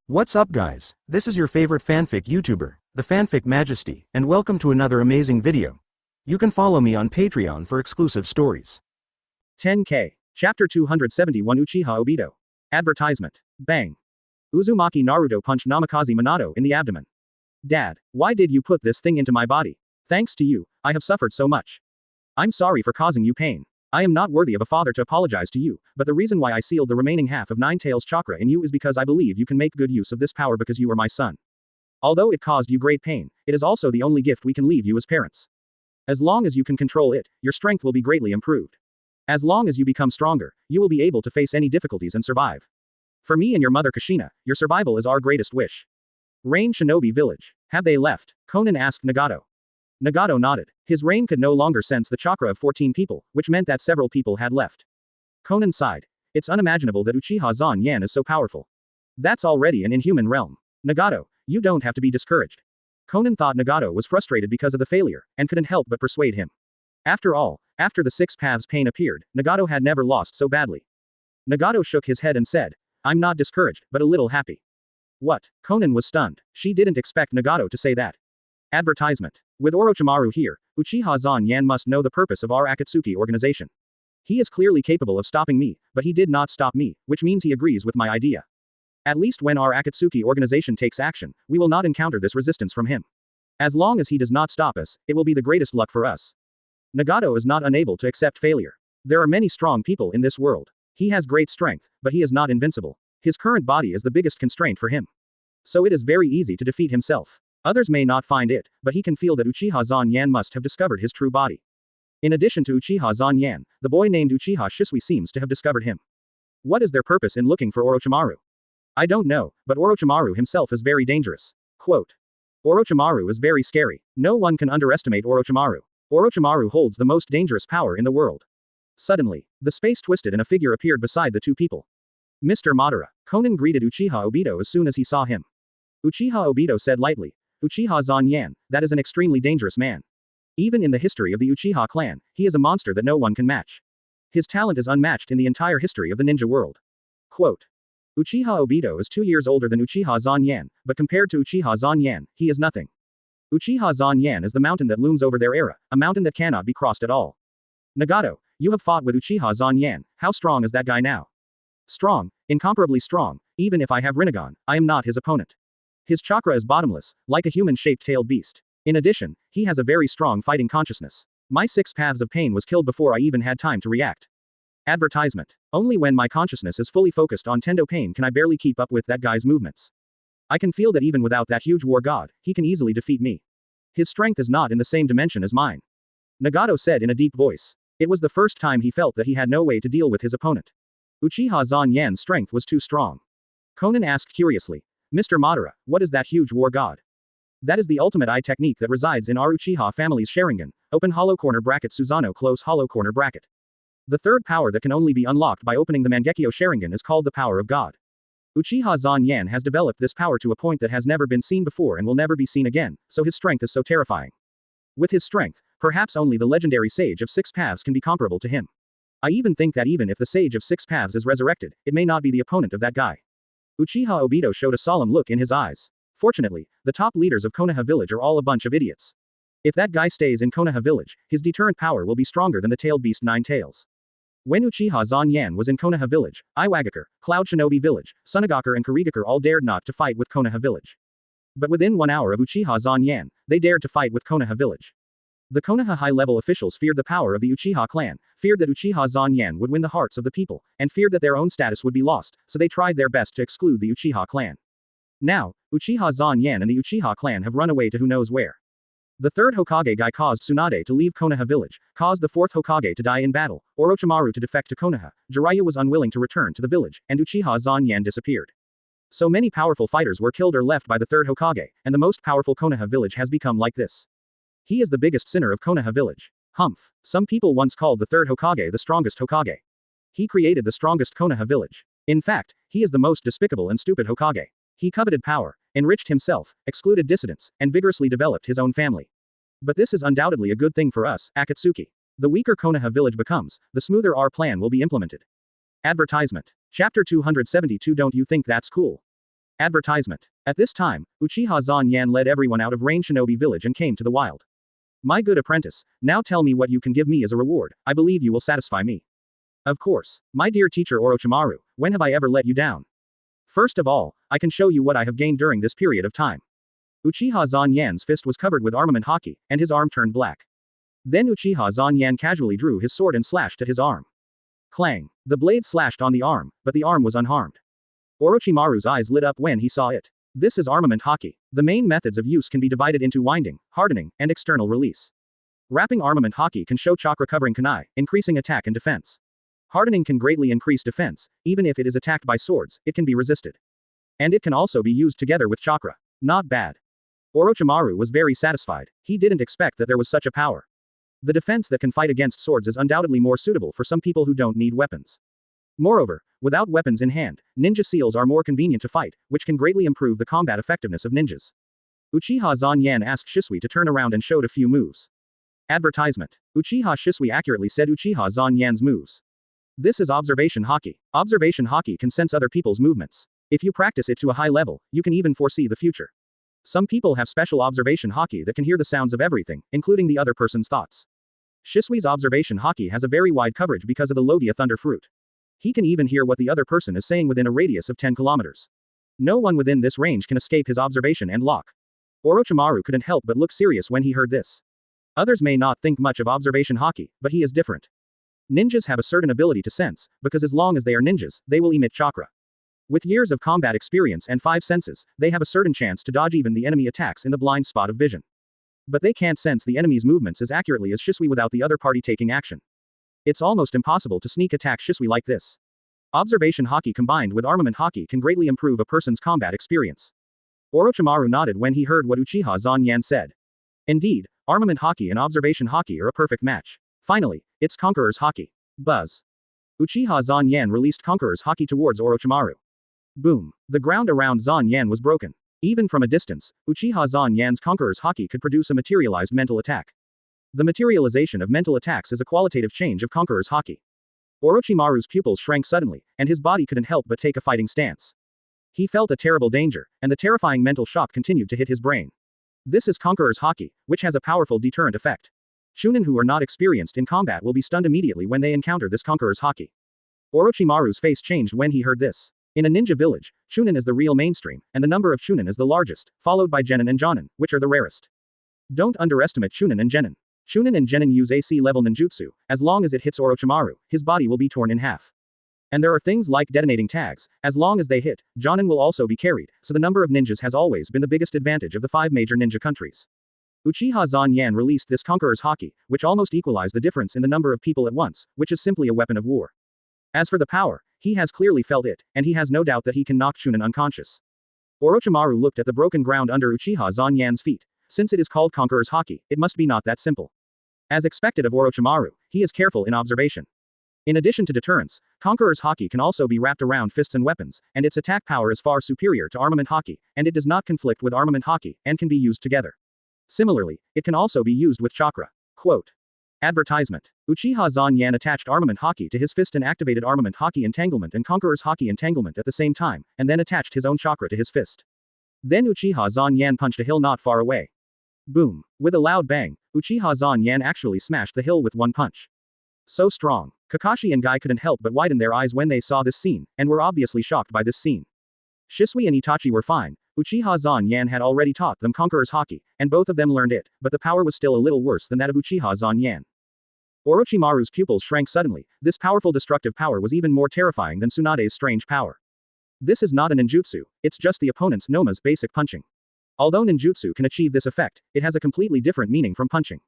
What's up guys, this is your favorite fanfic YouTuber, the Fanfic Majesty, and welcome to another amazing video. You can follow me on Patreon for exclusive stories. 10K. Chapter 271 Uchiha Obito. Advertisement. Bang. Uzumaki Naruto punched Namikaze Minato in the abdomen. Dad, why did you put this thing into my body? Thanks to you, I have suffered so much. I'm sorry for causing you pain. I am not worthy of a father to apologize to you, but the reason why I sealed the remaining half of Nine Tails chakra in you is because I believe you can make good use of this power because you are my son. Although it caused you great pain, it is also the only gift we can leave you as parents. As long as you can control it, your strength will be greatly improved. As long as you become stronger, you will be able to face any difficulties and survive. For me and your mother Kushina, your survival is our greatest wish. Rain Shinobi Village. Have they left? Conan asked Nagato. Nagato nodded. His rain could no longer sense the chakra of 14 people, which meant that several people had left. Conan sighed. It's unimaginable that Uchiha Zan Yan is so powerful. That's already an inhuman realm. Nagato, you don't have to be discouraged. Conan thought Nagato was frustrated because of the failure, and couldn't help but persuade him. After all, after the Six Paths pain appeared, Nagato had never lost so badly. Nagato shook his head and said, I'm not discouraged, but a little happy. What? Conan was stunned. She didn't expect Nagato to say that. Advertisement. With Orochimaru here, Uchiha Zan Yan must know the purpose of our Akatsuki organization. He is clearly capable of stopping me, but he did not stop me, which means he agrees with my idea. At least when our Akatsuki organization takes action, we will not encounter this resistance from him. As long as he does not stop us, it will be the greatest luck for us. Nagato is not unable to accept failure. There are many strong people in this world. He has great strength, but he is not invincible. His current body is the biggest constraint for him. So it is very easy to defeat himself. Others may not find it, but he can feel that Uchiha Zan Yan must have discovered his true body. In addition to Uchiha Zan Yan, the boy named Uchiha Shisui seems to have discovered him. What is their purpose in looking for Orochimaru? I don't know, but Orochimaru himself is very dangerous. Quote. Orochimaru is very scary. No one can underestimate Orochimaru. Orochimaru holds the most dangerous power in the world. Suddenly, the space twisted and a figure appeared beside the two people. Mr. Madara. Conan greeted Uchiha Obito as soon as he saw him. Uchiha Obito said lightly, Uchiha Zan Yan, that is an extremely dangerous man. Even in the history of the Uchiha clan, he is a monster that no one can match. His talent is unmatched in the entire history of the ninja world. Quote. Uchiha Obito is 2 years older than Uchiha Zan Yan, but compared to Uchiha Zan Yan, he is nothing. Uchiha Zan Yan is the mountain that looms over their era, a mountain that cannot be crossed at all. Nagato, you have fought with Uchiha Zan Yan, how strong is that guy now? Strong, incomparably strong, even if I have Rinnegan, I am not his opponent. His chakra is bottomless, like a human-shaped tailed beast. In addition, he has a very strong fighting consciousness. My 6 paths of pain was killed before I even had time to react. Advertisement. Only when my consciousness is fully focused on Tendo pain can I barely keep up with that guy's movements. I can feel that even without that huge war god, he can easily defeat me. His strength is not in the same dimension as mine. Nagato said in a deep voice. It was the first time he felt that he had no way to deal with his opponent. Uchiha Zan Yan's strength was too strong. Conan asked curiously. Mr. Madara, what is that huge war god? That is the ultimate eye technique that resides in our Uchiha family's Sharingan, open hollow corner bracket Susanoo close hollow corner bracket. The third power that can only be unlocked by opening the Mangekyo Sharingan is called the power of God. Uchiha Zan Yan has developed this power to a point that has never been seen before and will never be seen again, so his strength is so terrifying. With his strength, perhaps only the legendary Sage of Six Paths can be comparable to him. I even think that even if the Sage of Six Paths is resurrected, it may not be the opponent of that guy. Uchiha Obito showed a solemn look in his eyes. Fortunately, the top leaders of Konoha village are all a bunch of idiots. If that guy stays in Konoha village, his deterrent power will be stronger than the tailed beast Nine Tails. When Uchiha Zan Yan was in Konoha village, Iwagakure, Cloud Shinobi village, Sunagakure and Kurigakure all dared not to fight with Konoha village. But within 1 hour of Uchiha Zan Yan, they dared to fight with Konoha village. The Konoha high-level officials feared the power of the Uchiha clan, feared that Uchiha Zan Yan would win the hearts of the people, and feared that their own status would be lost, so they tried their best to exclude the Uchiha clan. Now, Uchiha Zan Yan and the Uchiha clan have run away to who knows where. The third Hokage guy caused Tsunade to leave Konoha village, caused the fourth Hokage to die in battle, Orochimaru to defect to Konoha, Jiraiya was unwilling to return to the village, and Uchiha Zan Yan disappeared. So many powerful fighters were killed or left by the third Hokage, and the most powerful Konoha village has become like this. He is the biggest sinner of Konoha village. Humph. Some people once called the third Hokage the strongest Hokage. He created the strongest Konoha village. In fact, he is the most despicable and stupid Hokage. He coveted power, enriched himself, excluded dissidents, and vigorously developed his own family. But this is undoubtedly a good thing for us, Akatsuki. The weaker Konoha village becomes, the smoother our plan will be implemented. Advertisement. Chapter 272 Don't you think that's cool? Advertisement. At this time, Uchiha Zanyan led everyone out of Rain Shinobi Village and came to the wild. My good apprentice, now tell me what you can give me as a reward, I believe you will satisfy me. Of course, my dear teacher Orochimaru, when have I ever let you down? First of all, I can show you what I have gained during this period of time. Uchiha Zanyan's fist was covered with armament haki, and his arm turned black. Then Uchiha Zanyan casually drew his sword and slashed at his arm. Clang! The blade slashed on the arm, but the arm was unharmed. Orochimaru's eyes lit up when he saw it. This is armament haki. The main methods of use can be divided into winding, hardening, and external release. Wrapping armament haki can show chakra covering kunai, increasing attack and defense. Hardening can greatly increase defense, even if it is attacked by swords, it can be resisted. And it can also be used together with chakra. Not bad. Orochimaru was very satisfied, he didn't expect that there was such a power. The defense that can fight against swords is undoubtedly more suitable for some people who don't need weapons. Moreover, without weapons in hand, ninja seals are more convenient to fight, which can greatly improve the combat effectiveness of ninjas. Uchiha Zanyan asked Shisui to turn around and showed a few moves. Advertisement. Uchiha Shisui accurately said Uchiha Zanyan's moves. This is observation haki. Observation haki can sense other people's movements. If you practice it to a high level, you can even foresee the future. Some people have special observation haki that can hear the sounds of everything, including the other person's thoughts. Shisui's observation haki has a very wide coverage because of the Logia thunder fruit. He can even hear what the other person is saying within a radius of 10 kilometers. No one within this range can escape his observation and lock. Orochimaru couldn't help but look serious when he heard this. Others may not think much of observation haki, but he is different. Ninjas have a certain ability to sense, because as long as they are ninjas, they will emit chakra. With years of combat experience and 5 senses, they have a certain chance to dodge even the enemy attacks in the blind spot of vision. But they can't sense the enemy's movements as accurately as Shisui without the other party taking action. It's almost impossible to sneak attack Shisui like this. Observation haki combined with armament haki can greatly improve a person's combat experience. Orochimaru nodded when he heard what Uchiha Zanyan said. Indeed, armament haki and observation haki are a perfect match. Finally, it's Conqueror's haki. Buzz. Uchiha Zanyan released Conqueror's haki towards Orochimaru. Boom. The ground around Zanyan was broken. Even from a distance, Uchiha Zanyan's Conqueror's haki could produce a materialized mental attack. The materialization of mental attacks is a qualitative change of Conqueror's haki. Orochimaru's pupils shrank suddenly, and his body couldn't help but take a fighting stance. He felt a terrible danger, and the terrifying mental shock continued to hit his brain. This is Conqueror's haki, which has a powerful deterrent effect. Chunin who are not experienced in combat will be stunned immediately when they encounter this Conqueror's haki. Orochimaru's face changed when he heard this. In a ninja village, Chunin is the real mainstream, and the number of Chunin is the largest, followed by Genin and Jonin, which are the rarest. Don't underestimate Chunin and Genin. Chunin and Genin use AC level ninjutsu, as long as it hits Orochimaru, his body will be torn in half. And there are things like detonating tags, as long as they hit, Jonin will also be carried, so the number of ninjas has always been the biggest advantage of the 5 major ninja countries. Uchiha Zanyan released this Conqueror's haki, which almost equalized the difference in the number of people at once, which is simply a weapon of war. As for the power, he has clearly felt it, and he has no doubt that he can knock Chunin unconscious. Orochimaru looked at the broken ground under Uchiha Zanyan's feet. Since it is called Conqueror's haki, it must be not that simple. As expected of Orochimaru, he is careful in observation. In addition to deterrence, Conqueror's haki can also be wrapped around fists and weapons, and its attack power is far superior to armament haki, and it does not conflict with armament haki, and can be used together. Similarly, it can also be used with chakra. Quote. Advertisement. Uchiha Zanyan attached armament haki to his fist and activated armament haki entanglement and Conqueror's haki entanglement at the same time, and then attached his own chakra to his fist. Then Uchiha Zanyan punched a hill not far away. Boom. With a loud bang, Uchiha Zanyan actually smashed the hill with one punch. So strong. Kakashi and Guy couldn't help but widen their eyes when they saw this scene, and were obviously shocked by this scene. Shisui and Itachi were fine. Uchiha Zanyan had already taught them Conqueror's haki, and both of them learned it, but the power was still a little worse than that of Uchiha Zanyan. Orochimaru's pupils shrank suddenly. This powerful destructive power was even more terrifying than Tsunade's strange power. This is not a ninjutsu, it's just the opponent's Noma's basic punching. Although ninjutsu can achieve this effect, it has a completely different meaning from punching.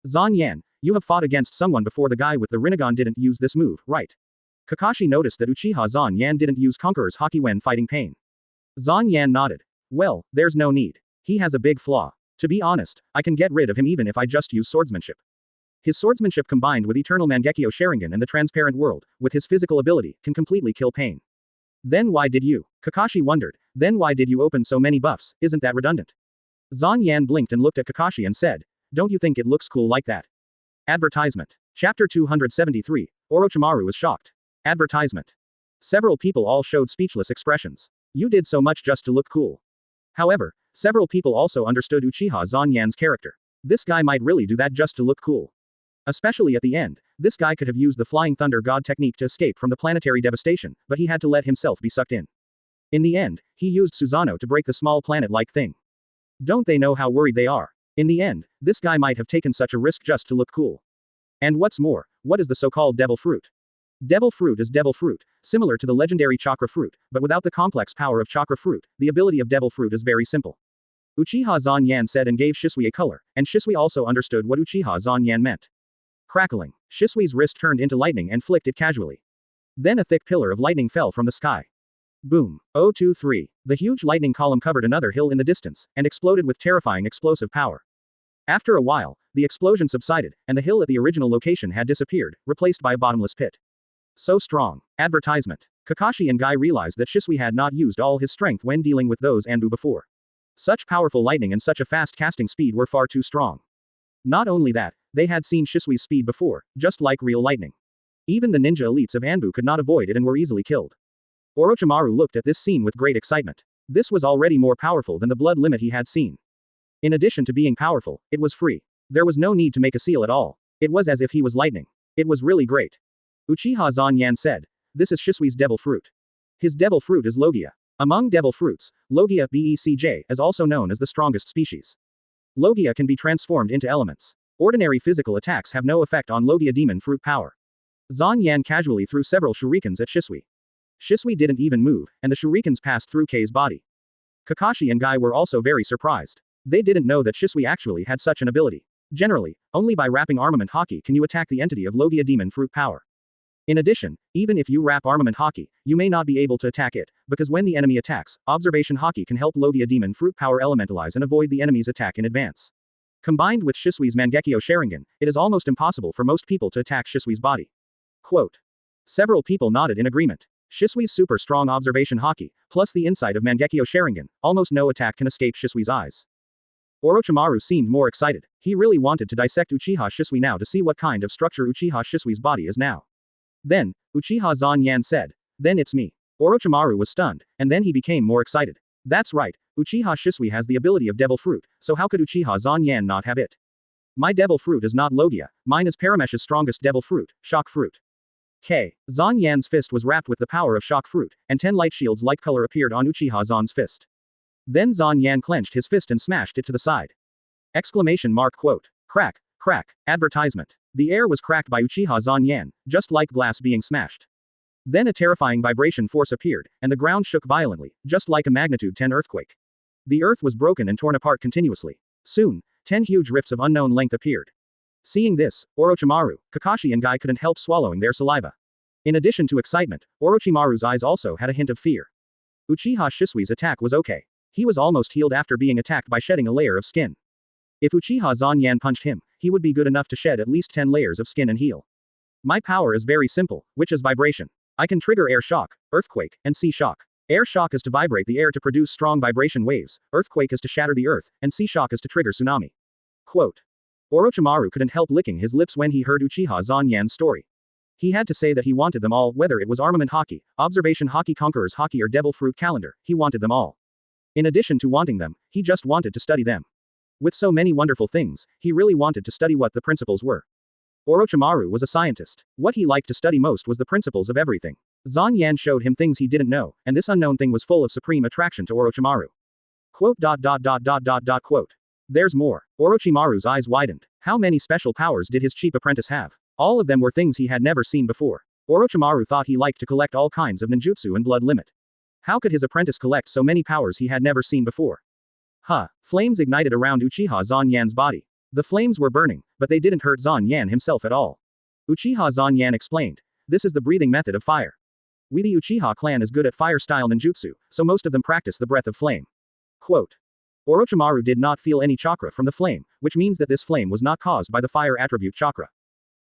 Zanyan, you have fought against someone before. The guy with the Rinnegan didn't use this move, right? Kakashi noticed that Uchiha Zanyan didn't use Conqueror's haki when fighting Pain. Zanyan nodded. Well, there's no need. He has a big flaw. To be honest, I can get rid of him even if I just use swordsmanship. His swordsmanship combined with eternal Mangekyo Sharingan and the transparent world, with his physical ability, can completely kill Pain. Then why did you? Kakashi wondered. Then why did you open so many buffs? Isn't that redundant? Zanyan blinked and looked at Kakashi and said, don't you think it looks cool like that? Advertisement. Chapter 273. Orochimaru was shocked. Advertisement. Several people all showed speechless expressions. You did so much just to look cool. However, several people also understood Uchiha Zanyan's character. This guy might really do that just to look cool. Especially at the end, this guy could have used the Flying Thunder God technique to escape from the planetary devastation, but he had to let himself be sucked in. In the end, he used Susanoo to break the small planet-like thing. Don't they know how worried they are? In the end, this guy might have taken such a risk just to look cool. And what's more, what is the so-called devil fruit? Devil fruit is devil fruit, similar to the legendary chakra fruit, but without the complex power of chakra fruit. The ability of devil fruit is very simple. Uchiha Zanyan said and gave Shisui a color, and Shisui also understood what Uchiha Zanyan meant. Crackling, Shisui's wrist turned into lightning and flicked it casually. Then a thick pillar of lightning fell from the sky. Boom. 023. The huge lightning column covered another hill in the distance, and exploded with terrifying explosive power. After a while, the explosion subsided, and the hill at the original location had disappeared, replaced by a bottomless pit. So strong. Advertisement. Kakashi and Guy realized that Shisui had not used all his strength when dealing with those Anbu before. Such powerful lightning and such a fast casting speed were far too strong. Not only that, they had seen Shisui's speed before, just like real lightning. Even the ninja elites of Anbu could not avoid it and were easily killed. Orochimaru looked at this scene with great excitement. This was already more powerful than the blood limit he had seen. In addition to being powerful, it was free. There was no need to make a seal at all. It was as if he was lightning. It was really great. Uchiha Zanyan said, "This is Shisui's devil fruit. His devil fruit is Logia. Among devil fruits, Logia BECJ is also known as the strongest species. Logia can be transformed into elements. Ordinary physical attacks have no effect on Logia demon fruit power." Zanyan casually threw several shurikens at Shisui. Shisui didn't even move, and the shurikens passed through Kei's body. Kakashi and Guy were also very surprised. They didn't know that Shisui actually had such an ability. Generally, only by wrapping armament haki can you attack the entity of Logia demon fruit power. In addition, even if you wrap armament haki, you may not be able to attack it, because when the enemy attacks, observation haki can help Logia demon fruit power elementalize and avoid the enemy's attack in advance. Combined with Shisui's Mangekyo Sharingan, it is almost impossible for most people to attack Shisui's body. Quote. Several people nodded in agreement. Shisui's super strong observation haki, plus the insight of Mangekyo Sharingan, almost no attack can escape Shisui's eyes. Orochimaru seemed more excited. He really wanted to dissect Uchiha Shisui now to see what kind of structure Uchiha Shisui's body is now. Then, Uchiha Zanyan said, "Then it's me." Orochimaru was stunned, and then he became more excited. That's right, Uchiha Shisui has the ability of devil fruit, so how could Uchiha Zanyan not have it? My devil fruit is not Logia, mine is Paramesh's strongest devil fruit, shock fruit. Zanyan's fist was wrapped with the power of shock fruit, and 10 light shields like color appeared on Uchiha Zan's fist. Then Zanyan clenched his fist and smashed it to the side. Exclamation mark quote. Crack, crack, advertisement. The air was cracked by Uchiha Zanyan, just like glass being smashed. Then a terrifying vibration force appeared, and the ground shook violently, just like a magnitude 10 earthquake. The earth was broken and torn apart continuously. Soon, 10 huge rifts of unknown length appeared. Seeing this, Orochimaru, Kakashi and Guy couldn't help swallowing their saliva. In addition to excitement, Orochimaru's eyes also had a hint of fear. Uchiha Shisui's attack was okay. He was almost healed after being attacked by shedding a layer of skin. If Uchiha Zanyan punched him, he would be good enough to shed at least 10 layers of skin and heal. My power is very simple, which is vibration. I can trigger air shock, earthquake, and sea shock. Air shock is to vibrate the air to produce strong vibration waves, earthquake is to shatter the earth, and sea shock is to trigger tsunami. Quote. Orochimaru couldn't help licking his lips when he heard Uchiha Zanyan's story. He had to say that he wanted them all, whether it was armament haki, observation haki, conqueror's haki, or devil fruit calendar, he wanted them all. In addition to wanting them, he just wanted to study them. With so many wonderful things, he really wanted to study what the principles were. Orochimaru was a scientist. What he liked to study most was the principles of everything. Zanyan showed him things he didn't know, and this unknown thing was full of supreme attraction to Orochimaru. Quote. Quote. There's more. Orochimaru's eyes widened. How many special powers did his cheap apprentice have? All of them were things he had never seen before. Orochimaru thought he liked to collect all kinds of ninjutsu and blood limit. How could his apprentice collect so many powers he had never seen before? Flames ignited around Uchiha Zanyan's body. The flames were burning, but they didn't hurt Zanyan himself at all. Uchiha Zanyan explained. This is the breathing method of fire. We the Uchiha clan is good at fire-style ninjutsu, so most of them practice the breath of flame. Quote. Orochimaru did not feel any chakra from the flame, which means that this flame was not caused by the fire attribute chakra.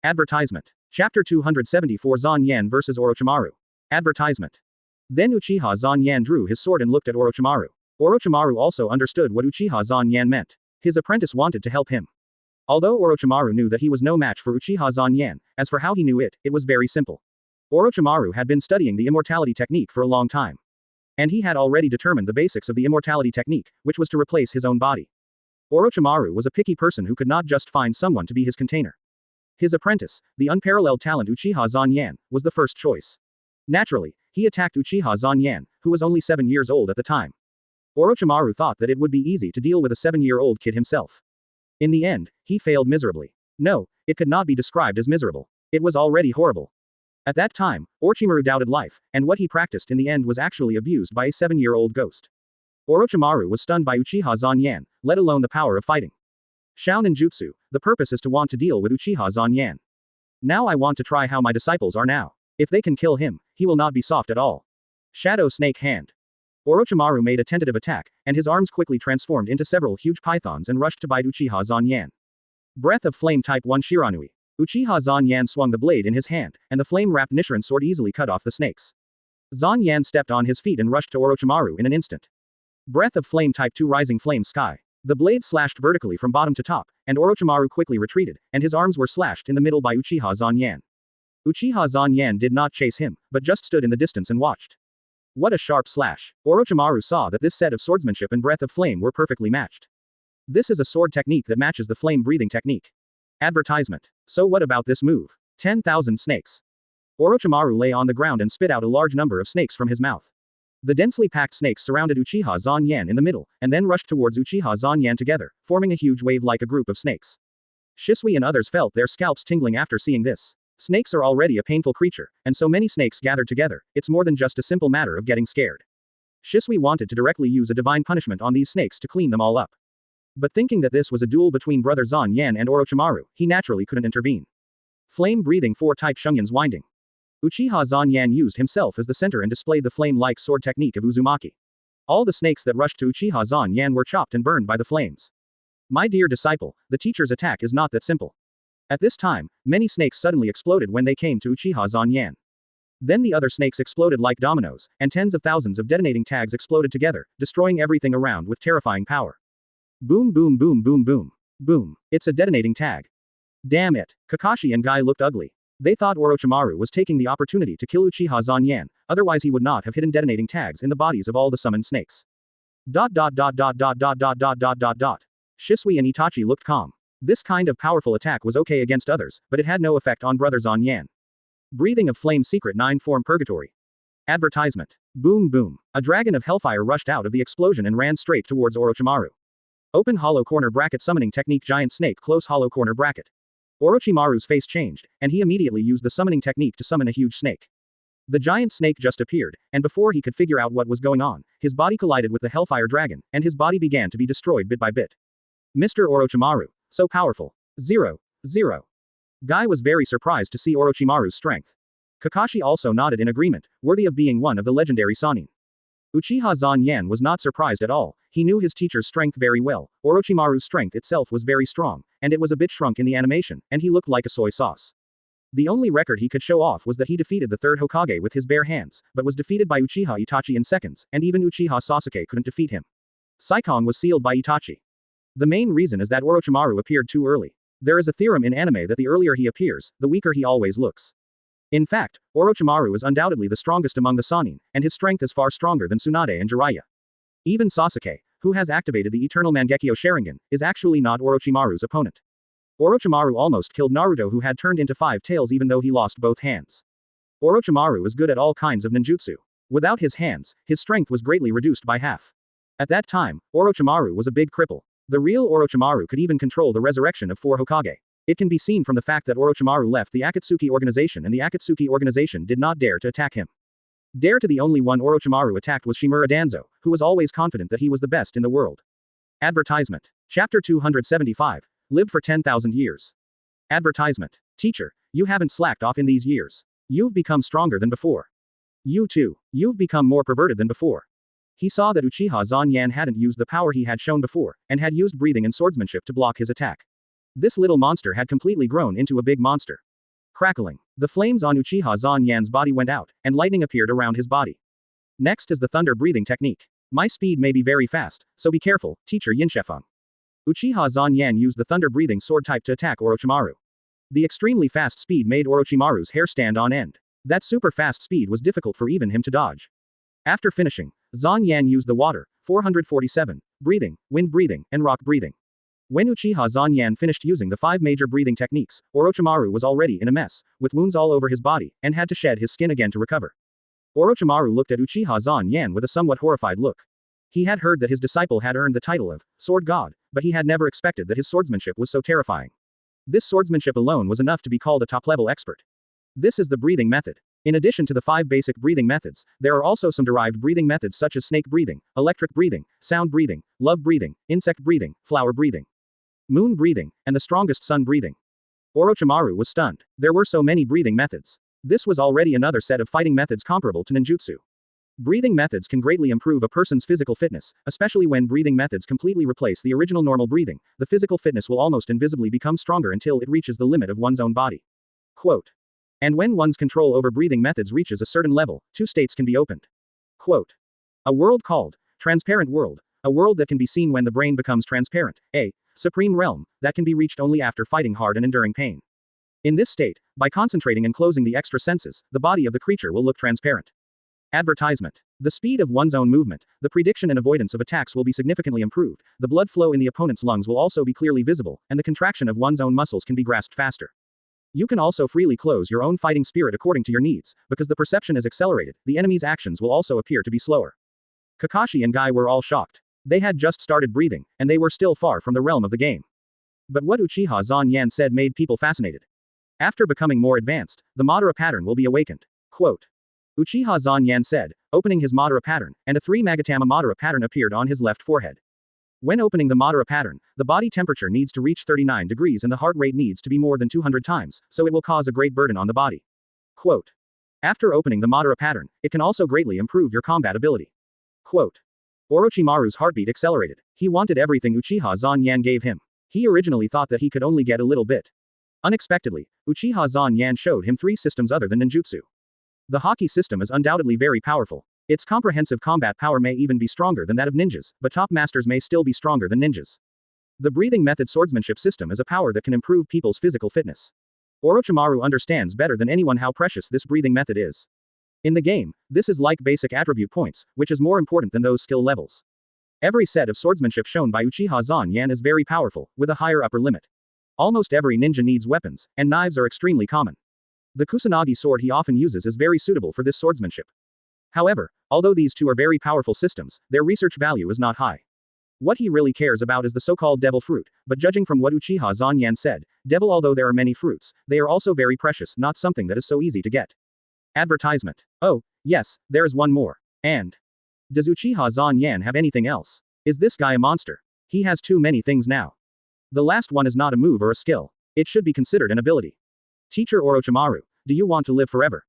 Advertisement. Chapter 274 Zanyan vs Orochimaru. Advertisement. Then Uchiha Zanyan drew his sword and looked at Orochimaru. Orochimaru also understood what Uchiha Zanyan meant. His apprentice wanted to help him. Although Orochimaru knew that he was no match for Uchiha Zanyan, as for how he knew it, it was very simple. Orochimaru had been studying the immortality technique for a long time. And he had already determined the basics of the immortality technique, which was to replace his own body. Orochimaru was a picky person who could not just find someone to be his container. His apprentice, the unparalleled talent Uchiha Zanyan, was the first choice. Naturally, he attacked Uchiha Zanyan, who was only 7 years old at the time. Orochimaru thought that it would be easy to deal with a 7-year-old kid himself. In the end, he failed miserably. No, it could not be described as miserable. It was already horrible. At that time, Orochimaru doubted life, and what he practiced in the end was actually abused by a 7-year-old ghost. Orochimaru was stunned by Uchiha Zanyan, let alone the power of fighting. Shounen Jutsu, the purpose is to want to deal with Uchiha Zanyan. Now I want to try how my disciples are now. If they can kill him, he will not be soft at all. Shadow Snake Hand. Orochimaru made a tentative attack, and his arms quickly transformed into several huge pythons and rushed to bite Uchiha Zanyan. Breath of Flame Type 1 Shiranui. Uchiha Zanyan swung the blade in his hand, and the flame-wrapped Nichiren sword easily cut off the snakes. Zanyan stepped on his feet and rushed to Orochimaru in an instant. Breath of Flame Type 2 Rising Flame Sky. The blade slashed vertically from bottom to top, and Orochimaru quickly retreated, and his arms were slashed in the middle by Uchiha Zanyan. Uchiha Zanyan did not chase him, but just stood in the distance and watched. What a sharp slash. Orochimaru saw that this set of swordsmanship and breath of flame were perfectly matched. This is a sword technique that matches the flame-breathing technique. Advertisement. So what about this move? 10,000 snakes. Orochimaru lay on the ground and spit out a large number of snakes from his mouth. The densely packed snakes surrounded Uchiha Zanyan in the middle, and then rushed towards Uchiha Zanyan together, forming a huge wave like a group of snakes. Shisui and others felt their scalps tingling after seeing this. Snakes are already a painful creature, and so many snakes gathered together, it's more than just a simple matter of getting scared. Shisui wanted to directly use a divine punishment on these snakes to clean them all up. But thinking that this was a duel between brother Zanyan and Orochimaru, he naturally couldn't intervene. Flame-breathing 4-type Shunyan's Winding. Uchiha Zanyan used himself as the center and displayed the flame-like sword technique of Uzumaki. All the snakes that rushed to Uchiha Zanyan were chopped and burned by the flames. My dear disciple, the teacher's attack is not that simple. At this time, many snakes suddenly exploded when they came to Uchiha Zanyan. Then the other snakes exploded like dominoes, and tens of thousands of detonating tags exploded together, destroying everything around with terrifying power. Boom boom boom boom boom. Boom. It's a detonating tag. Damn it. Kakashi and Guy looked ugly. They thought Orochimaru was taking the opportunity to kill Uchiha Zanyan, otherwise he would not have hidden detonating tags in the bodies of all the summoned snakes. Shisui and Itachi looked calm. This kind of powerful attack was okay against others, but it had no effect on brother Zanyan. Breathing of Flame Secret 9 Form Purgatory. Advertisement. Boom boom. A dragon of hellfire rushed out of the explosion and ran straight towards Orochimaru. Open hollow corner bracket summoning technique giant snake close hollow corner bracket. Orochimaru's face changed, and he immediately used the summoning technique to summon a huge snake. The giant snake just appeared, and before he could figure out what was going on, his body collided with the hellfire dragon, and his body began to be destroyed bit by bit. Mr. Orochimaru. So powerful. 0. Guy was very surprised to see Orochimaru's strength. Kakashi also nodded in agreement, worthy of being one of the legendary Sannin. Uchiha Zanyan was not surprised at all, he knew his teacher's strength very well. Orochimaru's strength itself was very strong, and it was a bit shrunk in the animation, and he looked like a soy sauce. The only record he could show off was that he defeated the third Hokage with his bare hands, but was defeated by Uchiha Itachi in seconds, and even Uchiha Sasuke couldn't defeat him. Saikong was sealed by Itachi. The main reason is that Orochimaru appeared too early. There is a theorem in anime that the earlier he appears, the weaker he always looks. In fact, Orochimaru is undoubtedly the strongest among the Sannin, and his strength is far stronger than Tsunade and Jiraiya. Even Sasuke, who has activated the eternal Mangekyo Sharingan, is actually not Orochimaru's opponent. Orochimaru almost killed Naruto, who had turned into 5 tails even though he lost both hands. Orochimaru is good at all kinds of ninjutsu. Without his hands, his strength was greatly reduced by half. At that time, Orochimaru was a big cripple. The real Orochimaru could even control the resurrection of 4 Hokage. It can be seen from the fact that Orochimaru left the Akatsuki organization and the Akatsuki organization did not dare to attack him. The only one Orochimaru attacked was Shimura Danzo, who was always confident that he was the best in the world. Advertisement. Chapter 275. Live for 10,000 years. Advertisement. Teacher, you haven't slacked off in these years. You've become stronger than before. You too. You've become more perverted than before. He saw that Uchiha Zanyan hadn't used the power he had shown before, and had used breathing and swordsmanship to block his attack. This little monster had completely grown into a big monster. Crackling. The flames on Uchiha Zanyan's body went out, and lightning appeared around his body. Next is the thunder breathing technique. My speed may be very fast, so be careful, teacher Yinshefeng. Uchiha Zanyan used the thunder breathing sword type to attack Orochimaru. The extremely fast speed made Orochimaru's hair stand on end. That super fast speed was difficult for even him to dodge. After finishing, Zan Yan used the water, 447, breathing, wind breathing, and rock breathing. When Uchiha Zan Yan finished using the 5 major breathing techniques, Orochimaru was already in a mess, with wounds all over his body, and had to shed his skin again to recover. Orochimaru looked at Uchiha Zan Yan with a somewhat horrified look. He had heard that his disciple had earned the title of Sword God, but he had never expected that his swordsmanship was so terrifying. This swordsmanship alone was enough to be called a top-level expert. This is the breathing method. In addition to the 5 basic breathing methods, there are also some derived breathing methods such as snake breathing, electric breathing, sound breathing, love breathing, insect breathing, flower breathing, moon breathing, and the strongest sun breathing. Orochimaru was stunned. There were so many breathing methods. This was already another set of fighting methods comparable to ninjutsu. Breathing methods can greatly improve a person's physical fitness, especially when breathing methods completely replace the original normal breathing. The physical fitness will almost invisibly become stronger until it reaches the limit of one's own body. Quote. And when one's control over breathing methods reaches a certain level, 2 states can be opened. Quote. A world called transparent world, a world that can be seen when the brain becomes transparent, a supreme realm that can be reached only after fighting hard and enduring pain. In this state, by concentrating and closing the extra senses, the body of the creature will look transparent. Advertisement. The speed of one's own movement, the prediction and avoidance of attacks will be significantly improved, the blood flow in the opponent's lungs will also be clearly visible, and the contraction of one's own muscles can be grasped faster. You can also freely close your own fighting spirit according to your needs, because the perception is accelerated, the enemy's actions will also appear to be slower. Kakashi and Guy were all shocked. They had just started breathing, and they were still far from the realm of the game. But what Uchiha Zan Yan said made people fascinated. After becoming more advanced, the Madara pattern will be awakened. Quote. Uchiha Zan Yan said, opening his Madara pattern, and a 3 Magatama Madara pattern appeared on his left forehead. When opening the Madara pattern, the body temperature needs to reach 39 degrees and the heart rate needs to be more than 200 times, so it will cause a great burden on the body. Quote. After opening the Madara pattern, it can also greatly improve your combat ability. Quote. Orochimaru's heartbeat accelerated. He wanted everything Uchiha Zan Yan gave him. He originally thought that he could only get a little bit. Unexpectedly, Uchiha Zan Yan showed him 3 systems other than ninjutsu. The Haki system is undoubtedly very powerful. Its comprehensive combat power may even be stronger than that of ninjas, but top masters may still be stronger than ninjas. The breathing method swordsmanship system is a power that can improve people's physical fitness. Orochimaru understands better than anyone how precious this breathing method is. In the game, this is like basic attribute points, which is more important than those skill levels. Every set of swordsmanship shown by Uchiha Zan Yan is very powerful, with a higher upper limit. Almost every ninja needs weapons, and knives are extremely common. The Kusanagi sword he often uses is very suitable for this swordsmanship. However, although these 2 are very powerful systems, their research value is not high. What he really cares about is the so-called devil fruit, but judging from what Uchiha Zan Yan said, devil although there are many fruits, they are also very precious, not something that is so easy to get. Advertisement. Oh, yes, there's one more. And does Uchiha Zan Yan have anything else? Is this guy a monster? He has too many things now. The last one is not a move or a skill. It should be considered an ability. Teacher Orochimaru, do you want to live forever?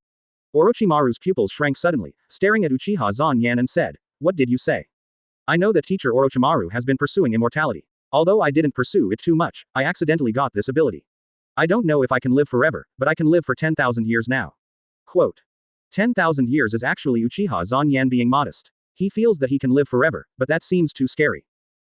Orochimaru's pupils shrank suddenly, staring at Uchiha Zan Yan and said, what did you say? I know that Teacher Orochimaru has been pursuing immortality. Although I didn't pursue it too much, I accidentally got this ability. I don't know if I can live forever, but I can live for 10,000 years now. Quote. 10,000 years is actually Uchiha Zan Yan being modest. He feels that he can live forever, but that seems too scary.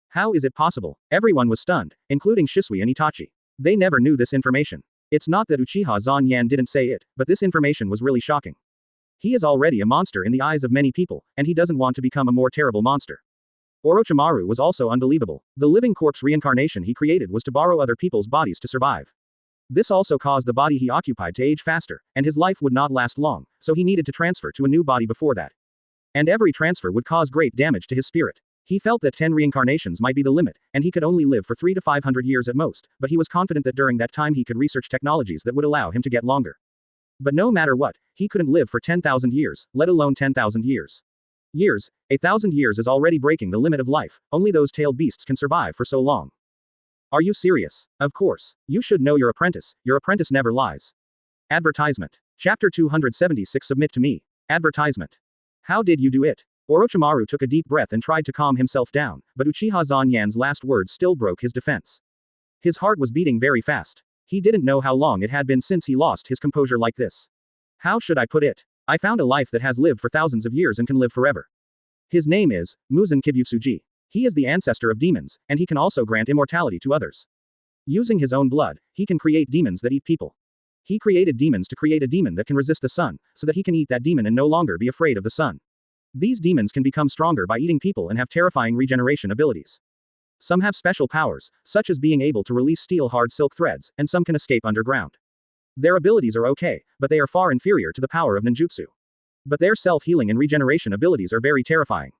How is it possible? Everyone was stunned, including Shisui and Itachi. They never knew this information. It's not that Uchiha Zan Yan didn't say it, but this information was really shocking. He is already a monster in the eyes of many people, and he doesn't want to become a more terrible monster. Orochimaru was also unbelievable. The living corpse reincarnation he created was to borrow other people's bodies to survive. This also caused the body he occupied to age faster, and his life would not last long, so he needed to transfer to a new body before that. And every transfer would cause great damage to his spirit. He felt that 10 reincarnations might be the limit, and he could only live for 300 to 500 years at most, but he was confident that during that time he could research technologies that would allow him to get longer. But no matter what, he couldn't live for 10,000 years, let alone 10,000 years. Years, 1,000 years is already breaking the limit of life, only those tailed beasts can survive for so long. Are you serious? Of course. You should know your apprentice never lies. Advertisement. Chapter 276 Submit to me. Advertisement. How did you do it? Orochimaru took a deep breath and tried to calm himself down, but Uchiha Zan Yan's last words still broke his defense. His heart was beating very fast. He didn't know how long it had been since he lost his composure like this. How should I put it? I found a life that has lived for thousands of years and can live forever. His name is Muzan Kibutsuji. He is the ancestor of demons, and he can also grant immortality to others. Using his own blood, he can create demons that eat people. He created demons to create a demon that can resist the sun, so that he can eat that demon and no longer be afraid of the sun. These demons can become stronger by eating people and have terrifying regeneration abilities. Some have special powers, such as being able to release steel-hard silk threads, and some can escape underground. Their abilities are okay, but they are far inferior to the power of ninjutsu. But their self-healing and regeneration abilities are very terrifying.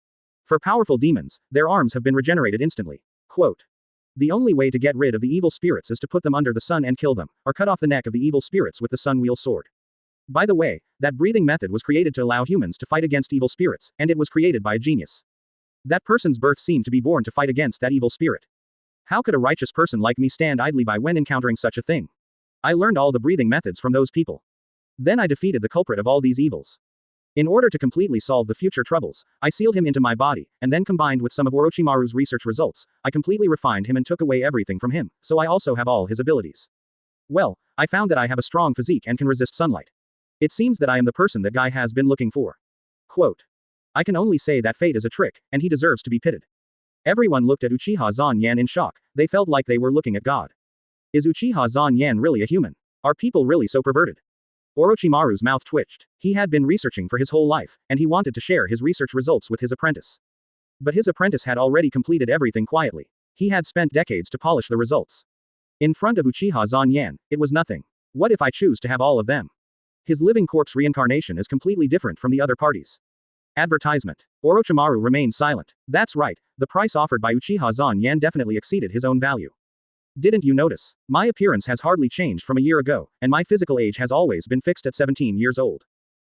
For powerful demons, their arms have been regenerated instantly. Quote. The only way to get rid of the evil spirits is to put them under the sun and kill them, or cut off the neck of the evil spirits with the sun wheel sword. By the way, that breathing method was created to allow humans to fight against evil spirits, and it was created by a genius. That person's birth seemed to be born to fight against that evil spirit. How could a righteous person like me stand idly by when encountering such a thing? I learned all the breathing methods from those people. Then I defeated the culprit of all these evils. In order to completely solve the future troubles, I sealed him into my body, and then combined with some of Orochimaru's research results, I completely refined him and took away everything from him, so I also have all his abilities. Well, I found that I have a strong physique and can resist sunlight. It seems that I am the person that guy has been looking for. Quote. I can only say that fate is a trick, and he deserves to be pitted. Everyone looked at Uchiha Zanyan in shock, they felt like they were looking at God. Is Uchiha Zanyan really a human? Are people really so perverted? Orochimaru's mouth twitched. He had been researching for his whole life, and he wanted to share his research results with his apprentice. But his apprentice had already completed everything quietly. He had spent decades to polish the results. In front of Uchiha Zanyan, it was nothing. What if I choose to have all of them? His living corpse reincarnation is completely different from the other parties. Advertisement. Orochimaru remained silent. That's right, the price offered by Uchiha Zanyan definitely exceeded his own value. Didn't you notice? My appearance has hardly changed from a year ago, and my physical age has always been fixed at 17 years old.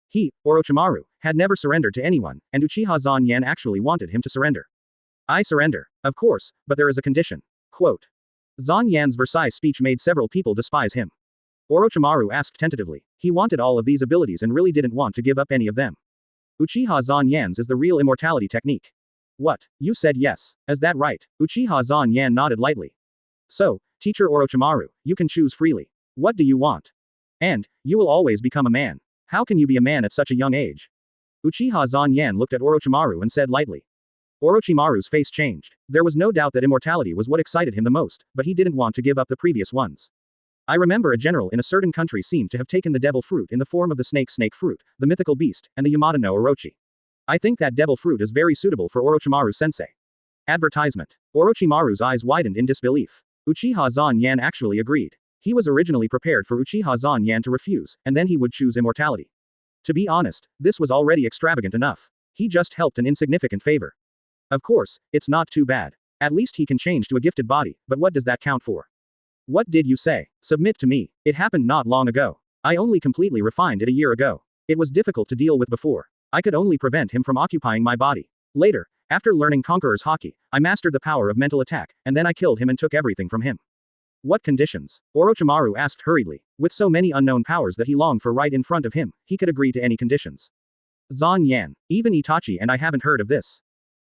He, Orochimaru, had never surrendered to anyone, and Uchiha Zanyan actually wanted him to surrender. I surrender. Of course, but there is a condition. Quote. Zanyan's Versailles speech made several people despise him. Orochimaru asked tentatively. He wanted all of these abilities and really didn't want to give up any of them. Uchiha Zanyan's is the real immortality technique. What? You said yes. Is that right? Uchiha Zanyan nodded lightly. So, Teacher Orochimaru, you can choose freely. What do you want? And, you will always become a man. How can you be a man at such a young age? Uchiha Zanyan looked at Orochimaru and said lightly. Orochimaru's face changed. There was no doubt that immortality was what excited him the most, but he didn't want to give up the previous ones. I remember a general in a certain country seemed to have taken the devil fruit in the form of the snake fruit, the mythical beast, and the Yamada no Orochi. I think that devil fruit is very suitable for Orochimaru-sensei. Advertisement. Orochimaru's eyes widened in disbelief. Uchiha Zanyan actually agreed. He was originally prepared for Uchiha Zanyan to refuse, and then he would choose immortality. To be honest, this was already extravagant enough. He just helped an insignificant favor. Of course, it's not too bad. At least he can change to a gifted body, but what does that count for? What did you say? Submit to me. It happened not long ago. I only completely refined it a year ago. It was difficult to deal with before. I could only prevent him from occupying my body. Later, after learning Conqueror's Haki, I mastered the power of mental attack, and then I killed him and took everything from him. What conditions? Orochimaru asked hurriedly. With so many unknown powers that he longed for right in front of him, he could agree to any conditions. Zanyan, even Itachi and I haven't heard of this.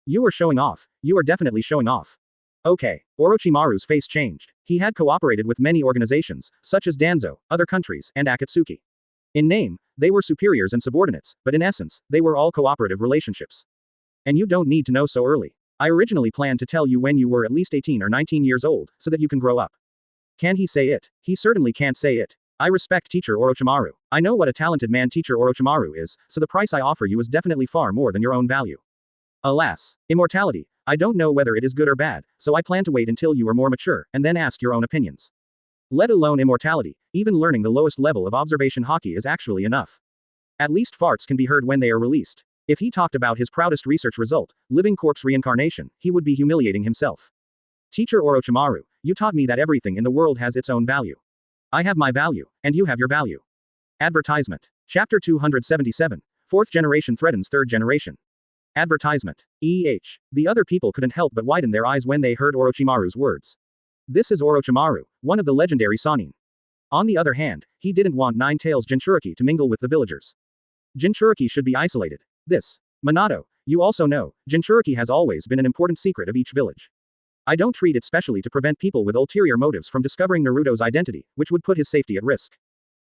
You are showing off. You are definitely showing off. Okay. Orochimaru's face changed. He had cooperated with many organizations, such as Danzo, other countries, and Akatsuki. In name, they were superiors and subordinates, but in essence, they were all cooperative relationships. And you don't need to know so early. I originally planned to tell you when you were at least 18 or 19 years old, so that you can grow up. Can he say it? He certainly can't say it. I respect Teacher Orochimaru. I know what a talented man Teacher Orochimaru is, so the price I offer you is definitely far more than your own value. Alas. Immortality. I don't know whether it is good or bad, so I plan to wait until you are more mature, and then ask your own opinions. Let alone immortality, even learning the lowest level of observation Haki is actually enough. At least farts can be heard when they are released. If he talked about his proudest research result, living corpse reincarnation, he would be humiliating himself. Teacher Orochimaru, you taught me that everything in the world has its own value. I have my value, and you have your value. Advertisement. Chapter 277. Fourth generation threatens third generation. Advertisement. The other people couldn't help but widen their eyes when they heard Orochimaru's words. This is Orochimaru, one of the legendary Sannin. On the other hand, he didn't want Nine-Tails Jinchuriki to mingle with the villagers. Jinchuriki should be isolated. This. Minato, you also know, Jinchuriki has always been an important secret of each village. I don't treat it specially to prevent people with ulterior motives from discovering Naruto's identity, which would put his safety at risk.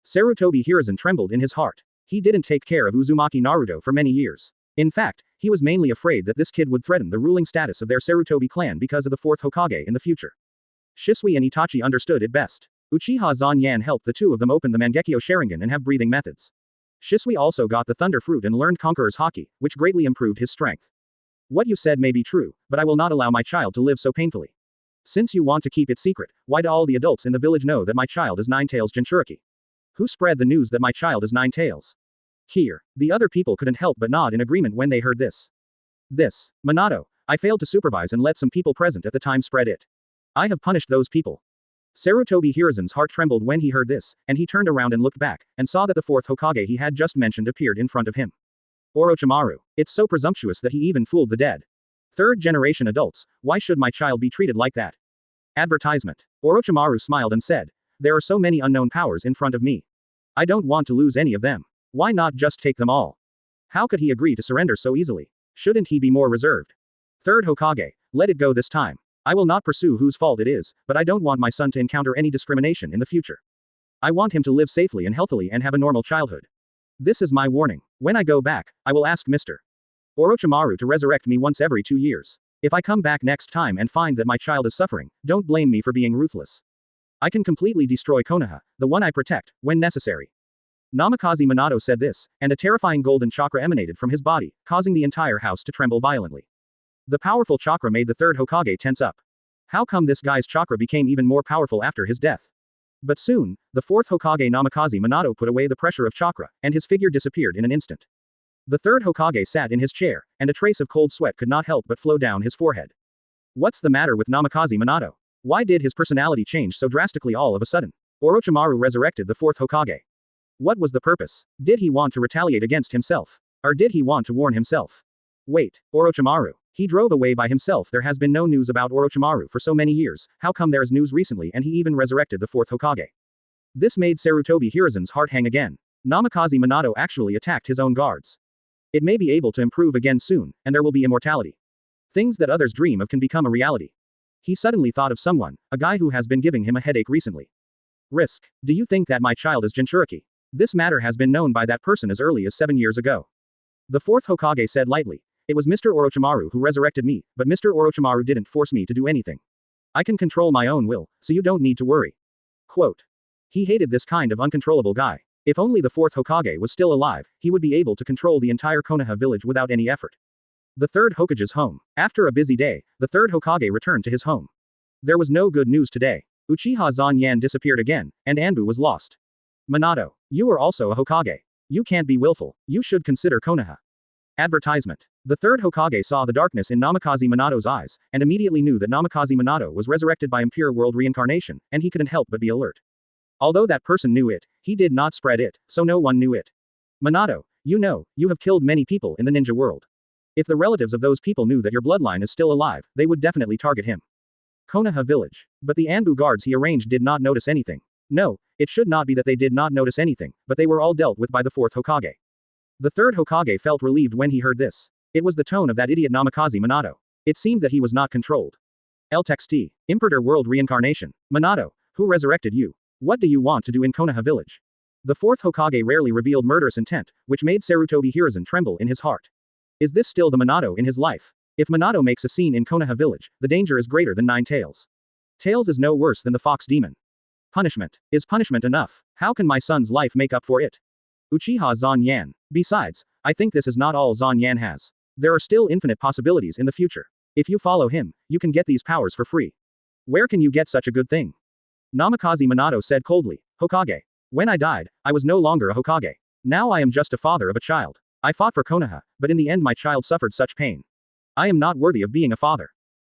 Sarutobi Hiruzen trembled in his heart. He didn't take care of Uzumaki Naruto for many years. In fact, he was mainly afraid that this kid would threaten the ruling status of their Sarutobi clan because of the fourth Hokage in the future. Shisui and Itachi understood it best. Uchiha Zanyan helped the two of them open the Mangekyo Sharingan and have breathing methods. Shisui also got the Thunder Fruit and learned Conqueror's Haki, which greatly improved his strength. What you said may be true, but I will not allow my child to live so painfully. Since you want to keep it secret, why do all the adults in the village know that my child is Nine Tails Jinchuriki? Who spread the news that my child is Nine Tails? Here, the other people couldn't help but nod in agreement when they heard this. Minato, I failed to supervise and let some people present at the time spread it. I have punished those people. Sarutobi Hiruzen's heart trembled when he heard this, and he turned around and looked back, and saw that the fourth Hokage he had just mentioned appeared in front of him. Orochimaru. It's so presumptuous that he even fooled the dead. Third-generation adults, why should my child be treated like that? Advertisement. Orochimaru smiled and said, there are so many unknown powers in front of me. I don't want to lose any of them. Why not just take them all? How could he agree to surrender so easily? Shouldn't he be more reserved? Third Hokage, let it go this time. I will not pursue whose fault it is, but I don't want my son to encounter any discrimination in the future. I want him to live safely and healthily and have a normal childhood. This is my warning. When I go back, I will ask Mr. Orochimaru to resurrect me once every 2 years. If I come back next time and find that my child is suffering, don't blame me for being ruthless. I can completely destroy Konoha, the one I protect, when necessary. Namikaze Minato said this, and a terrifying golden chakra emanated from his body, causing the entire house to tremble violently. The powerful chakra made the third Hokage tense up. How come this guy's chakra became even more powerful after his death? But soon, the fourth Hokage Namikaze Minato put away the pressure of chakra, and his figure disappeared in an instant. The third Hokage sat in his chair, and a trace of cold sweat could not help but flow down his forehead. What's the matter with Namikaze Minato? Why did his personality change so drastically all of a sudden? Orochimaru resurrected the fourth Hokage. What was the purpose? Did he want to retaliate against himself? Or did he want to warn himself? Wait, Orochimaru. He drove away by himself. There has been no news about Orochimaru for so many years, how come there's news recently and he even resurrected the fourth Hokage? This made Sarutobi Hiruzen's heart hang again. Namikaze Minato actually attacked his own guards. It may be able to improve again soon, and there will be immortality. Things that others dream of can become a reality. He suddenly thought of someone, a guy who has been giving him a headache recently. Risk. Do you think that my child is Jinchuriki? This matter has been known by that person as early as 7 years ago. The fourth Hokage said lightly. It was Mr. Orochimaru who resurrected me, but Mr. Orochimaru didn't force me to do anything. I can control my own will, so you don't need to worry. Quote. He hated this kind of uncontrollable guy. If only the fourth Hokage was still alive, he would be able to control the entire Konoha village without any effort. The third Hokage's home. After a busy day, the third Hokage returned to his home. There was no good news today. Uchiha Zanyan disappeared again, and Anbu was lost. Minato, you are also a Hokage. You can't be willful, you should consider Konoha. Advertisement. The third Hokage saw the darkness in Namikaze Minato's eyes, and immediately knew that Namikaze Minato was resurrected by impure world reincarnation, and he couldn't help but be alert. Although that person knew it, he did not spread it, so no one knew it. Minato, you know, you have killed many people in the ninja world. If the relatives of those people knew that your bloodline is still alive, they would definitely target him. Konoha village. But the Anbu guards he arranged did not notice anything. No, it should not be that they did not notice anything, but they were all dealt with by the fourth Hokage. The third Hokage felt relieved when he heard this. It was the tone of that idiot Namikaze Minato. It seemed that he was not controlled. LTXT. Imperator world reincarnation. Minato, who resurrected you? What do you want to do in Konoha village? The fourth Hokage rarely revealed murderous intent, which made Sarutobi Hiruzen tremble in his heart. Is this still the Minato in his life? If Minato makes a scene in Konoha village, the danger is greater than Nine Tails. Tails is no worse than the fox demon. Punishment. Is punishment enough? How can my son's life make up for it? Uchiha Zanyan. Besides, I think this is not all Zanyan has. There are still infinite possibilities in the future. If you follow him, you can get these powers for free. Where can you get such a good thing? Namikaze Minato said coldly, Hokage. When I died, I was no longer a Hokage. Now I am just a father of a child. I fought for Konoha, but in the end my child suffered such pain. I am not worthy of being a father.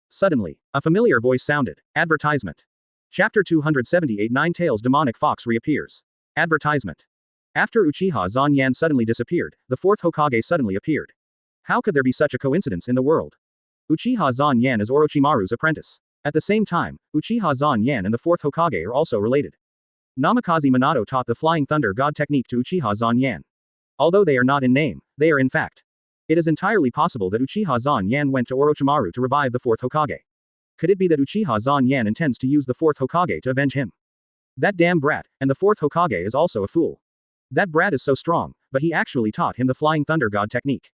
Suddenly, a familiar voice sounded. Advertisement. Chapter 278 Nine Tails Demonic Fox reappears. Advertisement. After Uchiha Zanyan suddenly disappeared, the fourth Hokage suddenly appeared. How could there be such a coincidence in the world? Uchiha Zanyan is Orochimaru's apprentice. At the same time, Uchiha Zanyan and the fourth Hokage are also related. Namikaze Minato taught the Flying Thunder God technique to Uchiha Zanyan. Although they are not in name, they are in fact. It is entirely possible that Uchiha Zanyan went to Orochimaru to revive the fourth Hokage. Could it be that Uchiha Zanyan intends to use the fourth Hokage to avenge him? That damn brat, and the fourth Hokage is also a fool. That brat is so strong, but he actually taught him the Flying Thunder God technique.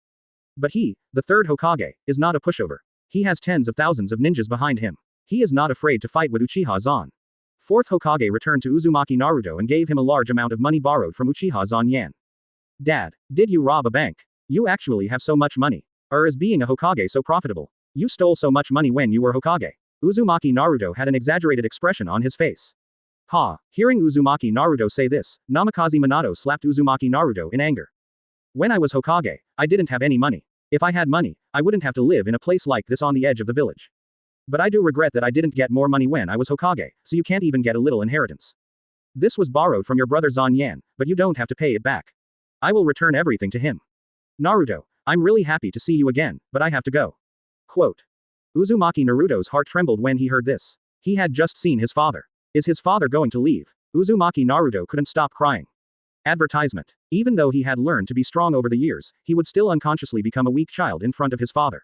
But he, the third Hokage, is not a pushover. He has tens of thousands of ninjas behind him. He is not afraid to fight with Uchiha Zan. Fourth Hokage returned to Uzumaki Naruto and gave him a large amount of money borrowed from Uchiha Zanyan. Dad, did you rob a bank? You actually have so much money. Or is being a Hokage so profitable? You stole so much money when you were Hokage. Uzumaki Naruto had an exaggerated expression on his face. Ha! Hearing Uzumaki Naruto say this, Namikaze Minato slapped Uzumaki Naruto in anger. When I was Hokage, I didn't have any money. If I had money, I wouldn't have to live in a place like this on the edge of the village. But I do regret that I didn't get more money when I was Hokage, so you can't even get a little inheritance. This was borrowed from your brother Zanyan, but you don't have to pay it back. I will return everything to him. Naruto, I'm really happy to see you again, but I have to go. Quote. Uzumaki Naruto's heart trembled when he heard this. He had just seen his father. Is his father going to leave? Uzumaki Naruto couldn't stop crying. Advertisement. Even though he had learned to be strong over the years, he would still unconsciously become a weak child in front of his father.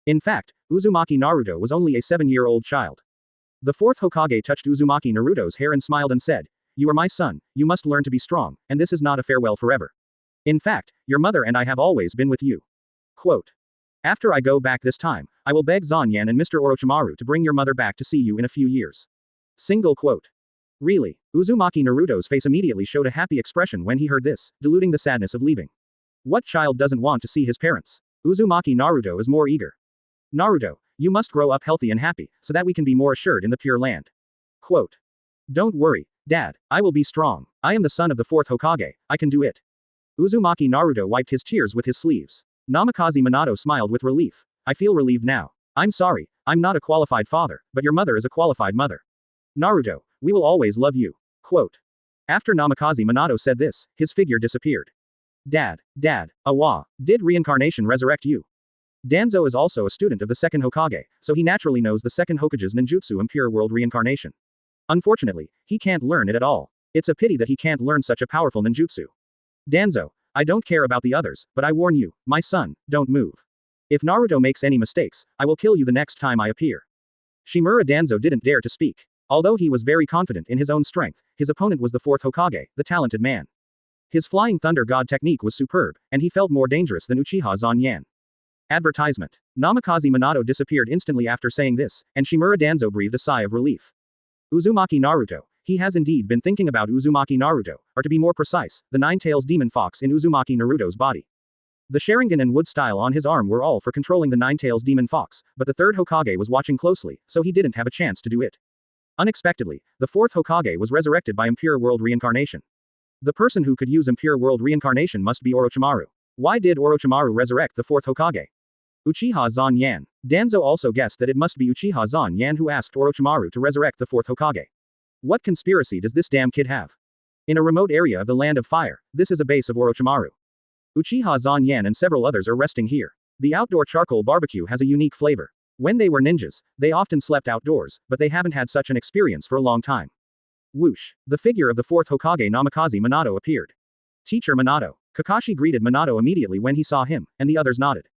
In fact, Uzumaki Naruto was only a 7-year-old child. The fourth Hokage touched Uzumaki Naruto's hair and smiled and said, "You are my son, you must learn to be strong, and this is not a farewell forever. In fact, your mother and I have always been with you." Quote. After I go back this time, I will beg Zanyan and Mr. Orochimaru to bring your mother back to see you in a few years. Single quote. Really? Uzumaki Naruto's face immediately showed a happy expression when he heard this, diluting the sadness of leaving. What child doesn't want to see his parents? Uzumaki Naruto is more eager. Naruto, you must grow up healthy and happy, so that we can be more assured in the Pure Land. Quote. Don't worry, Dad, I will be strong. I am the son of the fourth Hokage, I can do it. Uzumaki Naruto wiped his tears with his sleeves. Namikaze Minato smiled with relief. I feel relieved now. I'm sorry, I'm not a qualified father, but your mother is a qualified mother. Naruto, we will always love you. Quote. After Namikaze Minato said this, his figure disappeared. Dad, Awa, did reincarnation resurrect you? Danzo is also a student of the second Hokage, so he naturally knows the second Hokage's ninjutsu and pure world reincarnation. Unfortunately, he can't learn it at all. It's a pity that he can't learn such a powerful ninjutsu. Danzo, I don't care about the others, but I warn you, my son, don't move. If Naruto makes any mistakes, I will kill you the next time I appear. Shimura Danzo didn't dare to speak. Although he was very confident in his own strength, his opponent was the fourth Hokage, the talented man. His Flying Thunder God technique was superb, and he felt more dangerous than Uchiha Zanyan. Advertisement. Namikaze Minato disappeared instantly after saying this, and Shimura Danzo breathed a sigh of relief. Uzumaki Naruto. He has indeed been thinking about Uzumaki Naruto, or to be more precise, the Nine-Tails Demon Fox in Uzumaki Naruto's body. The Sharingan and wood style on his arm were all for controlling the Nine-Tails Demon Fox, but the third Hokage was watching closely, so he didn't have a chance to do it. Unexpectedly, the fourth Hokage was resurrected by Impure World Reincarnation. The person who could use Impure World Reincarnation must be Orochimaru. Why did Orochimaru resurrect the fourth Hokage? Uchiha Zanyan. Danzo also guessed that it must be Uchiha Zanyan who asked Orochimaru to resurrect the fourth Hokage. What conspiracy does this damn kid have? In a remote area of the Land of Fire, this is a base of Orochimaru. Uchiha Zanyan and several others are resting here. The outdoor charcoal barbecue has a unique flavor. When they were ninjas, they often slept outdoors, but they haven't had such an experience for a long time. Whoosh! The figure of the fourth Hokage Namikaze Minato appeared. Teacher Minato. Kakashi greeted Minato immediately when he saw him, and the others nodded.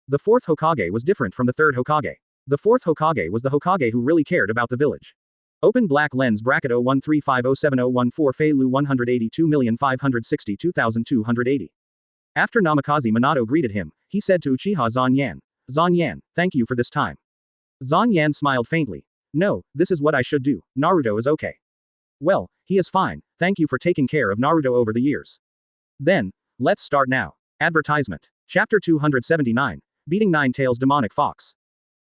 The fourth Hokage was different from the third Hokage. The fourth Hokage was the Hokage who really cared about the village. Open black lens bracket 0135070114 Feilu 182,562,280. After Namikaze Minato greeted him, he said to Uchiha Zanyan, Zanyan, thank you for this time. Zanyan smiled faintly. No, this is what I should do, Naruto is okay. Well, he is fine, thank you for taking care of Naruto over the years. Then, let's start now. Advertisement. Chapter 279. Beating Nine-Tails Demonic Fox.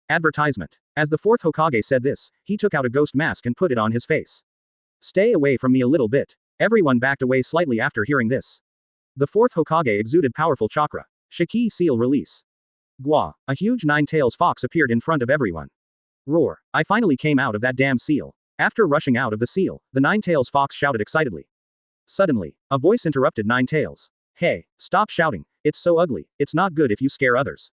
Advertisement. As the fourth Hokage said this, he took out a ghost mask and put it on his face. Stay away from me a little bit. Everyone backed away slightly after hearing this. The fourth Hokage exuded powerful chakra. Shiki seal release. Gwa, a huge nine-tails fox appeared in front of everyone. Roar, I finally came out of that damn seal. After rushing out of the seal, the nine-tails fox shouted excitedly. Suddenly, a voice interrupted Nine-Tails. Hey, stop shouting, it's so ugly, it's not good if you scare others.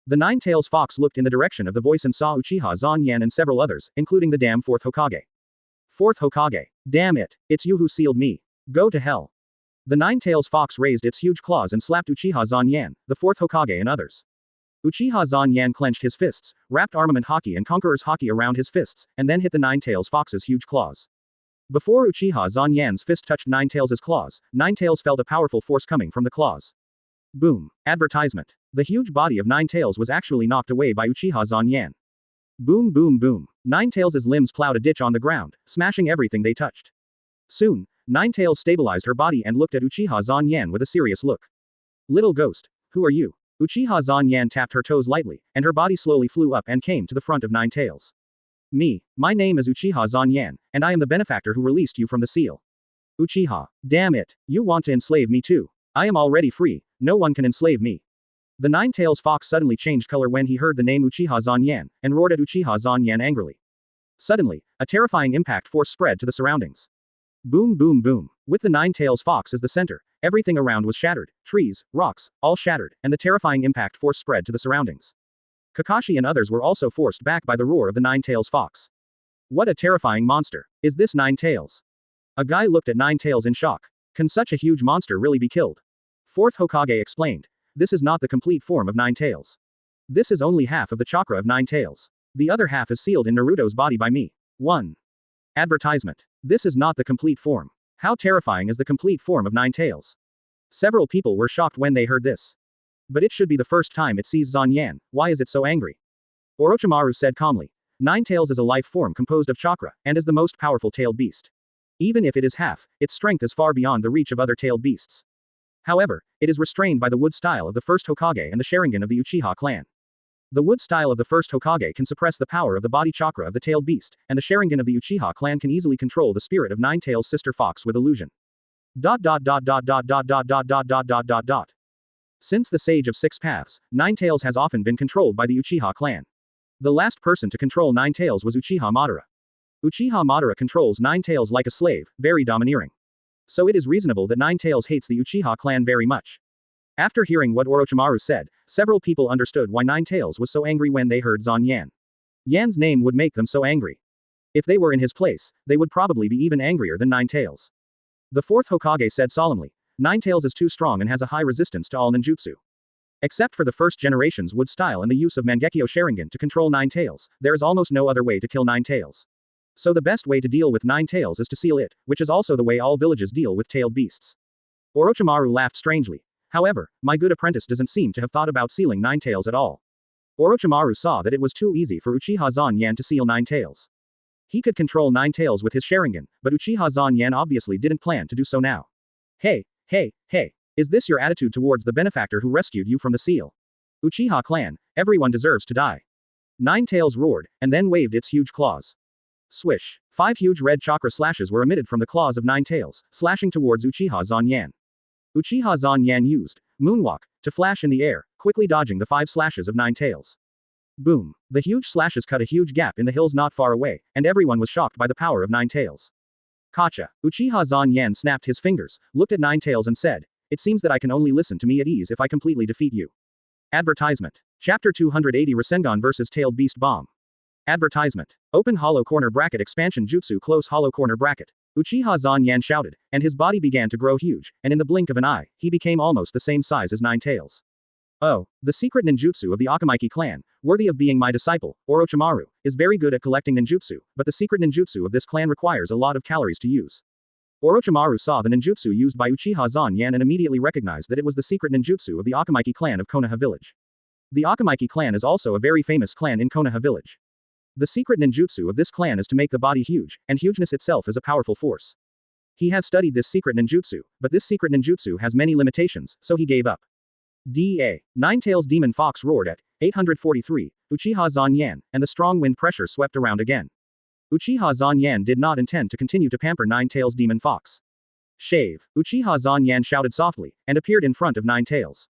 The Nine-Tails Fox looked in the direction of the voice and saw Uchiha Zanyan and several others, including the damn fourth Hokage. Fourth Hokage. Damn it, it's you who sealed me. Go to hell. The Nine-Tails Fox raised its huge claws and slapped Uchiha Zanyan, the fourth Hokage and others. Uchiha Zanyan clenched his fists, wrapped armament haki and conqueror's haki around his fists, and then hit the Nine-Tails Fox's huge claws. Before Uchiha Zanyan's fist touched Nine-Tails' claws, Nine-Tails felt a powerful force coming from the claws. Boom. Advertisement. The huge body of Nine-Tails was actually knocked away by Uchiha Zanyan. Boom boom boom. Nine-Tails' limbs plowed a ditch on the ground, smashing everything they touched. Soon, Ninetales stabilized her body and looked at Uchiha Zanyan with a serious look. Little ghost, who are you? Uchiha Zanyan tapped her toes lightly, and her body slowly flew up and came to the front of Ninetales. My name is Uchiha Zanyan, and I am the benefactor who released you from the seal. Uchiha, damn it, you want to enslave me too. I am already free, no one can enslave me. The Nine-Tails fox suddenly changed color when he heard the name Uchiha Zanyan, and roared at Uchiha Zanyan angrily. Suddenly, a terrifying impact force spread to the surroundings. Boom boom boom. With the Nine-Tails fox as the center, everything around was shattered, trees, rocks, all shattered, and the terrifying impact force spread to the surroundings. Kakashi and others were also forced back by the roar of the Nine-Tails fox. What a terrifying monster. Is this Nine-Tails? A guy looked at Nine-Tails in shock. Can such a huge monster really be killed? Fourth Hokage explained. This is not the complete form of Nine-Tails. This is only half of the chakra of Nine-Tails. The other half is sealed in Naruto's body by me. 1. Advertisement. This is not the complete form. How terrifying is the complete form of Nine-Tails? Several people were shocked when they heard this. But it should be the first time it sees Zanyan, why is it so angry? Orochimaru said calmly. Nine-Tails is a life form composed of chakra, and is the most powerful tailed beast. Even if it is half, its strength is far beyond the reach of other tailed beasts. However, it is restrained by the wood style of the first Hokage and the Sharingan of the Uchiha clan. The wood style of the first Hokage can suppress the power of the body chakra of the tailed beast, and the Sharingan of the Uchiha clan can easily control the spirit of Nine-Tails' sister fox with illusion. Since the Sage of Six Paths, Nine-Tails has often been controlled by the Uchiha clan. The last person to control Nine-Tails was Uchiha Madara. Uchiha Madara controls Nine-Tails like a slave, very domineering. So it is reasonable that Nine-Tails hates the Uchiha clan very much. After hearing what Orochimaru said, several people understood why Nine-Tails was so angry when they heard Zanyan. Yan's name would make them so angry. If they were in his place, they would probably be even angrier than Nine-Tails. The fourth Hokage said solemnly, Nine-Tails is too strong and has a high resistance to all ninjutsu. Except for the first generation's wood style and the use of Mangekyo Sharingan to control Nine-Tails, there is almost no other way to kill Nine-Tails. So the best way to deal with Nine-Tails is to seal it, which is also the way all villages deal with tailed beasts. Orochimaru laughed strangely. However, my good apprentice doesn't seem to have thought about sealing Nine-Tails at all. Orochimaru saw that it was too easy for Uchiha Zanyan to seal Nine-Tails. He could control Nine-Tails with his Sharingan, but Uchiha Zanyan obviously didn't plan to do so now. Hey, is this your attitude towards the benefactor who rescued you from the seal? Uchiha clan, everyone deserves to die. Nine-Tails roared, and then waved its huge claws. Swish. 5 huge red chakra slashes were emitted from the claws of Nine-Tails, slashing towards Uchiha Zanyan. Uchiha Zanyan used Moonwalk to flash in the air, quickly dodging the 5 slashes of Nine-Tails. Boom. The huge slashes cut a huge gap in the hills not far away, and everyone was shocked by the power of Nine-Tails. Kacha. Uchiha Zanyan snapped his fingers, looked at Nine-Tails and said, it seems that I can only listen to me at ease if I completely defeat you. Advertisement. Chapter 280 Rasengan vs Tailed Beast Bomb. Advertisement. Open hollow corner bracket expansion jutsu close hollow corner bracket. Uchiha Zanyan shouted, and his body began to grow huge, and in the blink of an eye, he became almost the same size as Nine-Tails. Oh, the secret ninjutsu of the Akamaki clan, worthy of being my disciple, Orochimaru, is very good at collecting ninjutsu, but the secret ninjutsu of this clan requires a lot of calories to use. Orochimaru saw the ninjutsu used by Uchiha Zanyan and immediately recognized that it was the secret ninjutsu of the Akamaki clan of Konoha village. The Akamaki clan is also a very famous clan in Konoha village. The secret ninjutsu of this clan is to make the body huge, and hugeness itself is a powerful force. He has studied this secret ninjutsu, but this secret ninjutsu has many limitations, so he gave up. D.A. Nine-Tails Demon Fox roared at 843, Uchiha Zanyan, and the strong wind pressure swept around again. Uchiha Zanyan did not intend to continue to pamper Nine-Tails Demon Fox. Shave. Uchiha Zanyan shouted softly, and appeared in front of Nine-Tails.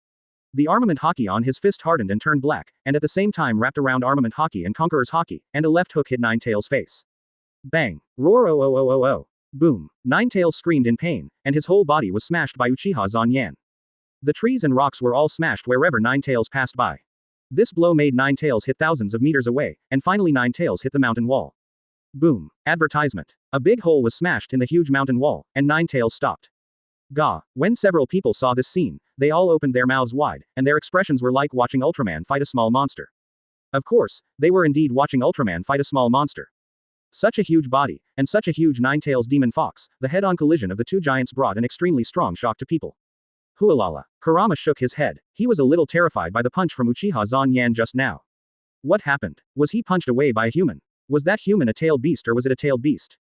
The armament haki on his fist hardened and turned black, and at the same time wrapped around armament haki and conqueror's haki, and a left hook hit Nine-Tails' face. Bang. Roar oh oh oh oh oh. Boom. Nine-Tails screamed in pain, and his whole body was smashed by Uchiha Zanyan. The trees and rocks were all smashed wherever Nine-Tails passed by. This blow made Nine-Tails hit thousands of meters away, and finally Nine-Tails hit the mountain wall. Boom. Advertisement. A big hole was smashed in the huge mountain wall, and Nine-Tails stopped. Gah. When several people saw this scene, they all opened their mouths wide, and their expressions were like watching Ultraman fight a small monster. Of course, they were indeed watching Ultraman fight a small monster. Such a huge body, and such a huge Nine-Tails Demon Fox, the head-on collision of the two giants brought an extremely strong shock to people. Hualala. Kurama shook his head. He was a little terrified by the punch from Uchiha Zanyan just now. What happened? Was he punched away by a human? Was that human a tailed beast or was it a tailed beast?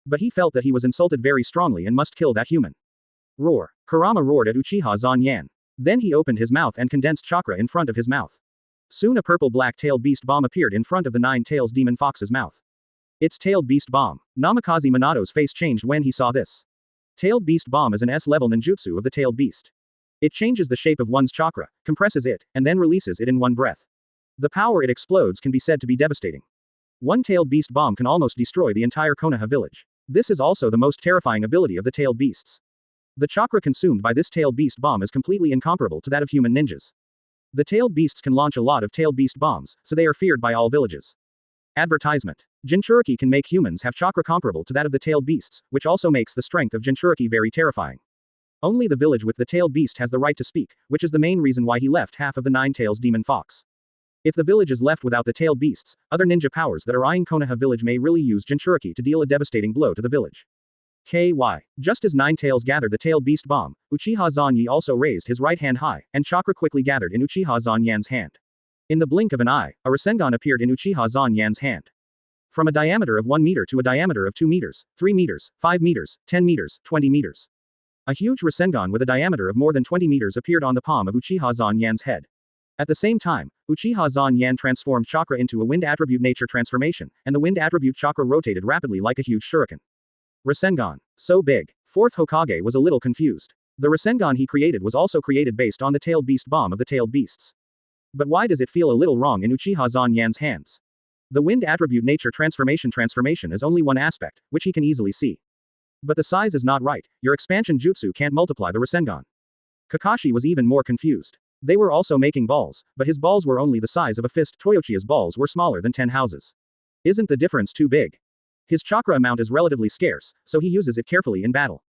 But he felt that he was insulted very strongly and must kill that human. Roar. Kurama roared at Uchiha Zanyan. Then he opened his mouth and condensed chakra in front of his mouth. Soon a purple black-tailed beast bomb appeared in front of the nine-tails demon fox's mouth. It's tailed beast bomb. Namikaze Minato's face changed when he saw this. Tailed beast bomb is an S-level ninjutsu of the tailed beast. It changes the shape of one's chakra, compresses it, and then releases it in one breath. The power it explodes can be said to be devastating. One tailed beast bomb can almost destroy the entire Konoha village. This is also the most terrifying ability of the tailed beasts. The chakra consumed by this tailed beast bomb is completely incomparable to that of human ninjas. The tailed beasts can launch a lot of tailed beast bombs, so they are feared by all villages. Advertisement. Jinchuriki can make humans have chakra comparable to that of the tailed beasts, which also makes the strength of Jinchuriki very terrifying. Only the village with the tailed beast has the right to speak, which is the main reason why he left half of the nine-tails demon fox. If the village is left without the tailed beasts, other ninja powers that are eyeing Konoha village may really use Jinchuriki to deal a devastating blow to the village. KY. Just as Nine Tails gathered the tailed beast bomb, Uchiha Zanyi also raised his right hand high, and chakra quickly gathered in Uchiha Zanyan's hand. In the blink of an eye, a Rasengan appeared in Uchiha Zanyan's hand. From a diameter of 1 meter to a diameter of 2 meters, 3 meters, 5 meters, 10 meters, 20 meters. A huge Rasengan with a diameter of more than 20 meters appeared on the palm of Uchiha Zanyan's head. At the same time, Uchiha Zanyan transformed chakra into a wind attribute nature transformation, and the wind attribute chakra rotated rapidly like a huge shuriken. Rasengan. So big. Fourth Hokage was a little confused. The Rasengan he created was also created based on the tailed beast bomb of the tailed beasts. But why does it feel a little wrong in Uchiha Zanyan's hands? The wind attribute nature transformation is only one aspect, which he can easily see. But the size is not right, your expansion jutsu can't multiply the Rasengan. Kakashi was even more confused. They were also making balls, but his balls were only the size of a fist. Toyochi's balls were smaller than 10 houses. Isn't the difference too big? His chakra amount is relatively scarce, so he uses it carefully in battle.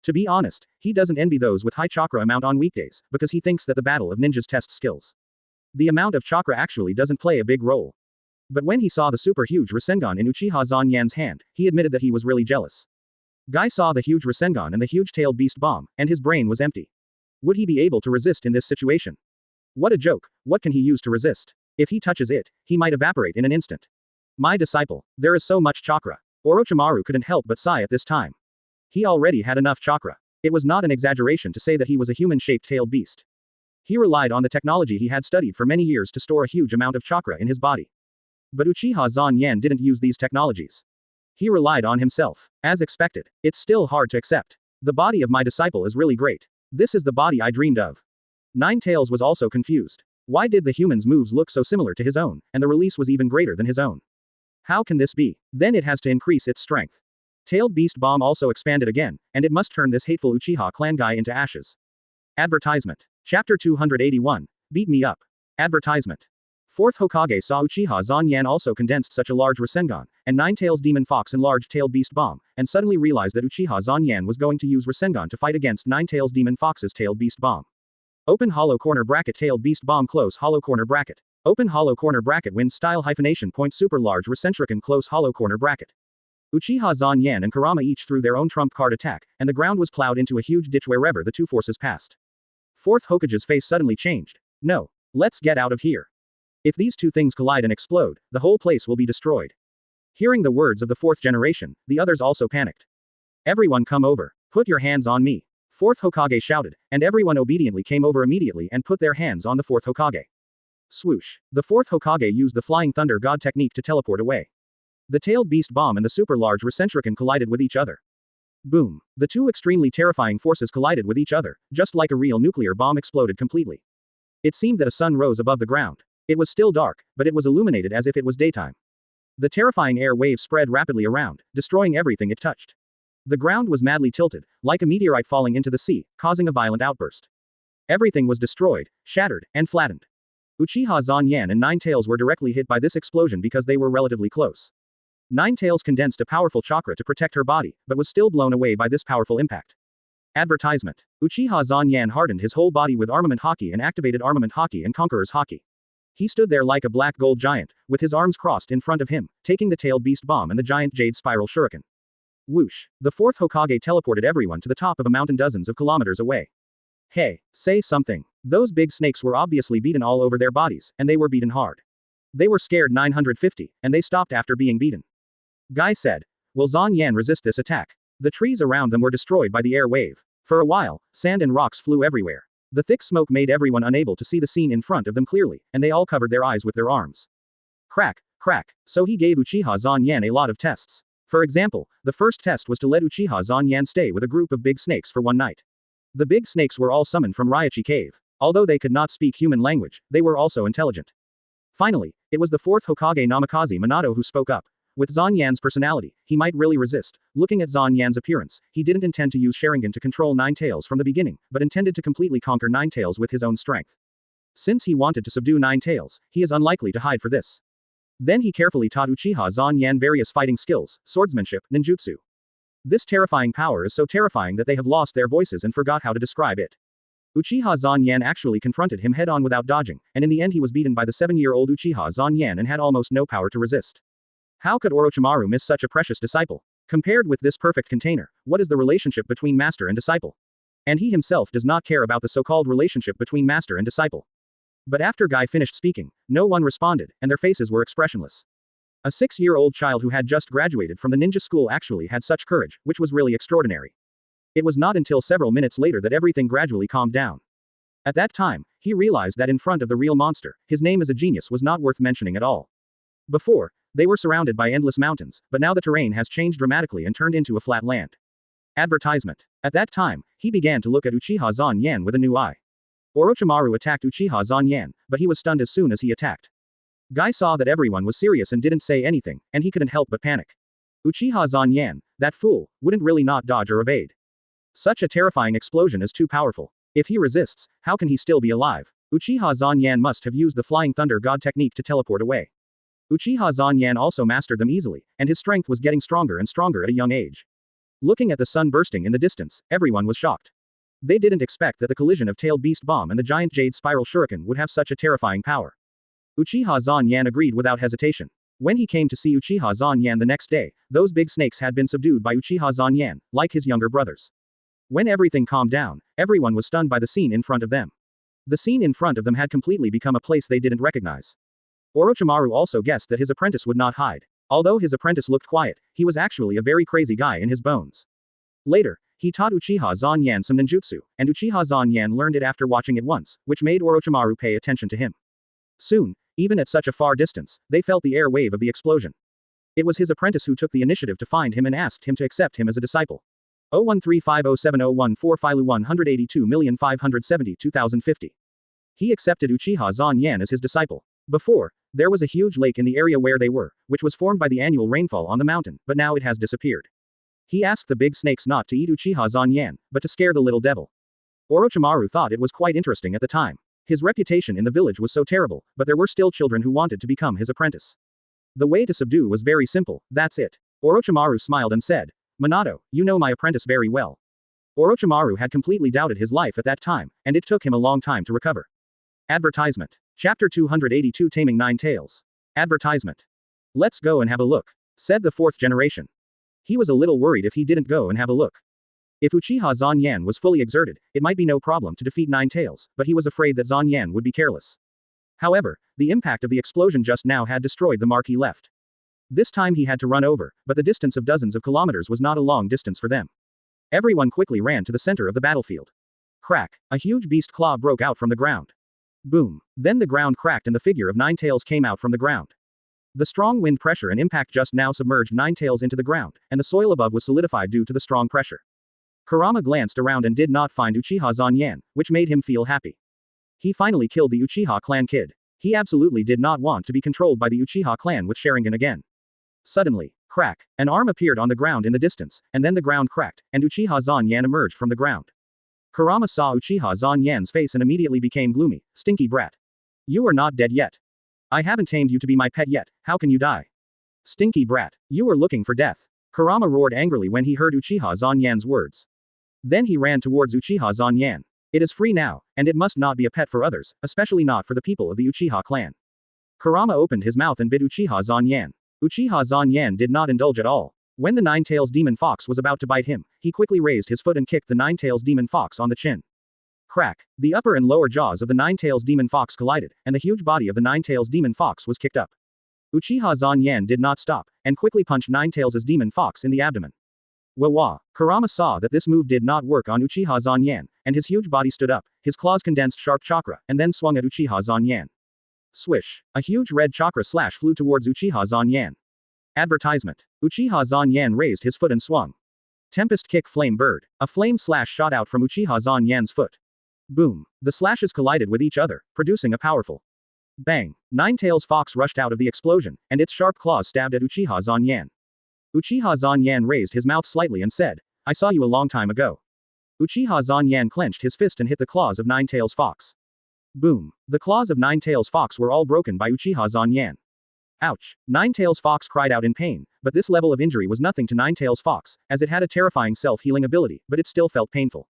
To be honest, he doesn't envy those with high chakra amount on weekdays, because he thinks that the battle of ninjas tests skills. The amount of chakra actually doesn't play a big role. But when he saw the super huge Rasengan in Uchiha Zanyan's hand, he admitted that he was really jealous. Guy saw the huge Rasengan and the huge tailed beast bomb, and his brain was empty. Would he be able to resist in this situation? What a joke, what can he use to resist? If he touches it, he might evaporate in an instant. My disciple, there is so much chakra. Orochimaru couldn't help but sigh at this time. He already had enough chakra. It was not an exaggeration to say that he was a human-shaped tailed beast. He relied on the technology he had studied for many years to store a huge amount of chakra in his body. But Uchiha Zanyan didn't use these technologies. He relied on himself. As expected, it's still hard to accept. The body of my disciple is really great. This is the body I dreamed of. Nine Tails was also confused. Why did the human's moves look so similar to his own, and the release was even greater than his own? How can this be? Then it has to increase its strength. Tailed Beast Bomb also expanded again, and it must turn this hateful Uchiha clan guy into ashes. Advertisement. Chapter 281. Beat me up. Advertisement. Fourth Hokage saw Uchiha Zanyan also condensed such a large Rasengan, and Nine Tails Demon Fox enlarged Tailed Beast Bomb, and suddenly realized that Uchiha Zanyan was going to use Rasengan to fight against Nine Tails Demon Fox's Tailed Beast Bomb. Open hollow corner bracket Tailed Beast Bomb close hollow corner bracket. Open hollow corner bracket wind style hyphenation point super large Rasentrican close hollow corner bracket. Uchiha Zanyan and Kurama each threw their own trump card attack, and the ground was plowed into a huge ditch wherever the two forces passed. Fourth Hokage's face suddenly changed. No. Let's get out of here. If these two things collide and explode, the whole place will be destroyed. Hearing the words of the fourth generation, the others also panicked. Everyone come over. Put your hands on me. Fourth Hokage shouted, and everyone obediently came over immediately and put their hands on the fourth Hokage. Swoosh. The fourth Hokage used the Flying Thunder God technique to teleport away. The Tailed Beast Bomb and the super large Rasentrican collided with each other. Boom. The two extremely terrifying forces collided with each other, just like a real nuclear bomb exploded completely. It seemed that a sun rose above the ground. It was still dark, but it was illuminated as if it was daytime. The terrifying air wave spread rapidly around, destroying everything it touched. The ground was madly tilted, like a meteorite falling into the sea, causing a violent outburst. Everything was destroyed, shattered, and flattened. Uchiha Zanyan and Nine Tails were directly hit by this explosion because they were relatively close. Nine Tails condensed a powerful chakra to protect her body, but was still blown away by this powerful impact. Advertisement. Uchiha Zanyan hardened his whole body with Armament Haki and activated Armament Haki and Conqueror's Haki. He stood there like a black gold giant, with his arms crossed in front of him, taking the Tailed Beast Bomb and the giant Jade Spiral Shuriken. Whoosh. The fourth Hokage teleported everyone to the top of a mountain dozens of kilometers away. Hey, say something. Those big snakes were obviously beaten all over their bodies, and they were beaten hard. They were scared 950, and they stopped after being beaten. Guy said. Will Zan Yan resist this attack? The trees around them were destroyed by the air wave. For a while, sand and rocks flew everywhere. The thick smoke made everyone unable to see the scene in front of them clearly, and they all covered their eyes with their arms. Crack, crack. So he gave Uchiha Zan Yan a lot of tests. For example, the first test was to let Uchiha Zan Yan stay with a group of big snakes for one night. The big snakes were all summoned from Raichi Cave. Although they could not speak human language, they were also intelligent. Finally, it was the fourth Hokage Namikaze Minato who spoke up. With Zan Yan's personality, he might really resist. Looking at Zan Yan's appearance, he didn't intend to use Sharingan to control Nine Tails from the beginning, but intended to completely conquer Nine Tails with his own strength. Since he wanted to subdue Nine Tails, he is unlikely to hide for this. Then he carefully taught Uchiha Zan Yan various fighting skills, swordsmanship, ninjutsu. This terrifying power is so terrifying that they have lost their voices and forgot how to describe it. Uchiha Zan Yan actually confronted him head-on without dodging, and in the end he was beaten by the 7-year-old Uchiha Zan Yan and had almost no power to resist. How could Orochimaru miss such a precious disciple? Compared with this perfect container, what is the relationship between master and disciple? And he himself does not care about the so-called relationship between master and disciple. But after Guy finished speaking, no one responded, and their faces were expressionless. A 6-year-old child who had just graduated from the ninja school actually had such courage, which was really extraordinary. It was not until several minutes later that everything gradually calmed down. At that time, he realized that in front of the real monster, his name as a genius was not worth mentioning at all. Before, they were surrounded by endless mountains, but now the terrain has changed dramatically and turned into a flat land. Advertisement. At that time, he began to look at Uchiha Zan Yan with a new eye. Orochimaru attacked Uchiha Zan Yan, but he was stunned as soon as he attacked. Guy saw that everyone was serious and didn't say anything, and he couldn't help but panic. Uchiha Zan Yan, that fool, wouldn't really not dodge or evade. Such a terrifying explosion is too powerful. If he resists, how can he still be alive? Uchiha Zan Yan must have used the Flying Thunder God technique to teleport away. Uchiha Zan Yan also mastered them easily, and his strength was getting stronger and stronger at a young age. Looking at the sun bursting in the distance, everyone was shocked. They didn't expect that the collision of Tailed Beast Bomb and the giant Jade Spiral Shuriken would have such a terrifying power. Uchiha Zan Yan agreed without hesitation. When he came to see Uchiha Zan Yan the next day, those big snakes had been subdued by Uchiha Zan Yan, like his younger brothers. When everything calmed down, everyone was stunned by the scene in front of them. The scene in front of them had completely become a place they didn't recognize. Orochimaru also guessed that his apprentice would not hide. Although his apprentice looked quiet, he was actually a very crazy guy in his bones. Later, he taught Uchiha Zan Yan some ninjutsu, and Uchiha Zan Yan learned it after watching it once, which made Orochimaru pay attention to him. Soon, even at such a far distance, they felt the air wave of the explosion. It was his apprentice who took the initiative to find him and asked him to accept him as a disciple. 013507014 Filu 182,570,2050. He accepted Uchiha Zan Yan as his disciple. Before, there was a huge lake in the area where they were, which was formed by the annual rainfall on the mountain, but now it has disappeared. He asked the big snakes not to eat Uchiha Zan Yan, but to scare the little devil. Orochimaru thought it was quite interesting at the time. His reputation in the village was so terrible, but there were still children who wanted to become his apprentice. The way to subdue was very simple, that's it. Orochimaru smiled and said, Minato, you know my apprentice very well. Orochimaru had completely doubted his life at that time, and it took him a long time to recover. Advertisement. Chapter 282 Taming Nine Tails. Advertisement. Let's go and have a look, said the fourth generation. He was a little worried if he didn't go and have a look. If Uchiha Zan Yan was fully exerted, it might be no problem to defeat Nine Tails, but he was afraid that Zan Yan would be careless. However, the impact of the explosion just now had destroyed the mark he left. This time he had to run over, but the distance of dozens of kilometers was not a long distance for them. Everyone quickly ran to the center of the battlefield. Crack, a huge beast claw broke out from the ground. Boom. Then the ground cracked and the figure of Nine Tails came out from the ground. The strong wind pressure and impact just now submerged Nine Tails into the ground, and the soil above was solidified due to the strong pressure. Kurama glanced around and did not find Uchiha Zan Yan, which made him feel happy. He finally killed the Uchiha clan kid. He absolutely did not want to be controlled by the Uchiha clan with Sharingan again. Suddenly, crack, an arm appeared on the ground in the distance, and then the ground cracked, and Uchiha Zan Yan emerged from the ground. Kurama saw Uchiha Zan Yan's face and immediately became gloomy. Stinky brat. You are not dead yet. I haven't tamed you to be my pet yet, how can you die? Stinky brat. You are looking for death. Kurama roared angrily when he heard Uchiha Zan Yan's words. Then he ran towards Uchiha Zan Yan. It is free now, and it must not be a pet for others, especially not for the people of the Uchiha clan. Kurama opened his mouth and bit Uchiha Zan Yan. Uchiha Zan Yan did not indulge at all. When the Nine-Tails Demon Fox was about to bite him, he quickly raised his foot and kicked the Nine-Tails Demon Fox on the chin. Crack. The upper and lower jaws of the Nine-Tails Demon Fox collided, and the huge body of the Nine-Tails Demon Fox was kicked up. Uchiha Zanyan did not stop, and quickly punched Ninetales' demon fox in the abdomen. Wah! Kurama saw that this move did not work on Uchiha Zanyan, and his huge body stood up, his claws condensed sharp chakra, and then swung at Uchiha Zanyan. Swish! A huge red chakra slash flew towards Uchiha Zanyan. Advertisement. Uchiha Zanyan raised his foot and swung. Tempest kick flame bird. A flame slash shot out from Uchiha Zanyan's foot. Boom. The slashes collided with each other, producing a powerful bang. Ninetales fox rushed out of the explosion, and its sharp claws stabbed at Uchiha Zanyan. Uchiha Zanyan raised his mouth slightly and said, "I saw you a long time ago." Uchiha Zanyan clenched his fist and hit the claws of Ninetales fox. Boom. The claws of Ninetales fox were all broken by Uchiha Zanyan. Ouch. Ninetales fox cried out in pain, but this level of injury was nothing to Ninetales fox, as it had a terrifying self-healing ability, but it still felt painful.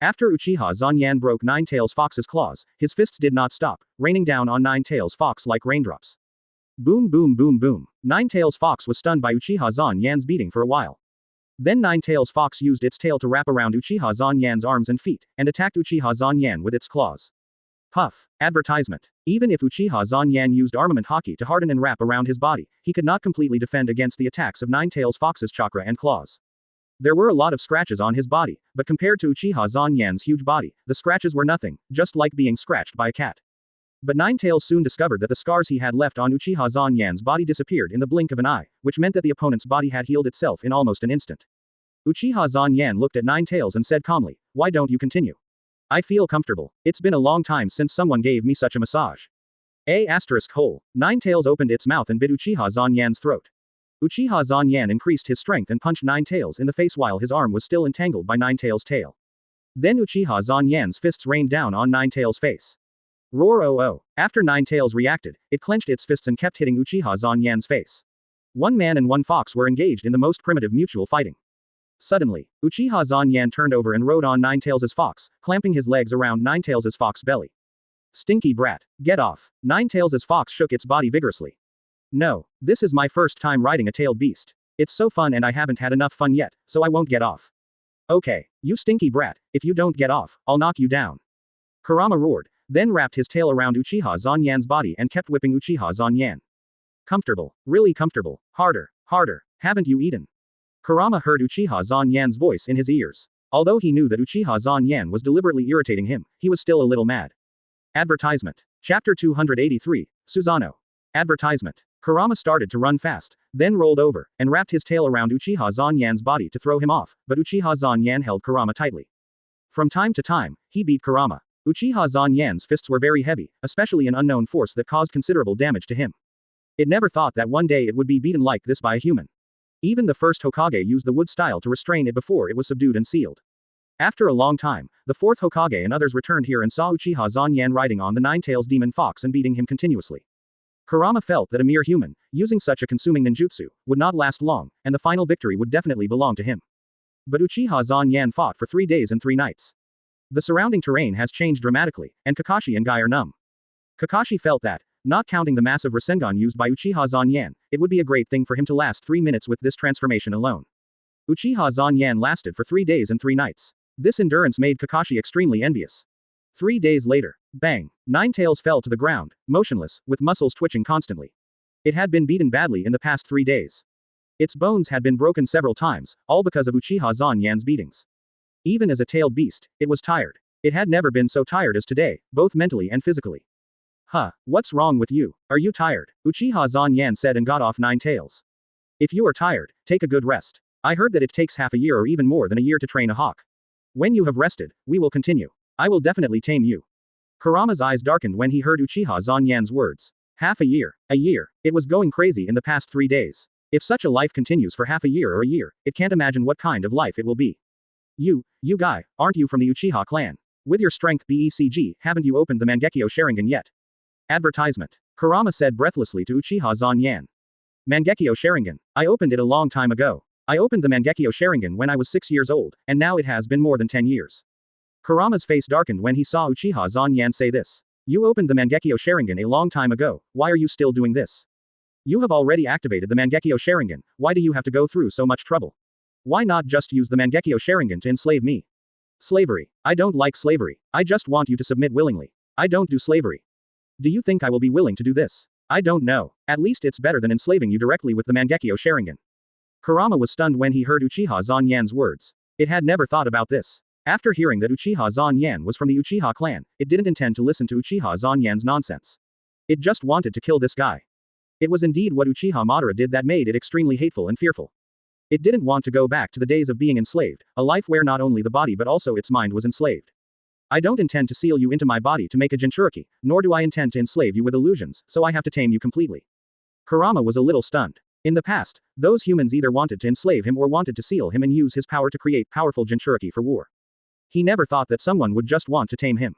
After Uchiha Zanyan broke Ninetales fox's claws, his fists did not stop, raining down on Ninetales fox like raindrops. Boom boom boom boom. Ninetales fox was stunned by Uchiha Zanyan's beating for a while. Then Ninetales fox used its tail to wrap around Uchiha Zanyan's arms and feet, and attacked Uchiha Zanyan with its claws. Puff. Advertisement. Even if Uchiha Zanyan used armament haki to harden and wrap around his body, he could not completely defend against the attacks of Ninetales fox's chakra and claws. There were a lot of scratches on his body, but compared to Uchiha Zanyan's huge body, the scratches were nothing, just like being scratched by a cat. But Ninetales soon discovered that the scars he had left on Uchiha Zanyan's body disappeared in the blink of an eye, which meant that the opponent's body had healed itself in almost an instant. Uchiha Zanyan looked at Ninetales and said calmly, "Why don't you continue? I feel comfortable. It's been a long time since someone gave me such a massage." Ninetales opened its mouth and bit Uchiha Zanyan's throat. Uchiha Zanyan increased his strength and punched Ninetales in the face while his arm was still entangled by Ninetales' tail. Then Uchiha Zanyan's fists rained down on Ninetales' face. Roar oh oh. After Ninetales reacted, it clenched its fists and kept hitting Uchiha Zanyan's face. One man and one fox were engaged in the most primitive mutual fighting. Suddenly, Uchiha Zanyan turned over and rode on Ninetales' fox, clamping his legs around Ninetales' fox belly. "Stinky brat, get off." Ninetales' fox shook its body vigorously. "No, this is my first time riding a tailed beast. It's so fun and I haven't had enough fun yet, so I won't get off." "Okay, you stinky brat, if you don't get off, I'll knock you down." Kurama roared, then wrapped his tail around Uchiha Zanyan's body and kept whipping Uchiha Zanyan. "Comfortable, really comfortable, harder, harder, haven't you eaten?" Kurama heard Uchiha Zanyan's voice in his ears. Although he knew that Uchiha Zanyan was deliberately irritating him, he was still a little mad. Advertisement. Chapter 283, Susanoo. Advertisement. Kurama started to run fast, then rolled over, and wrapped his tail around Uchiha Zanyan's body to throw him off, but Uchiha Zanyan held Kurama tightly. From time to time, he beat Kurama. Uchiha Zanyan's fists were very heavy, especially an unknown force that caused considerable damage to him. It never thought that one day it would be beaten like this by a human. Even the first Hokage used the wood style to restrain it before it was subdued and sealed. After a long time, the fourth Hokage and others returned here and saw Uchiha Zanyan riding on the Ninetales demon fox and beating him continuously. Kurama felt that a mere human, using such a consuming ninjutsu, would not last long, and the final victory would definitely belong to him. But Uchiha Zanyan fought for 3 days and 3 nights. The surrounding terrain has changed dramatically, and Kakashi and Guy are numb. Kakashi felt that, not counting the massive Rasengan used by Uchiha Zanyan, it would be a great thing for him to last 3 minutes with this transformation alone. Uchiha Zanyan lasted for 3 days and 3 nights. This endurance made Kakashi extremely envious. 3 days later, bang, Ninetales fell to the ground, motionless, with muscles twitching constantly. It had been beaten badly in the past 3 days. Its bones had been broken several times, all because of Uchiha Zanyan's beatings. Even as a tailed beast, it was tired. It had never been so tired as today, both mentally and physically. "Huh, what's wrong with you? Are you tired?" Uchiha Zanyan said and got off Ninetales. "If you are tired, take a good rest. I heard that it takes half a year or even more than a year to train a hawk. When you have rested, we will continue. I will definitely tame you." Kurama's eyes darkened when he heard Uchiha Zanyan's words. Half a year. A year. It was going crazy in the past 3 days. If such a life continues for half a year or a year, it can't imagine what kind of life it will be. You guy, aren't you from the Uchiha clan? With your strength BECG, haven't you opened the Mangekyo Sharingan yet? Advertisement. Kurama said breathlessly to Uchiha Zanyan. Mangekyo Sharingan. I opened it a long time ago. I opened the Mangekyo Sharingan when I was 6 years old, and now it has been more than 10 years. Kurama's face darkened when he saw Uchiha Zanyan say this. You opened the Mangekyo Sharingan a long time ago, why are you still doing this? You have already activated the Mangekyo Sharingan, why do you have to go through so much trouble? Why not just use the Mangekyo Sharingan to enslave me? Slavery. I don't like slavery, I just want you to submit willingly. I don't do slavery. Do you think I will be willing to do this? I don't know. At least it's better than enslaving you directly with the Mangekyo Sharingan. Kurama was stunned when he heard Uchiha Zanyan's words. It had never thought about this. After hearing that Uchiha Zanyan was from the Uchiha clan, it didn't intend to listen to Uchiha Zanyan's nonsense. It just wanted to kill this guy. It was indeed what Uchiha Madara did that made it extremely hateful and fearful. It didn't want to go back to the days of being enslaved, a life where not only the body but also its mind was enslaved. I don't intend to seal you into my body to make a Jinchuriki, nor do I intend to enslave you with illusions, so I have to tame you completely. Kurama was a little stunned. In the past, those humans either wanted to enslave him or wanted to seal him and use his power to create powerful Jinchuriki for war. He never thought that someone would just want to tame him.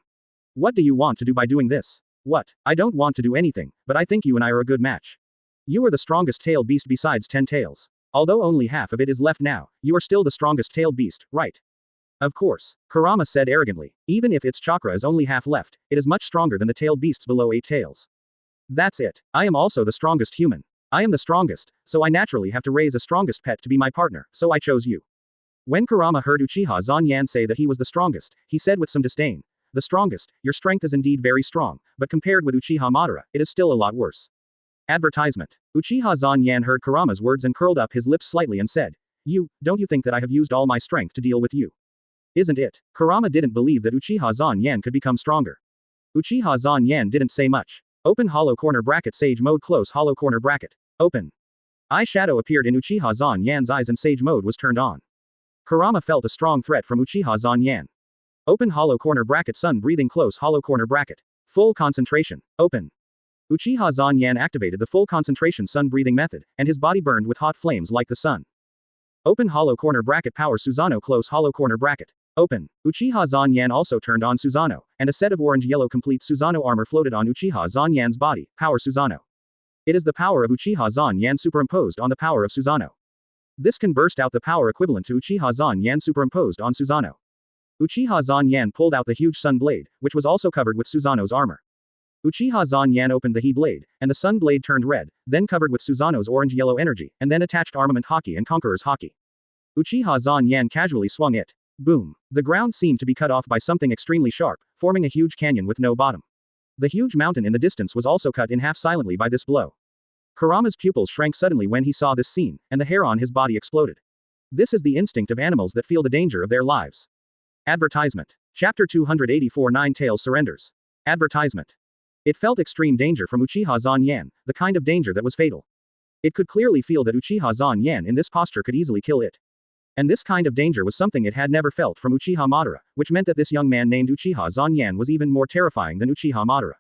What do you want to do by doing this? What? I don't want to do anything, but I think you and I are a good match. You are the strongest tailed beast besides 10 tails. Although only half of it is left now, you are still the strongest tailed beast, right? Of course, Kurama said arrogantly. Even if its chakra is only half left, it is much stronger than the tailed beasts below 8 tails. That's it. I am also the strongest human. I am the strongest, so I naturally have to raise a strongest pet to be my partner, so I chose you. When Kurama heard Uchiha Zanyan say that he was the strongest, he said with some disdain. The strongest, your strength is indeed very strong, but compared with Uchiha Madara, it is still a lot worse. Advertisement. Uchiha Zanyan heard Kurama's words and curled up his lips slightly and said, don't you think that I have used all my strength to deal with you? Isn't it? Kurama didn't believe that Uchiha Zanyan could become stronger. Uchiha Zanyan didn't say much. Open hollow corner bracket Sage mode close hollow corner bracket. Open. Eyeshadow appeared in Uchiha Zanyan's eyes and Sage mode was turned on. Kurama felt a strong threat from Uchiha Zanyan. Open hollow corner bracket sun breathing close hollow corner bracket. Full concentration. Open. Uchiha Zanyan activated the full concentration sun breathing method, and his body burned with hot flames like the sun. Open hollow corner bracket power Susanoo close hollow corner bracket. Open. Uchiha Zanyan also turned on Susanoo, and a set of orange-yellow complete Susanoo armor floated on Uchiha Zanyan's body, power Susanoo. It is the power of Uchiha Zanyan superimposed on the power of Susanoo. This can burst out the power equivalent to Uchiha Zanyan superimposed on Susanoo. Uchiha Zanyan pulled out the huge sun blade, which was also covered with Susanoo's armor. Uchiha Zanyan opened the He blade, and the sun blade turned red, then covered with Susanoo's orange-yellow energy, and then attached armament haki and conqueror's haki. Uchiha Zanyan casually swung it. Boom. The ground seemed to be cut off by something extremely sharp, forming a huge canyon with no bottom. The huge mountain in the distance was also cut in half silently by this blow. Kurama's pupils shrank suddenly when he saw this scene, and the hair on his body exploded. This is the instinct of animals that feel the danger of their lives. Advertisement. Chapter 284 Nine Tails surrenders. Advertisement. It felt extreme danger from Uchiha Zanyan, the kind of danger that was fatal. It could clearly feel that Uchiha Zanyan in this posture could easily kill it. And this kind of danger was something it had never felt from Uchiha Madara, which meant that this young man named Uchiha Zanyan was even more terrifying than Uchiha Madara.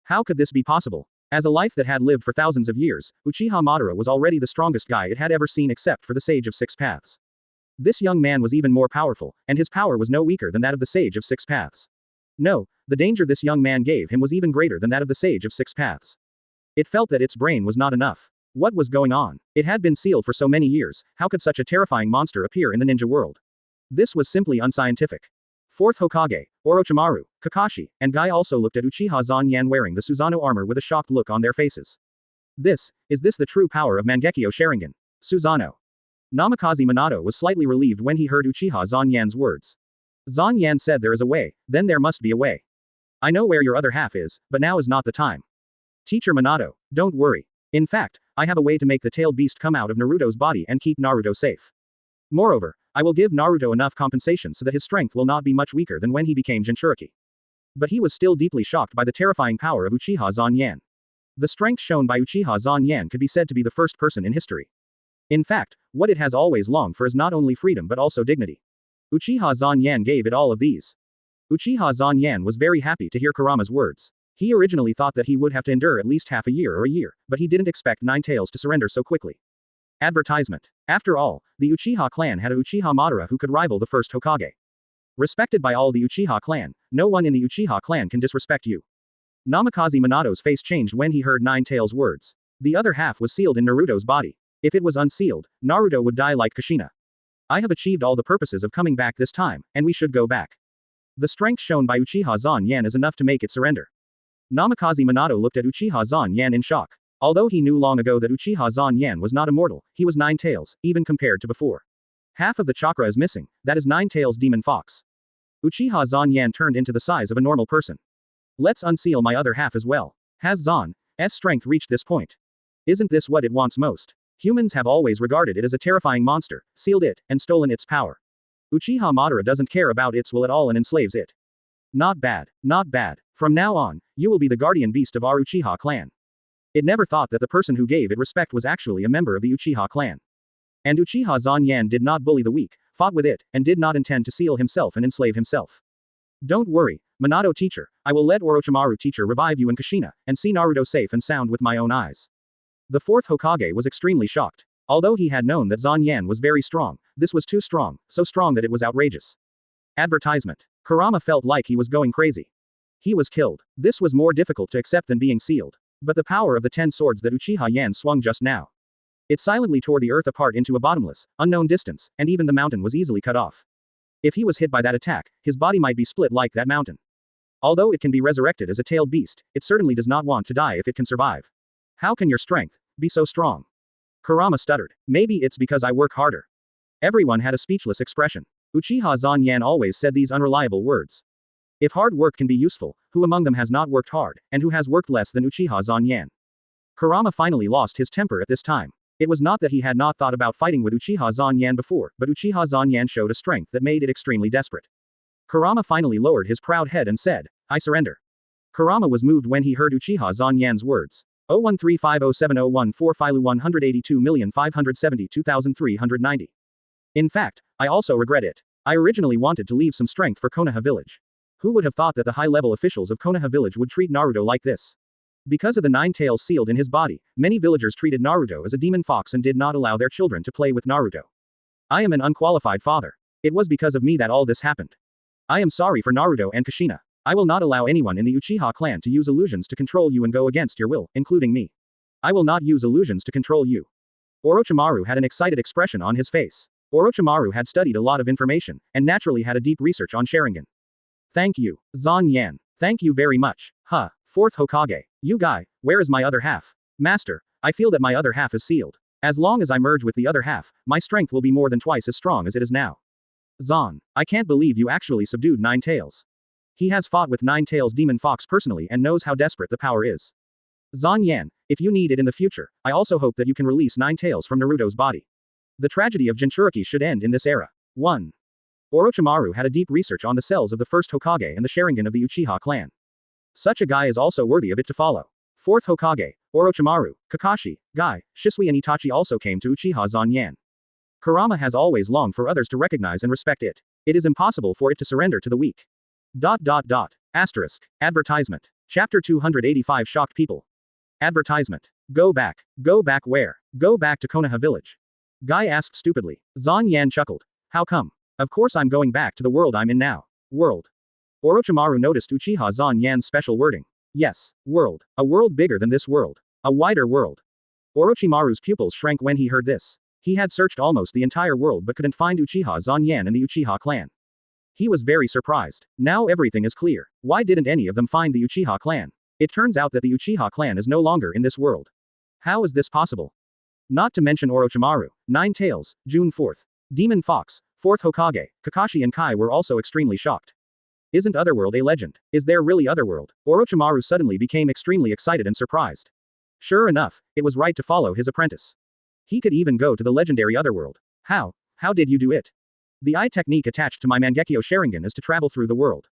How could this be possible? As a life that had lived for thousands of years, Uchiha Madara was already the strongest guy it had ever seen except for the Sage of Six Paths. This young man was even more powerful, and his power was no weaker than that of the Sage of Six Paths. No, the danger this young man gave him was even greater than that of the Sage of Six Paths. It felt that its brain was not enough. What was going on? It had been sealed for so many years, how could such a terrifying monster appear in the ninja world? This was simply unscientific. Fourth Hokage, Orochimaru, Kakashi, and Guy also looked at Uchiha Zanyan wearing the Susanoo armor with a shocked look on their faces. Is this the true power of Mangekyo Sharingan? Susanoo. Namikaze Minato was slightly relieved when he heard Uchiha Zanyan's words. Zanyan said there is a way, then there must be a way. I know where your other half is, but now is not the time. Teacher Minato, don't worry. In fact, I have a way to make the tailed beast come out of Naruto's body and keep Naruto safe. Moreover, I will give Naruto enough compensation so that his strength will not be much weaker than when he became Jinchuriki. But he was still deeply shocked by the terrifying power of Uchiha Zanyan. The strength shown by Uchiha Zanyan could be said to be the first person in history. In fact, what it has always longed for is not only freedom but also dignity. Uchiha Zanyan gave it all of these. Uchiha Zanyan was very happy to hear Kurama's words. He originally thought that he would have to endure at least half a year, but he didn't expect Nine Tails to surrender so quickly. Advertisement. After all, the Uchiha clan had a Uchiha Madara who could rival the first Hokage. Respected by all the Uchiha clan, no one in the Uchiha clan can disrespect you. Namikaze Minato's face changed when he heard Nine Tails' words. The other half was sealed in Naruto's body. If it was unsealed, Naruto would die like Kushina. I have achieved all the purposes of coming back this time, and we should go back. The strength shown by Uchiha Zanyan is enough to make it surrender. Namikaze Minato looked at Uchiha Zanyan in shock. Although he knew long ago that Uchiha Zanyan was not immortal, he was Nine Tails, even compared to before. Half of the chakra is missing, that is Nine Tails Demon Fox. Uchiha Zanyan turned into the size of a normal person. Let's unseal my other half as well. Has Zan's strength reached this point? Isn't this what it wants most? Humans have always regarded it as a terrifying monster, sealed it, and stolen its power. Uchiha Madara doesn't care about its will at all and enslaves it. Not bad, not bad. From now on, you will be the guardian beast of our Uchiha clan. It never thought that the person who gave it respect was actually a member of the Uchiha clan. And Uchiha Zanyan did not bully the weak, fought with it, and did not intend to seal himself and enslave himself. Don't worry, Minato teacher, I will let Orochimaru teacher revive you in Kushina, and see Naruto safe and sound with my own eyes. The fourth Hokage was extremely shocked. Although he had known that Zanyan was very strong, this was too strong, so strong that it was outrageous. Advertisement. Kurama felt like he was going crazy. He was killed. This was more difficult to accept than being sealed. But the power of the 10 swords that Uchiha Yan swung just now. It silently tore the earth apart into a bottomless, unknown distance, and even the mountain was easily cut off. If he was hit by that attack, his body might be split like that mountain. Although it can be resurrected as a tailed beast, it certainly does not want to die if it can survive. How can your strength be so strong? Kurama stuttered. Maybe it's because I work harder. Everyone had a speechless expression. Uchiha Zanyan always said these unreliable words. If hard work can be useful, who among them has not worked hard, and who has worked less than Uchiha Zanyan? Kurama finally lost his temper at this time. It was not that he had not thought about fighting with Uchiha Zanyan before, but Uchiha Zanyan showed a strength that made it extremely desperate. Kurama finally lowered his proud head and said, I surrender. Kurama was moved when he heard Uchiha Zanyan's words. 013507014 Filu 182,572,390. In fact, I also regret it. I originally wanted to leave some strength for Konoha village. Who would have thought that the high-level officials of Konoha village would treat Naruto like this? Because of the 9 tails sealed in his body, many villagers treated Naruto as a demon fox and did not allow their children to play with Naruto. I am an unqualified father. It was because of me that all this happened. I am sorry for Naruto and Kushina. I will not allow anyone in the Uchiha clan to use illusions to control you and go against your will, including me. I will not use illusions to control you. Orochimaru had an excited expression on his face. Orochimaru had studied a lot of information, and naturally had a deep research on Sharingan. Thank you, Zanyan. Thank you very much. Huh. Fourth Hokage. You guy, where is my other half? Master, I feel that my other half is sealed. As long as I merge with the other half, my strength will be more than twice as strong as it is now. Zan, I can't believe you actually subdued 9 tails. He has fought with 9 tails demon fox personally and knows how desperate the power is. Zanyan, if you need it in the future, I also hope that you can release 9 tails from Naruto's body. The tragedy of Jinchuriki should end in this era. 1. Orochimaru had a deep research on the cells of the first Hokage and the Sharingan of the Uchiha clan. Such a guy is also worthy of it to follow. Fourth Hokage, Orochimaru, Kakashi, Gai, Shisui and Itachi also came to Uchiha Zanyan. Kurama has always longed for others to recognize and respect it. It is impossible for it to surrender to the weak. Asterisk. Advertisement. Chapter 285 Shocked people. Advertisement. Go back. Go back where? Go back to Konoha village. Guy asked stupidly. Zanyan chuckled. How come? Of course I'm going back to the world I'm in now. World. Orochimaru noticed Uchiha Zanyan's special wording. Yes, world. A world bigger than this world. A wider world. Orochimaru's pupils shrank when he heard this. He had searched almost the entire world but couldn't find Uchiha Zanyan and the Uchiha clan. He was very surprised. Now everything is clear. Why didn't any of them find the Uchiha clan? It turns out that the Uchiha clan is no longer in this world. How is this possible? Not to mention Orochimaru, 9 tails, June 4th. Demon Fox, 4th Hokage, Kakashi and Kai were also extremely shocked. Isn't Otherworld a legend? Is there really Otherworld? Orochimaru suddenly became extremely excited and surprised. Sure enough, it was right to follow his apprentice. He could even go to the legendary Otherworld. How? How did you do it? The eye technique attached to my Mangekyo Sharingan is to travel through the world.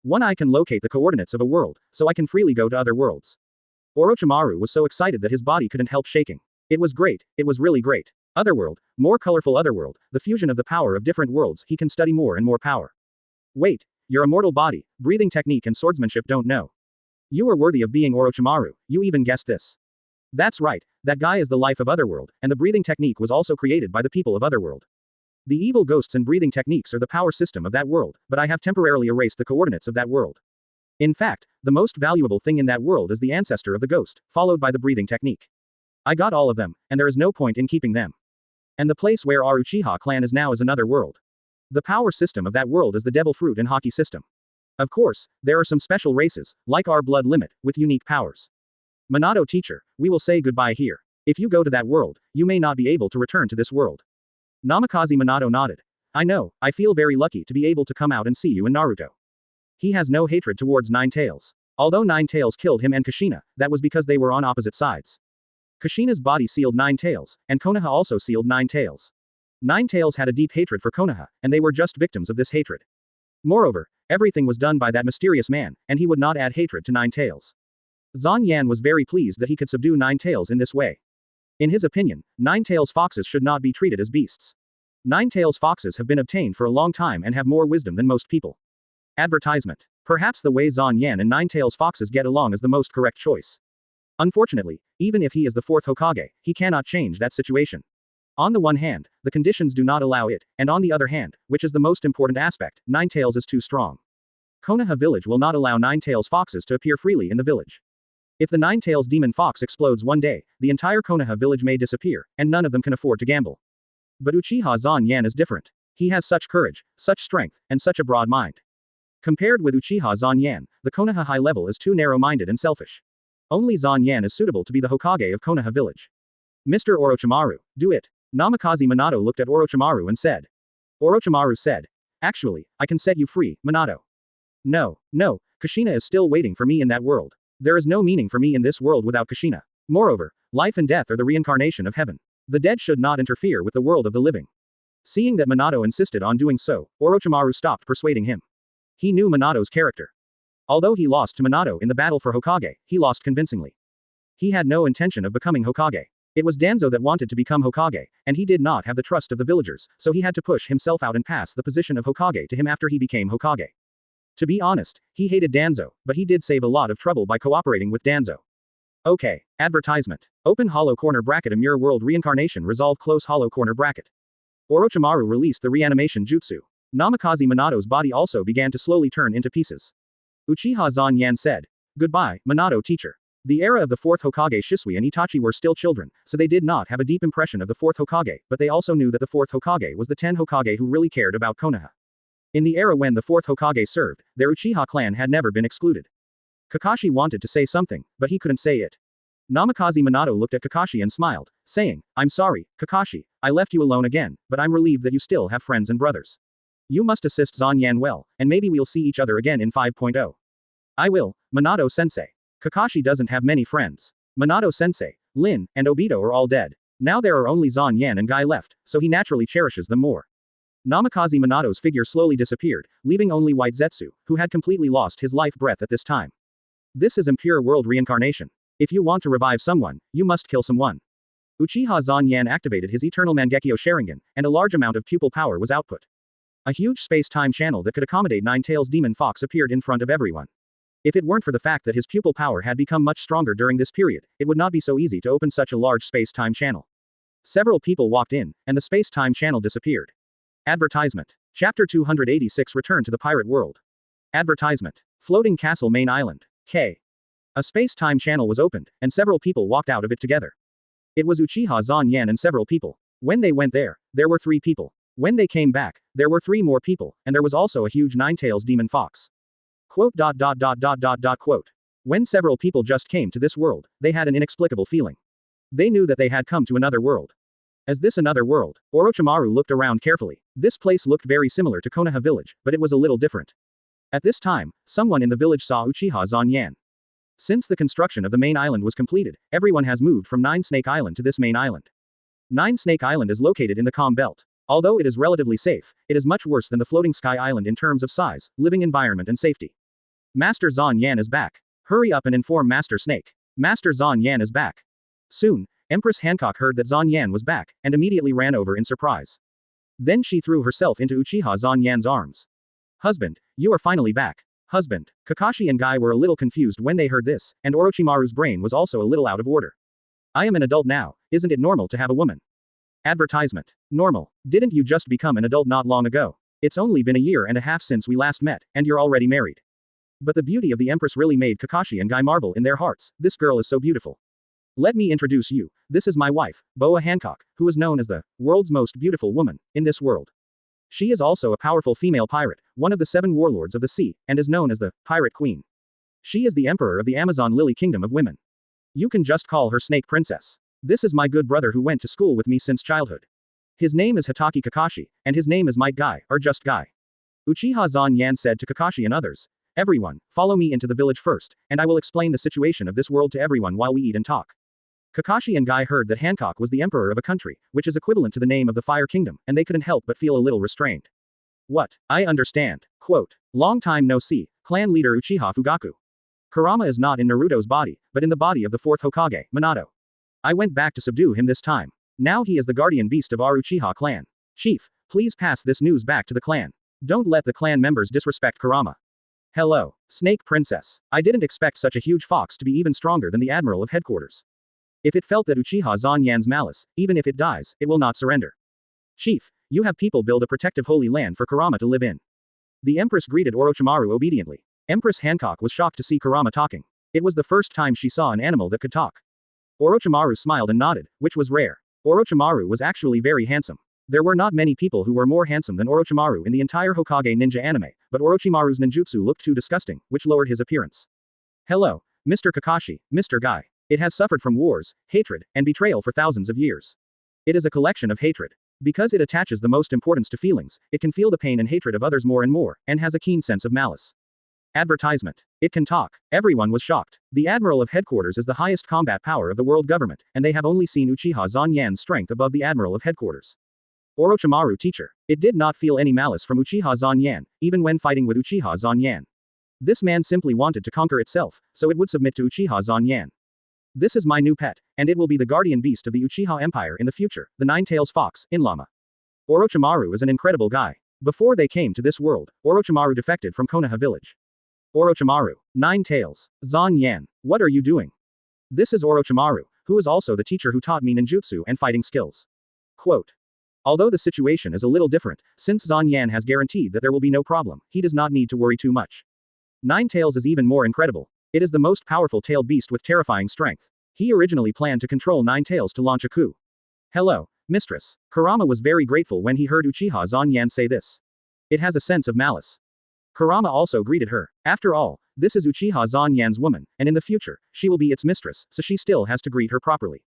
One eye can locate the coordinates of a world, so I can freely go to other worlds. Orochimaru was so excited that his body couldn't help shaking. It was great, it was really great. Otherworld, more colorful Otherworld, the fusion of the power of different worlds, he can study more and more power. Wait, your immortal body, breathing technique and swordsmanship don't know. You are worthy of being Orochimaru, you even guessed this. That's right, that guy is the life of Otherworld, and the breathing technique was also created by the people of Otherworld. The evil ghosts and breathing techniques are the power system of that world, but I have temporarily erased the coordinates of that world. In fact, the most valuable thing in that world is the ancestor of the ghost, followed by the breathing technique. I got all of them, and there is no point in keeping them. And the place where our Uchiha clan is now is another world. The power system of that world is the devil fruit and hockey system. Of course, there are some special races, like our blood limit, with unique powers. Minato teacher, we will say goodbye here. If you go to that world, you may not be able to return to this world. Namikaze Minato nodded. I know, I feel very lucky to be able to come out and see you in Naruto. He has no hatred towards 9 tails. Although 9 tails killed him and Kushina, that was because they were on opposite sides. Kushina's body sealed 9 tails, and Konoha also sealed 9 tails. 9 tails had a deep hatred for Konoha, and they were just victims of this hatred. Moreover, everything was done by that mysterious man, and he would not add hatred to 9 tails. Zan Yan was very pleased that he could subdue 9 tails in this way. In his opinion, 9 tails foxes should not be treated as beasts. 9 tails foxes have been obtained for a long time and have more wisdom than most people. Advertisement. Perhaps the way Zan Yan and 9 tails foxes get along is the most correct choice. Unfortunately, even if he is the 4th Hokage, he cannot change that situation. On the one hand, the conditions do not allow it, and on the other hand, which is the most important aspect, 9 tails is too strong. Konoha village will not allow 9 tails foxes to appear freely in the village. If the 9 tails demon fox explodes one day, the entire Konoha village may disappear, and none of them can afford to gamble. But Uchiha Zan Yan is different. He has such courage, such strength, and such a broad mind. Compared with Uchiha Zan Yan, the Konoha high level is too narrow-minded and selfish. Only Zan Yan is suitable to be the Hokage of Konoha village. Mr. Orochimaru, do it. Namikaze Minato looked at Orochimaru and said. Orochimaru said. Actually, I can set you free, Minato. No, Kushina is still waiting for me in that world. There is no meaning for me in this world without Kushina. Moreover, life and death are the reincarnation of heaven. The dead should not interfere with the world of the living. Seeing that Minato insisted on doing so, Orochimaru stopped persuading him. He knew Minato's character. Although he lost to Minato in the battle for Hokage, he lost convincingly. He had no intention of becoming Hokage. It was Danzo that wanted to become Hokage, and he did not have the trust of the villagers, so he had to push himself out and pass the position of Hokage to him after he became Hokage. To be honest, he hated Danzo, but he did save a lot of trouble by cooperating with Danzo. Okay. Advertisement. Open hollow corner bracket. A mirror world reincarnation. Resolve close hollow corner bracket. Orochimaru released the reanimation jutsu. Namikaze Minato's body also began to slowly turn into pieces. Uchiha Zan Yan said. Goodbye, Minato teacher. The era of the 4th Hokage Shisui and Itachi were still children, so they did not have a deep impression of the 4th Hokage, but they also knew that the 4th Hokage was the 10 Hokage who really cared about Konoha. In the era when the 4th Hokage served, their Uchiha clan had never been excluded. Kakashi wanted to say something, but he couldn't say it. Namikaze Minato looked at Kakashi and smiled, saying, I'm sorry, Kakashi, I left you alone again, but I'm relieved that you still have friends and brothers. You must assist Zan Yan well, and maybe we'll see each other again in 5.0. I will, Minato-sensei. Kakashi doesn't have many friends. Minato-sensei, Lin, and Obito are all dead. Now there are only Zan Yan and Guy left, so he naturally cherishes them more. Namikaze Minato's figure slowly disappeared, leaving only White Zetsu, who had completely lost his life breath at this time. This is impure world reincarnation. If you want to revive someone, you must kill someone. Uchiha Zan Yan activated his eternal Mangekyo Sharingan, and a large amount of pupil power was output. A huge space-time channel that could accommodate 9 Tails Demon Fox appeared in front of everyone. If it weren't for the fact that his pupil power had become much stronger during this period, it would not be so easy to open such a large space-time channel. Several people walked in, and the space-time channel disappeared. Advertisement. Chapter 286. Return to the Pirate World. Advertisement. Floating Castle Main Island. K. A space-time channel was opened, and several people walked out of it together. It was Uchiha Zan Yan and several people. When they went there were 3 people. When they came back, there were 3 more people, and there was also a huge 9 Tails Demon Fox. Quote. Quote. When several people just came to this world, they had an inexplicable feeling. They knew that they had come to another world. As this another world, Orochimaru looked around carefully. This place looked very similar to Konoha village, but it was a little different. At this time, someone in the village saw Uchiha Zan Yan. Since the construction of the main island was completed, everyone has moved from 9 Snake Island to this main island. 9 Snake Island is located in the Calm Belt. Although it is relatively safe, it is much worse than the Floating Sky Island in terms of size, living environment and safety. Master Zan Yan is back. Hurry up and inform Master Snake. Master Zan Yan is back. Soon, Empress Hancock heard that Zan Yan was back, and immediately ran over in surprise. Then she threw herself into Uchiha Zan Yan's arms. Husband, you are finally back. Husband. Kakashi and Guy were a little confused when they heard this, and Orochimaru's brain was also a little out of order. I am an adult now, isn't it normal to have a woman? Advertisement. Normal. Didn't you just become an adult not long ago? It's only been a year and a half since we last met, and you're already married. But the beauty of the Empress really made Kakashi and Guy marvel in their hearts. This girl is so beautiful. Let me introduce you. This is my wife, Boa Hancock, who is known as the world's most beautiful woman in this world. She is also a powerful female pirate, one of the 7 warlords of the sea, and is known as the Pirate Queen. She is the emperor of the Amazon Lily Kingdom of Women. You can just call her Snake Princess. This is my good brother who went to school with me since childhood. His name is Hitaki Kakashi, and his name is Might Guy, or just Guy. Uchiha Zan Yan said to Kakashi and others. Everyone, follow me into the village first, and I will explain the situation of this world to everyone while we eat and talk. Kakashi and Guy heard that Hancock was the emperor of a country, which is equivalent to the name of the Fire Kingdom, and they couldn't help but feel a little restrained. What? I understand. Quote. Long time no see, clan leader Uchiha Fugaku. Kurama is not in Naruto's body, but in the body of the fourth Hokage, Minato. I went back to subdue him this time. Now he is the guardian beast of our Uchiha clan. Chief, please pass this news back to the clan. Don't let the clan members disrespect Kurama. Hello, Snake Princess. I didn't expect such a huge fox to be even stronger than the Admiral of Headquarters. If it felt that Uchiha Zanyan's malice, even if it dies, it will not surrender. Chief, you have people build a protective holy land for Kurama to live in. The Empress greeted Orochimaru obediently. Empress Hancock was shocked to see Kurama talking. It was the first time she saw an animal that could talk. Orochimaru smiled and nodded, which was rare. Orochimaru was actually very handsome. There were not many people who were more handsome than Orochimaru in the entire Hokage ninja anime, but Orochimaru's ninjutsu looked too disgusting, which lowered his appearance. Hello, Mr. Kakashi, Mr. Guy. It has suffered from wars, hatred, and betrayal for thousands of years. It is a collection of hatred. Because it attaches the most importance to feelings, it can feel the pain and hatred of others more and more, and has a keen sense of malice. Advertisement. It can talk. Everyone was shocked. The Admiral of Headquarters is the highest combat power of the world government, and they have only seen Uchiha Zanyan's strength above the Admiral of Headquarters. Orochimaru teacher. It did not feel any malice from Uchiha Zanyan, even when fighting with Uchiha Zanyan. This man simply wanted to conquer itself, so it would submit to Uchiha Zanyan. This is my new pet, and it will be the guardian beast of the Uchiha Empire in the future, the Nine-Tails Fox, Inlama. Orochimaru is an incredible guy. Before they came to this world, Orochimaru defected from Konoha village. Orochimaru. Nine-Tails. Zanyan. What are you doing? This is Orochimaru, who is also the teacher who taught me ninjutsu and fighting skills. Quote. Although the situation is a little different, since Zanyan has guaranteed that there will be no problem, he does not need to worry too much. Nine-Tails is even more incredible. It is the most powerful tailed beast with terrifying strength. He originally planned to control Nine-Tails to launch a coup. Hello, mistress. Kurama was very grateful when he heard Uchiha Zanyan say this. It has a sense of malice. Kurama also greeted her. After all, this is Uchiha Zanyan's woman, and in the future, she will be its mistress, so she still has to greet her properly.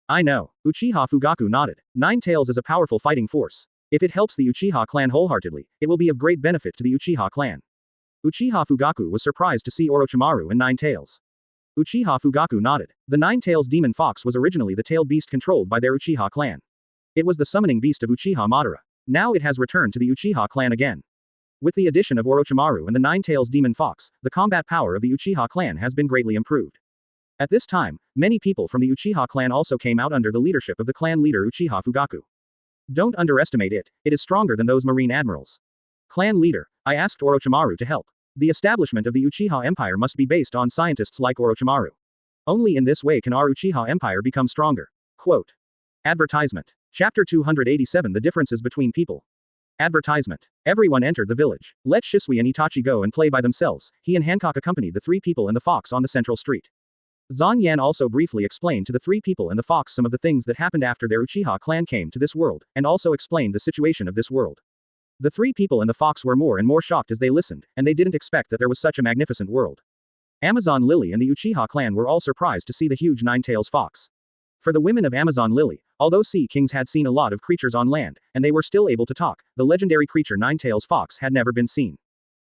I know. Uchiha Fugaku nodded. Nine-Tails is a powerful fighting force. If it helps the Uchiha clan wholeheartedly, it will be of great benefit to the Uchiha clan. Uchiha Fugaku was surprised to see Orochimaru and Nine-Tails. Uchiha Fugaku nodded. The Nine-Tails demon fox was originally the tailed beast controlled by their Uchiha clan. It was the summoning beast of Uchiha Madara. Now it has returned to the Uchiha clan again. With the addition of Orochimaru and the Nine-Tails demon fox, the combat power of the Uchiha clan has been greatly improved. At this time, many people from the Uchiha clan also came out under the leadership of the clan leader Uchiha Fugaku. Don't underestimate it, it is stronger than those marine admirals. Clan leader, I asked Orochimaru to help. The establishment of the Uchiha Empire must be based on scientists like Orochimaru. Only in this way can our Uchiha Empire become stronger. Quote. Advertisement. Chapter 287 The Differences Between People. Advertisement. Everyone entered the village. Let Shisui and Itachi go and play by themselves. He and Hancock accompanied the three people and the fox on the central street. Zanyan also briefly explained to the three people and the fox some of the things that happened after their Uchiha clan came to this world, and also explained the situation of this world. The three people and the fox were more and more shocked as they listened, and they didn't expect that there was such a magnificent world. Amazon Lily and the Uchiha clan were all surprised to see the huge Nine-Tails fox. For the women of Amazon Lily, although sea kings had seen a lot of creatures on land, and they were still able to talk, the legendary creature Nine-Tails fox had never been seen.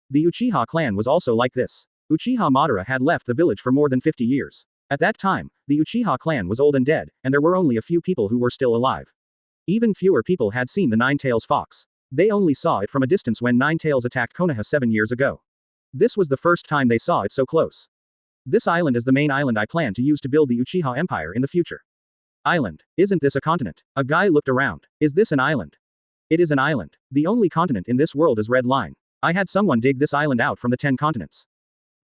The Uchiha clan was also like this. Uchiha Madara had left the village for more than 50 years. At that time, the Uchiha clan was old and dead, and there were only a few people who were still alive. Even fewer people had seen the Nine-Tails fox. They only saw it from a distance when Nine-Tails attacked Konoha 7 years ago. This was the first time they saw it so close. This island is the main island I plan to use to build the Uchiha Empire in the future. Island. Isn't this a continent? A guy looked around. Is this an island? It is an island. The only continent in this world is Red Line. I had someone dig this island out from the 10 continents.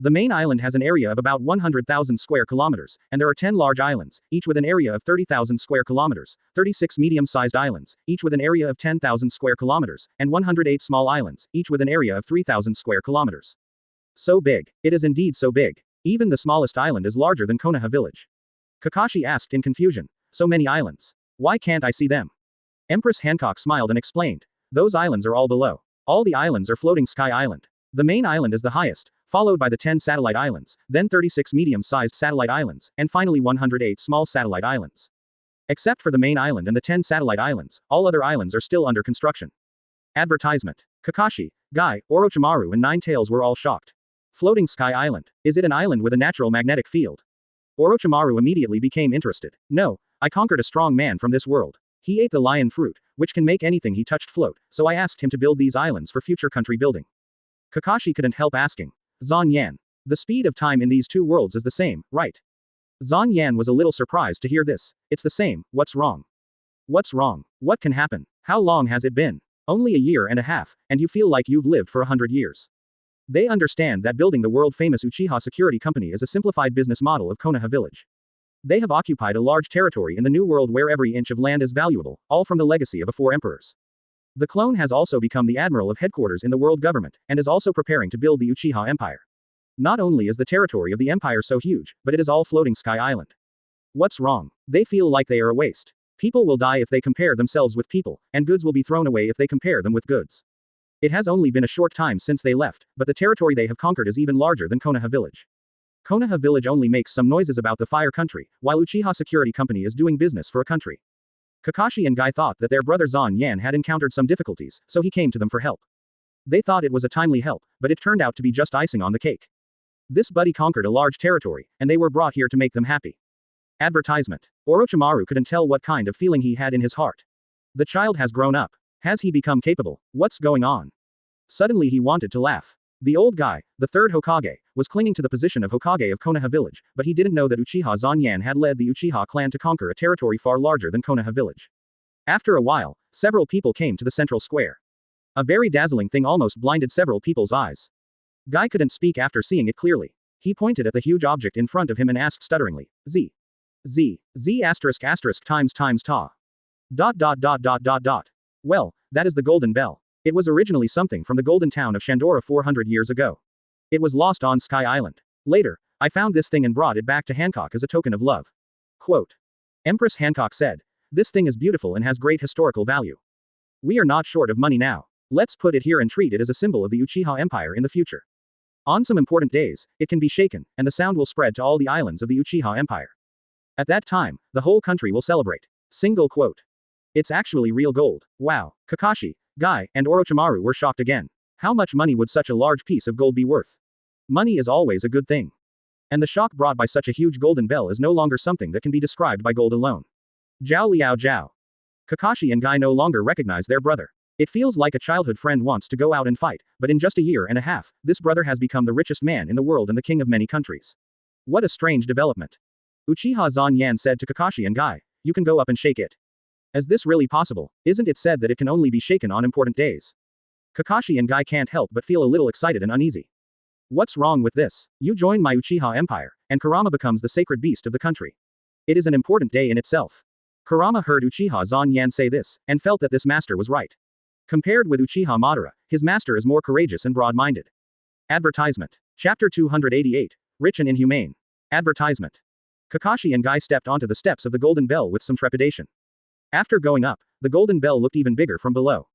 The main island has an area of about 100,000 square kilometers, and there are 10 large islands, each with an area of 30,000 square kilometers, 36 medium-sized islands, each with an area of 10,000 square kilometers, and 108 small islands, each with an area of 3,000 square kilometers. So big. It is indeed so big. Even the smallest island is larger than Konoha village. Kakashi asked in confusion. So many islands. Why can't I see them? Empress Hancock smiled and explained. Those islands are all below. All the islands are floating sky island. The main island is the highest, followed by the 10 satellite islands, then 36 medium-sized satellite islands, and finally 108 small satellite islands. Except for the main island and the 10 satellite islands, all other islands are still under construction. Advertisement. Kakashi, Guy, Orochimaru and Nine-Tails were all shocked. Floating Sky Island. Is it an island with a natural magnetic field? Orochimaru immediately became interested. No, I conquered a strong man from this world. He ate the lion fruit, which can make anything he touched float, so I asked him to build these islands for future country building. Kakashi couldn't help asking. Zan Yan. The speed of time in these two worlds is the same, right? Zan Yan was a little surprised to hear this. It's the same, what's wrong? What's wrong? What can happen? How long has it been? Only a year and a half, and you feel like you've lived for 100 years. They understand that building the world-famous Uchiha security company is a simplified business model of Konoha village. They have occupied a large territory in the new world where every inch of land is valuable, all from the legacy of the four emperors. The clone has also become the admiral of headquarters in the world government, and is also preparing to build the Uchiha Empire. Not only is the territory of the empire so huge, but it is all floating sky island. What's wrong? They feel like they are a waste. People will die if they compare themselves with people, and goods will be thrown away if they compare them with goods. It has only been a short time since they left, but the territory they have conquered is even larger than Konoha village. Konoha village only makes some noises about the fire country, while Uchiha security company is doing business for a country. Kakashi and Guy thought that their brother Zan Yan had encountered some difficulties, so he came to them for help. They thought it was a timely help, but it turned out to be just icing on the cake. This buddy conquered a large territory, and they were brought here to make them happy. Advertisement. Orochimaru couldn't tell what kind of feeling he had in his heart. The child has grown up. Has he become capable? What's going on? Suddenly he wanted to laugh. The old guy, the third Hokage, was clinging to the position of Hokage of Konoha village, but he didn't know that Uchiha Zan Yan had led the Uchiha clan to conquer a territory far larger than Konoha village. After a while, several people came to the central square. A very dazzling thing almost blinded several people's eyes. Guy couldn't speak after seeing it clearly. He pointed at the huge object in front of him and asked stutteringly, Z. Z times ta. Well, that is the golden bell. It was originally something from the golden town of Shandora 400 years ago. It was lost on Sky Island. Later, I found this thing and brought it back to Hancock as a token of love. Quote. Empress Hancock said, this thing is beautiful and has great historical value. We are not short of money now. Let's put it here and treat it as a symbol of the Uchiha Empire in the future. On some important days, it can be shaken, and the sound will spread to all the islands of the Uchiha Empire. At that time, the whole country will celebrate. Single quote. It's actually real gold. Wow. Kakashi, Guy, and Orochimaru were shocked again. How much money would such a large piece of gold be worth? Money is always a good thing. And the shock brought by such a huge golden bell is no longer something that can be described by gold alone. Zhao Liao Zhao. Kakashi and Guy no longer recognize their brother. It feels like a childhood friend wants to go out and fight, but in just a year and a half, this brother has become the richest man in the world and the king of many countries. What a strange development. Uchiha Zan Yan said to Kakashi and Guy, you can go up and shake it. Is this really possible? Isn't it said that it can only be shaken on important days? Kakashi and Guy can't help but feel a little excited and uneasy. What's wrong with this? You join my Uchiha Empire, and Kurama becomes the sacred beast of the country. It is an important day in itself. Kurama heard Uchiha Zan Yan say this, and felt that this master was right. Compared with Uchiha Madara, his master is more courageous and broad-minded. Advertisement. Chapter 288. Rich and Inhumane. Advertisement. Kakashi and Guy stepped onto the steps of the golden bell with some trepidation. After going up, the golden bell looked even bigger from below.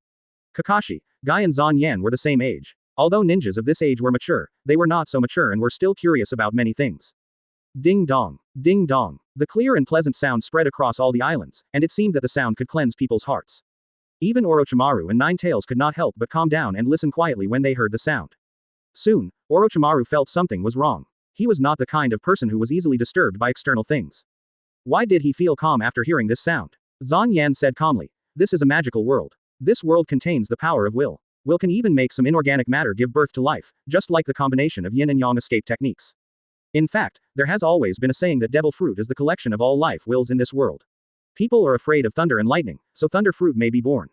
Kakashi, Guy and Zan Yan were the same age. Although ninjas of this age were mature, they were not so mature and were still curious about many things. Ding dong. Ding dong. The clear and pleasant sound spread across all the islands, and it seemed that the sound could cleanse people's hearts. Even Orochimaru and Nine Tails could not help but calm down and listen quietly when they heard the sound. Soon, Orochimaru felt something was wrong. He was not the kind of person who was easily disturbed by external things. Why did he feel calm after hearing this sound? Zan Yan said calmly, this is a magical world. This world contains the power of will. Will can even make some inorganic matter give birth to life, just like the combination of yin and yang escape techniques. In fact, there has always been a saying that devil fruit is the collection of all life wills in this world. People are afraid of thunder and lightning, so thunder fruit may be born.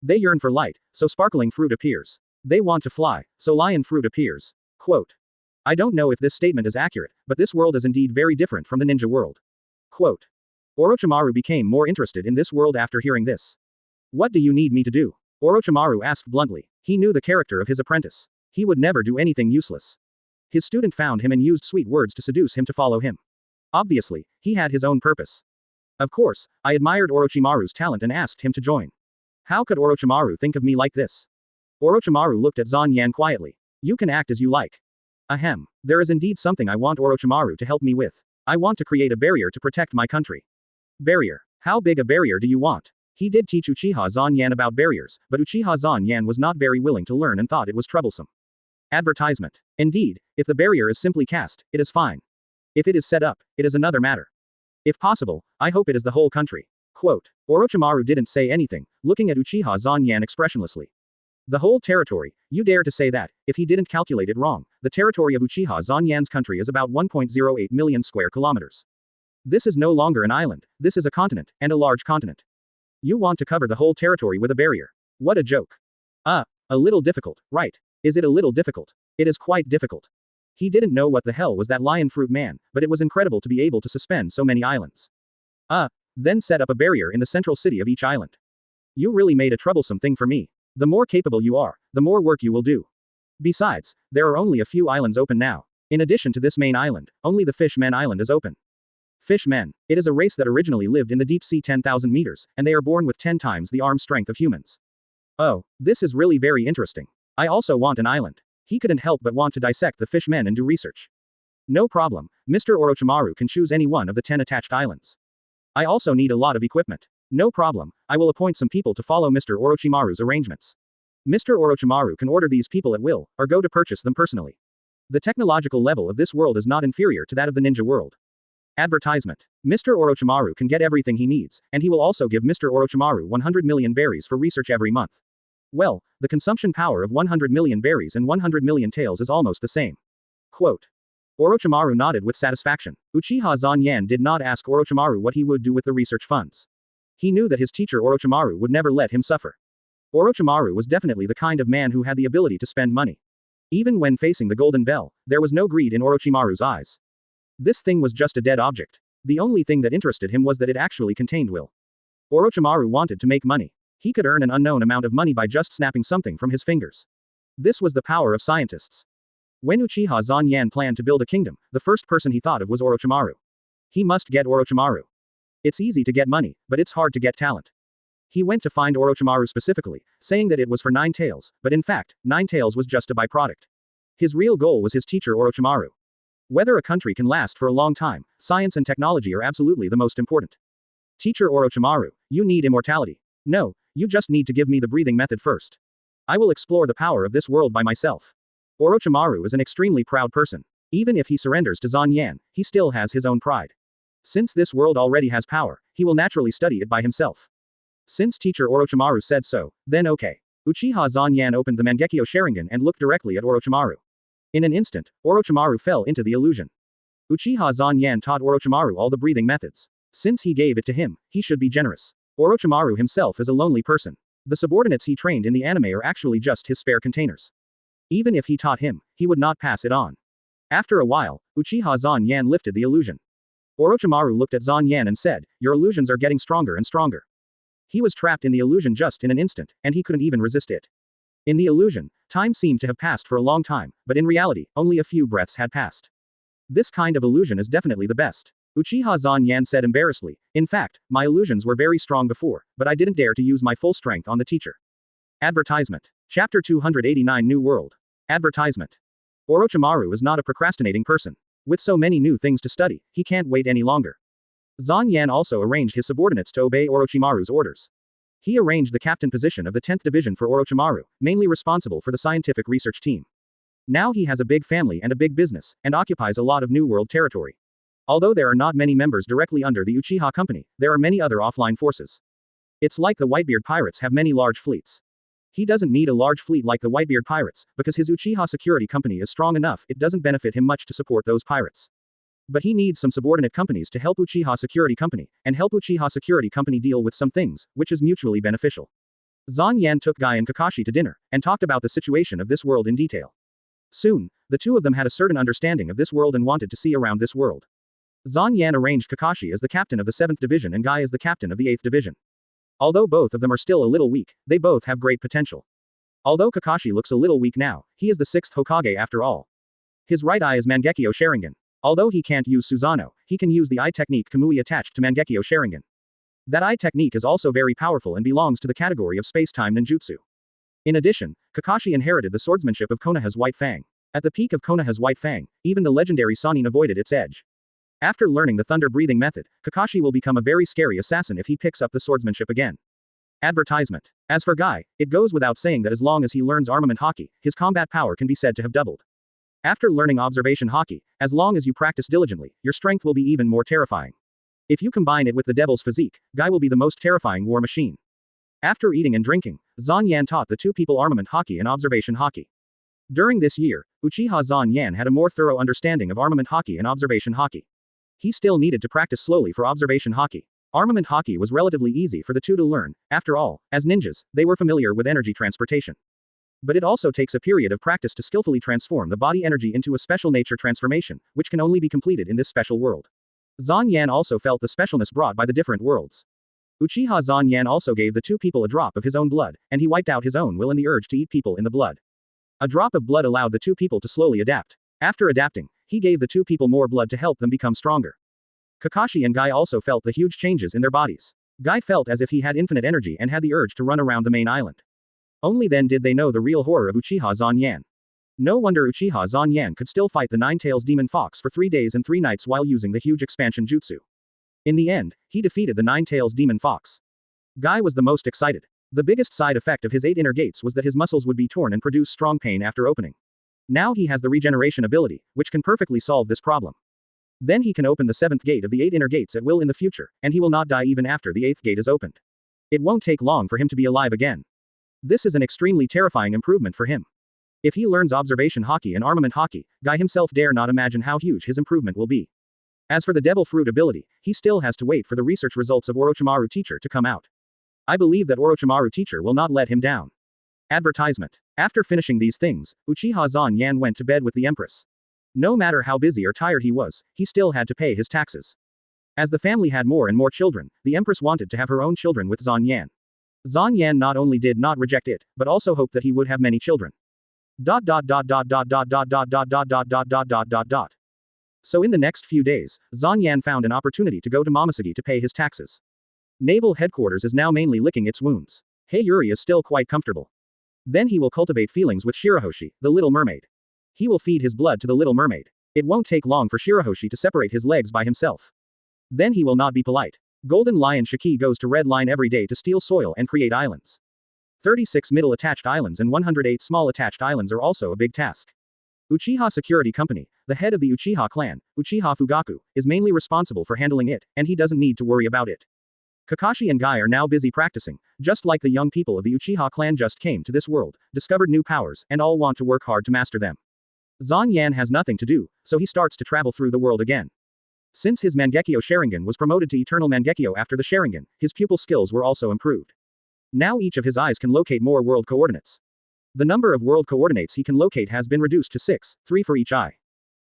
They yearn for light, so sparkling fruit appears. They want to fly, so lion fruit appears. Quote. I don't know if this statement is accurate, but this world is indeed very different from the ninja world. Quote. Orochimaru became more interested in this world after hearing this. What do you need me to do? Orochimaru asked bluntly. He knew the character of his apprentice. He would never do anything useless. His student found him and used sweet words to seduce him to follow him. Obviously, he had his own purpose. Of course, I admired Orochimaru's talent and asked him to join. How could Orochimaru think of me like this? Orochimaru looked at Zan Yan quietly. You can act as you like. Ahem. There is indeed something I want Orochimaru to help me with. I want to create a barrier to protect my country. Barrier. How big a barrier do you want? He did teach Uchiha Zan Yan about barriers, but Uchiha Zan Yan was not very willing to learn and thought it was troublesome. Advertisement. Indeed, if the barrier is simply cast, it is fine. If it is set up, it is another matter. If possible, I hope it is the whole country. Quote. Orochimaru didn't say anything, looking at Uchiha Zanyan expressionlessly. The whole territory, you dare to say that, if he didn't calculate it wrong, the territory of Uchiha Zanyan's country is about 1.08 million square kilometers. This is no longer an island, this is a continent, and a large continent. You want to cover the whole territory with a barrier. What a joke. A little difficult, right? Is it a little difficult? It is quite difficult. He didn't know what the hell was that lion fruit man, but it was incredible to be able to suspend so many islands. Then set up a barrier in the central city of each island. You really made a troublesome thing for me. The more capable you are, the more work you will do. Besides, there are only a few islands open now. In addition to this main island, only the Fishmen Island is open. Fishmen. It is a race that originally lived in the deep sea 10,000 meters, and they are born with 10 times the arm strength of humans. Oh, this is really very interesting. I also want an island. He couldn't help but want to dissect the fishmen and do research. No problem, Mr. Orochimaru can choose any one of the 10 attached islands. I also need a lot of equipment. No problem, I will appoint some people to follow Mr. Orochimaru's arrangements. Mr. Orochimaru can order these people at will, or go to purchase them personally. The technological level of this world is not inferior to that of the ninja world. Advertisement. Mr. Orochimaru can get everything he needs, and he will also give Mr. Orochimaru 100 million berries for research every month. Well, the consumption power of 100 million berries and 100 million tails is almost the same. Quote. Orochimaru nodded with satisfaction. Uchiha Zanyan did not ask Orochimaru what he would do with the research funds. He knew that his teacher Orochimaru would never let him suffer. Orochimaru was definitely the kind of man who had the ability to spend money. Even when facing the golden bell, there was no greed in Orochimaru's eyes. This thing was just a dead object. The only thing that interested him was that it actually contained will. Orochimaru wanted to make money. He could earn an unknown amount of money by just snapping something from his fingers. This was the power of scientists. When Uchiha Zanyan planned to build a kingdom, the first person he thought of was Orochimaru. He must get Orochimaru. It's easy to get money, but it's hard to get talent. He went to find Orochimaru specifically, saying that it was for 9 tails, but in fact, 9 tails was just a byproduct. His real goal was his teacher Orochimaru. Whether a country can last for a long time, science and technology are absolutely the most important. Teacher Orochimaru, you need immortality. No, you just need to give me the breathing method first. I will explore the power of this world by myself. Orochimaru is an extremely proud person. Even if he surrenders to Zanyan, he still has his own pride. Since this world already has power, he will naturally study it by himself. Since teacher Orochimaru said so, then okay. Uchiha Zanyan opened the Mangekyo Sharingan and looked directly at Orochimaru. In an instant, Orochimaru fell into the illusion. Uchiha Zanyan taught Orochimaru all the breathing methods. Since he gave it to him, he should be generous. Orochimaru himself is a lonely person. The subordinates he trained in the anime are actually just his spare containers. Even if he taught him, he would not pass it on. After a while, Uchiha Zanyan lifted the illusion. Orochimaru looked at Zanyan and said, "Your illusions are getting stronger and stronger." He was trapped in the illusion just in an instant, and he couldn't even resist it. In the illusion, time seemed to have passed for a long time, but in reality, only a few breaths had passed. This kind of illusion is definitely the best. Uchiha Zanyan said embarrassedly, "In fact, my illusions were very strong before, but I didn't dare to use my full strength on the teacher." Advertisement. Chapter 289 New World. Advertisement. Orochimaru is not a procrastinating person. With so many new things to study, he can't wait any longer. Zanyan also arranged his subordinates to obey Orochimaru's orders. He arranged the captain position of the 10th Division for Orochimaru, mainly responsible for the scientific research team. Now he has a big family and a big business, and occupies a lot of New World territory. Although there are not many members directly under the Uchiha company, there are many other offline forces. It's like the Whitebeard pirates have many large fleets. He doesn't need a large fleet like the Whitebeard pirates, because his Uchiha security company is strong enough, it doesn't benefit him much to support those pirates. But he needs some subordinate companies to help Uchiha Security Company, and help Uchiha Security Company deal with some things, which is mutually beneficial. Zanyan took Guy and Kakashi to dinner, and talked about the situation of this world in detail. Soon, the two of them had a certain understanding of this world and wanted to see around this world. Zanyan arranged Kakashi as the captain of the 7th Division and Guy as the captain of the 8th Division. Although both of them are still a little weak, they both have great potential. Although Kakashi looks a little weak now, he is the 6th Hokage after all. His right eye is Mangekyo Sharingan. Although he can't use Susanoo, he can use the eye technique Kamui attached to Mangekyo Sharingan. That eye technique is also very powerful and belongs to the category of space-time ninjutsu. In addition, Kakashi inherited the swordsmanship of Konoha's White Fang. At the peak of Konoha's White Fang, even the legendary Sannin avoided its edge. After learning the thunder-breathing method, Kakashi will become a very scary assassin if he picks up the swordsmanship again. Advertisement. As for Guy, it goes without saying that as long as he learns armament hockey, his combat power can be said to have doubled. After learning observation hockey, as long as you practice diligently, your strength will be even more terrifying. If you combine it with the devil's physique, Guy will be the most terrifying war machine. After eating and drinking, Zan Yan taught the two people armament hockey and observation hockey. During this year, Uchiha Zan Yan had a more thorough understanding of armament hockey and observation hockey. He still needed to practice slowly for observation hockey. Armament hockey was relatively easy for the two to learn, after all, as ninjas, they were familiar with energy transportation. But it also takes a period of practice to skillfully transform the body energy into a special nature transformation, which can only be completed in this special world. Zan Yan also felt the specialness brought by the different worlds. Uchiha Zan Yan also gave the two people a drop of his own blood, and he wiped out his own will and the urge to eat people in the blood. A drop of blood allowed the two people to slowly adapt. After adapting, he gave the two people more blood to help them become stronger. Kakashi and Guy also felt the huge changes in their bodies. Guy felt as if he had infinite energy and had the urge to run around the main island. Only then did they know the real horror of Uchiha Zan Yan. No wonder Uchiha Zan Yan could still fight the Nine-Tails Demon Fox for 3 days and 3 nights while using the huge expansion jutsu. In the end, he defeated the Nine-Tails Demon Fox. Guy was the most excited. The biggest side effect of his 8 inner gates was that his muscles would be torn and produce strong pain after opening. Now he has the regeneration ability, which can perfectly solve this problem. Then he can open the 7th gate of the 8 inner gates at will in the future, and he will not die even after the 8th gate is opened. It won't take long for him to be alive again. This is an extremely terrifying improvement for him. If he learns observation hockey and armament hockey, Guy himself dare not imagine how huge his improvement will be. As for the devil fruit ability, he still has to wait for the research results of Orochimaru teacher to come out. I believe that Orochimaru teacher will not let him down. Advertisement. After finishing these things, Uchiha Zan Yan went to bed with the Empress. No matter how busy or tired he was, he still had to pay his taxes. As the family had more and more children, the Empress wanted to have her own children with Zan Yan. Zan Yan not only did not reject it, but also hoped that he would have many children. So in the next few days, Zan Yan found an opportunity to go to Momoshiki to pay his taxes. Naval headquarters is now mainly licking its wounds. Yuri is still quite comfortable. Then he will cultivate feelings with Shirahoshi, the little mermaid. He will feed his blood to the little mermaid. It won't take long for Shirahoshi to separate his legs by himself. Then he will not be polite. Golden Lion Shiki goes to Red Line every day to steal soil and create islands. 36 middle attached islands and 108 small attached islands are also a big task. Uchiha Security Company, the head of the Uchiha clan, Uchiha Fugaku, is mainly responsible for handling it, and he doesn't need to worry about it. Kakashi and Guy are now busy practicing, just like the young people of the Uchiha clan just came to this world, discovered new powers, and all want to work hard to master them. Zan Yan has nothing to do, so he starts to travel through the world again. Since his Mangekyo Sharingan was promoted to Eternal Mangekyo after the Sharingan, his pupil skills were also improved. Now each of his eyes can locate more world coordinates. The number of world coordinates he can locate has been reduced to 6, 3 for each eye.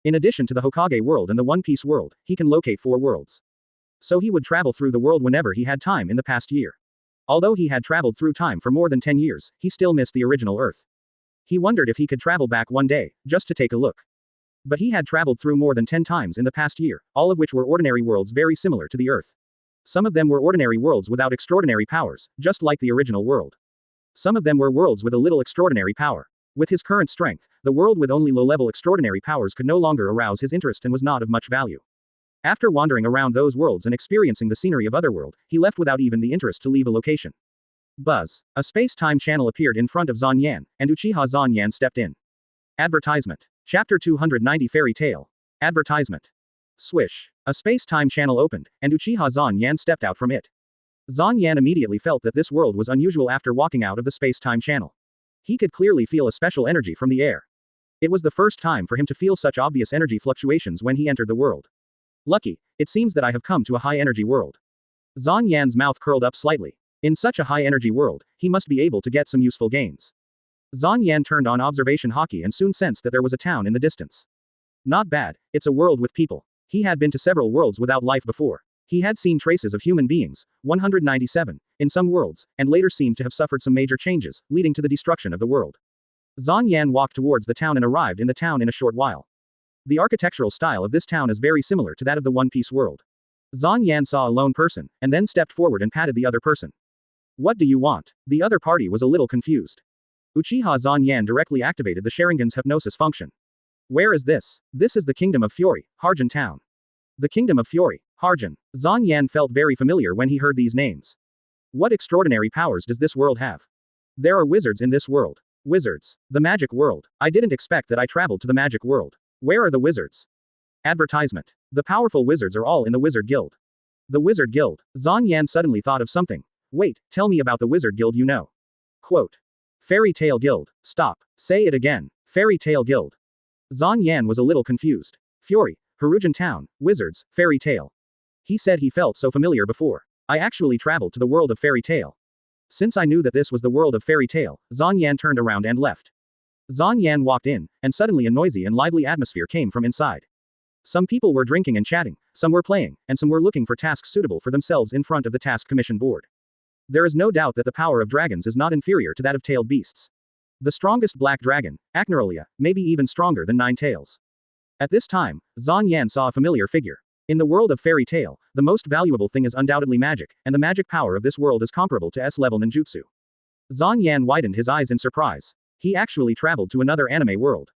In addition to the Hokage world and the One Piece world, he can locate 4 worlds. So he would travel through the world whenever he had time in the past year. Although he had traveled through time for more than 10 years, he still missed the original Earth. He wondered if he could travel back one day, just to take a look. But he had traveled through more than 10 times in the past year, all of which were ordinary worlds very similar to the Earth. Some of them were ordinary worlds without extraordinary powers, just like the original world. Some of them were worlds with a little extraordinary power. With his current strength, the world with only low-level extraordinary powers could no longer arouse his interest and was not of much value. After wandering around those worlds and experiencing the scenery of Otherworld, he left without even the interest to leave a location. Buzz. A space-time channel appeared in front of Zan Yan, and Uchiha Zan Yan stepped in. Advertisement. Chapter 290 Fairy Tale. Advertisement. Swish. A space-time channel opened, and Uchiha Zan Yan stepped out from it. Zan Yan immediately felt that this world was unusual after walking out of the space-time channel. He could clearly feel a special energy from the air. It was the first time for him to feel such obvious energy fluctuations when he entered the world. Lucky, it seems that I have come to a high-energy world. Zan Yan's mouth curled up slightly. In such a high-energy world, he must be able to get some useful gains. Zan Yan turned on observation hockey and soon sensed that there was a town in the distance. Not bad, it's a world with people. He had been to several worlds without life before. He had seen traces of human beings, 197, in some worlds, and later seemed to have suffered some major changes, leading to the destruction of the world. Zan Yan walked towards the town and arrived in the town in a short while. The architectural style of this town is very similar to that of the One Piece world. Zan Yan saw a lone person, and then stepped forward and patted the other person. What do you want? The other party was a little confused. Uchiha Zan Yan directly activated the Sharingan's hypnosis function. Where is this? This is the Kingdom of Fury, Harjan Town. The Kingdom of Fury, Harjan. Zan Yan felt very familiar when he heard these names. What extraordinary powers does this world have? There are wizards in this world. Wizards. The magic world. I didn't expect that I traveled to the magic world. Where are the wizards? Advertisement. The powerful wizards are all in the Wizard Guild. The Wizard Guild. Zan Yan suddenly thought of something. Wait, tell me about the Wizard Guild you know. Quote. Fairy Tale Guild. Stop. Say it again. Fairy Tale Guild. Zan Yan was a little confused. Fury, Harujin Town, Wizards, Fairy Tale. He said he felt so familiar before. I actually traveled to the world of Fairy Tale. Since I knew that this was the world of Fairy Tale, Zan Yan turned around and left. Zan Yan walked in, and suddenly a noisy and lively atmosphere came from inside. Some people were drinking and chatting, some were playing, and some were looking for tasks suitable for themselves in front of the task commission board. There is no doubt that the power of dragons is not inferior to that of tailed beasts. The strongest black dragon, Acnerolia, may be even stronger than 9 tails. At this time, Zan Yan saw a familiar figure. In the world of Fairy Tale, the most valuable thing is undoubtedly magic, and the magic power of this world is comparable to S-level ninjutsu. Zan Yan widened his eyes in surprise. He actually traveled to another anime world.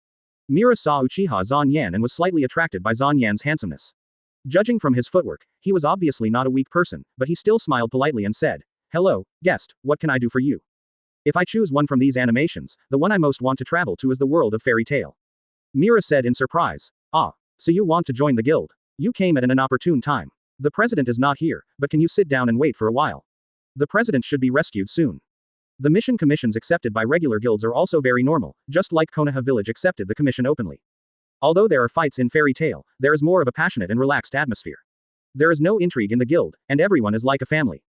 Mira saw Uchiha Zan Yan and was slightly attracted by Zan Yan's handsomeness. Judging from his footwork, he was obviously not a weak person, but he still smiled politely and said, "Hello, guest, what can I do for you?" If I choose one from these animations, the one I most want to travel to is the world of Fairy Tale. Mira said in surprise. Ah, so you want to join the guild? You came at an inopportune time. The president is not here, but can you sit down and wait for a while? The president should be rescued soon. The mission commissions accepted by regular guilds are also very normal, just like Konoha village accepted the commission openly. Although there are fights in Fairy Tale, there is more of a passionate and relaxed atmosphere. There is no intrigue in the guild, and everyone is like a family.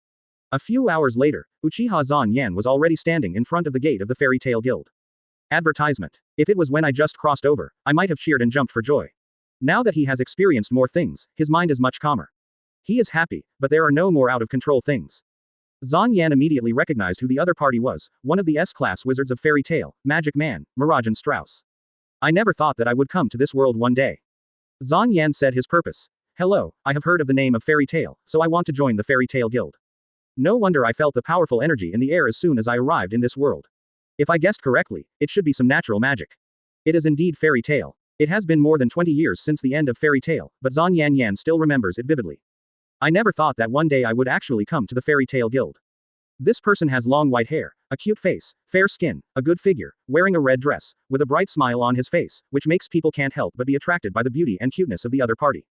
A few hours later, Uchiha Zan Yan was already standing in front of the gate of the Fairy Tale Guild. Advertisement. If it was when I just crossed over, I might have cheered and jumped for joy. Now that he has experienced more things, his mind is much calmer. He is happy, but there are no more out-of-control things. Zan Yan immediately recognized who the other party was, one of the S-class wizards of Fairy Tale, Magic Man, Mirajan Strauss. I never thought that I would come to this world one day. Zan Yan said his purpose. Hello, I have heard of the name of Fairy Tale, so I want to join the Fairy Tale Guild. No wonder I felt the powerful energy in the air as soon as I arrived in this world. If I guessed correctly, it should be some natural magic. It is indeed Fairy Tale. It has been more than 20 years since the end of Fairy Tale, but Zan Yan still remembers it vividly. I never thought that one day I would actually come to the Fairy Tale Guild. This person has long white hair, a cute face, fair skin, a good figure, wearing a red dress, with a bright smile on his face, which makes people can't help but be attracted by the beauty and cuteness of the other party.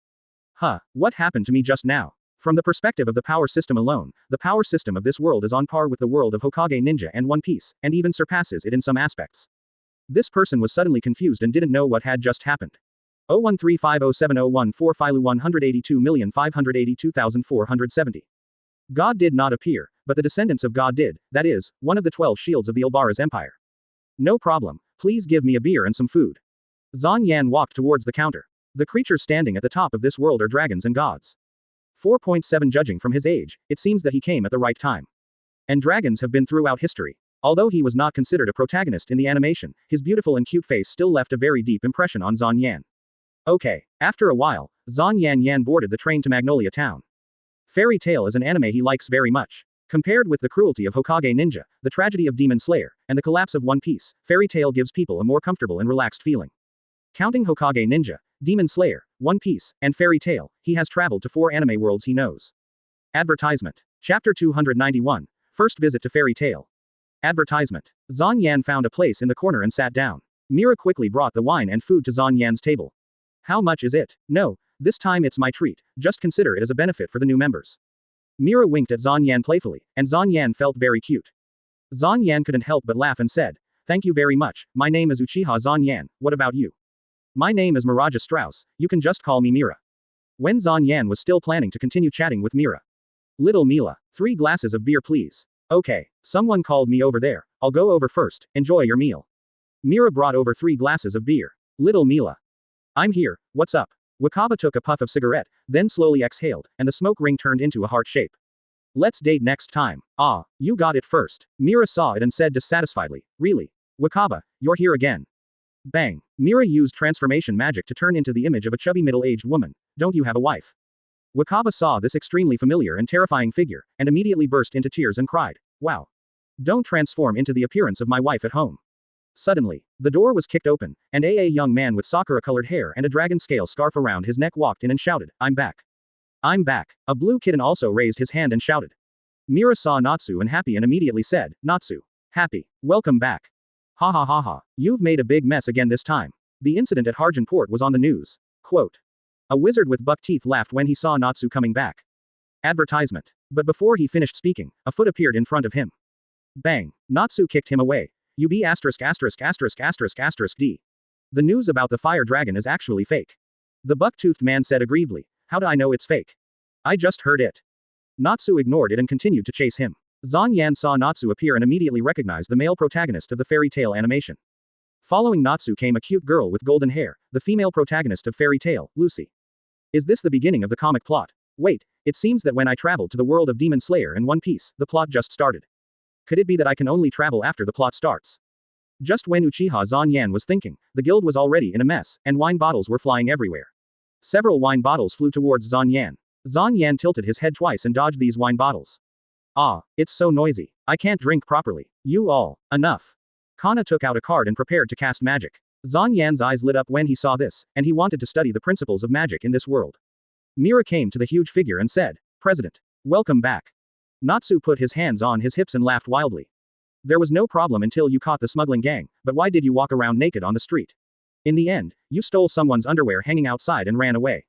Huh, what happened to me just now? From the perspective of the power system alone, the power system of this world is on par with the world of Hokage Ninja and One Piece, and even surpasses it in some aspects. This person was suddenly confused and didn't know what had just happened. 013507014 Filu 182,582,470. God did not appear, but the descendants of God did, that is, one of the 12 shields of the Ilbara's empire. No problem, please give me a beer and some food. Zan Yan walked towards the counter. The creatures standing at the top of this world are dragons and gods. 4.7 Judging from his age, it seems that he came at the right time. And dragons have been throughout history. Although he was not considered a protagonist in the animation, his beautiful and cute face still left a very deep impression on Zan Yan. Okay, after a while, Zan Yan boarded the train to Magnolia Town. Fairy Tale is an anime he likes very much. Compared with the cruelty of Hokage Ninja, the tragedy of Demon Slayer, and the collapse of One Piece, Fairy Tale gives people a more comfortable and relaxed feeling. Counting Hokage Ninja, Demon Slayer, One Piece, and Fairy Tale, he has traveled to 4 anime worlds he knows. Advertisement. Chapter 291. First visit to Fairy Tale. Advertisement. Zan Yan found a place in the corner and sat down. Mira quickly brought the wine and food to Zan Yan's table. How much is it? No, this time it's my treat, just consider it as a benefit for the new members. Mira winked at Zan Yan playfully, and Zan Yan felt very cute. Zan Yan couldn't help but laugh and said, "Thank you very much, my name is Uchiha Zan Yan, what about you?" "My name is Miraja Strauss, you can just call me Mira." When Zan Yan was still planning to continue chatting with Mira. "Little Mila, 3 glasses of beer please." "Okay, someone called me over there, I'll go over first, enjoy your meal." Mira brought over 3 glasses of beer. "Little Mila. I'm here, what's up?" Wakaba took a puff of cigarette, then slowly exhaled, and the smoke ring turned into a heart shape. "Let's date next time." "Ah, you got it first." Mira saw it and said dissatisfiedly, "Really? Wakaba, you're here again." Bang. Mira used transformation magic to turn into the image of a chubby middle-aged woman. "Don't you have a wife?" Wakaba saw this extremely familiar and terrifying figure, and immediately burst into tears and cried, "Wow. Don't transform into the appearance of my wife at home." Suddenly, the door was kicked open, and a young man with sakura-colored hair and a dragon scale scarf around his neck walked in and shouted, "I'm back. I'm back." A blue kitten also raised his hand and shouted. Mira saw Natsu and happy and immediately said, "Natsu. Happy. Welcome back." Ha ha ha ha. You've made a big mess again this time. The incident at Harjan Port was on the news. Quote. A wizard with buck teeth laughed when he saw Natsu coming back. Advertisement. But before he finished speaking, a foot appeared in front of him. Bang. Natsu kicked him away. You be asterisk asterisk asterisk asterisk asterisk D. The news about the fire dragon is actually fake. The buck-toothed man said aggrievedly. How do I know it's fake? I just heard it. Natsu ignored it and continued to chase him. Zan Yan saw Natsu appear and immediately recognized the male protagonist of the fairy tale animation. Following Natsu came a cute girl with golden hair, the female protagonist of fairy tale, Lucy. Is this the beginning of the comic plot? Wait, it seems that when I traveled to the world of Demon Slayer in One Piece, the plot just started. Could it be that I can only travel after the plot starts? Just when Uchiha Zan Yan was thinking, the guild was already in a mess, and wine bottles were flying everywhere. Several wine bottles flew towards Zan Yan. Zan Yan tilted his head twice and dodged these wine bottles. Ah, it's so noisy. I can't drink properly. You all, enough. Kana took out a card and prepared to cast magic. Zan Yan's eyes lit up when he saw this, and he wanted to study the principles of magic in this world. Mira came to the huge figure and said, President, welcome back. Natsu put his hands on his hips and laughed wildly. There was no problem until you caught the smuggling gang, but why did you walk around naked on the street? In the end, you stole someone's underwear hanging outside and ran away.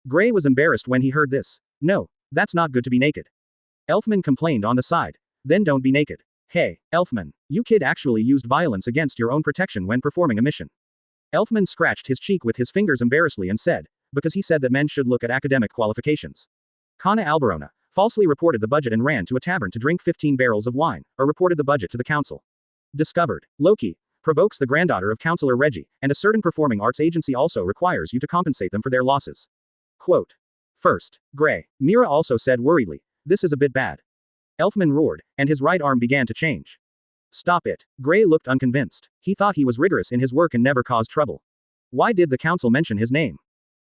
Gray was embarrassed when he heard this. No, that's not good to be naked. Elfman complained on the side. Then don't be naked. Hey, Elfman, you kid actually used violence against your own protection when performing a mission. Elfman scratched his cheek with his fingers embarrassedly and said, because he said that men should look at academic qualifications. Kana Alberona falsely reported the budget and ran to a tavern to drink 15 barrels of wine, or reported the budget to the council. Discovered. Loki provokes the granddaughter of Counselor Reggie, and a certain performing arts agency also requires you to compensate them for their losses. Quote. First, Gray. Mira also said worriedly, this is a bit bad. Elfman roared, and his right arm began to change. Stop it. Gray looked unconvinced. He thought he was rigorous in his work and never caused trouble. Why did the council mention his name?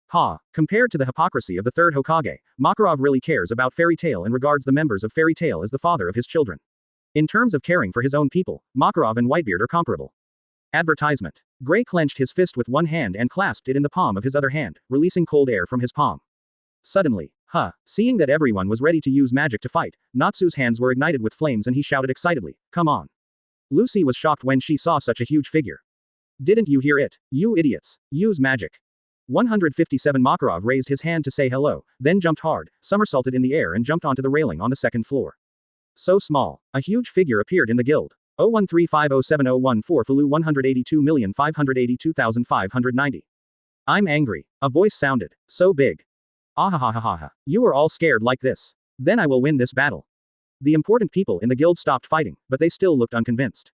Ha, compared to the hypocrisy of the third Hokage, Makarov really cares about Fairy Tail and regards the members of Fairy Tail as the father of his children. In terms of caring for his own people, Makarov and Whitebeard are comparable. Advertisement. Gray clenched his fist with one hand and clasped it in the palm of his other hand, releasing cold air from his palm. Suddenly, seeing that everyone was ready to use magic to fight, Natsu's hands were ignited with flames and he shouted excitedly, come on. Lucy was shocked when she saw such a huge figure. Didn't you hear it? You idiots. Use magic. 157 Makarov raised his hand to say hello, then jumped hard, somersaulted in the air and jumped onto the railing on the second floor. So small. A huge figure appeared in the guild. 013507014 Falu 182,582,590. I'm angry. A voice sounded. So big. Ahahahaha. You are all scared like this. Then I will win this battle. The important people in the guild stopped fighting, but they still looked unconvinced.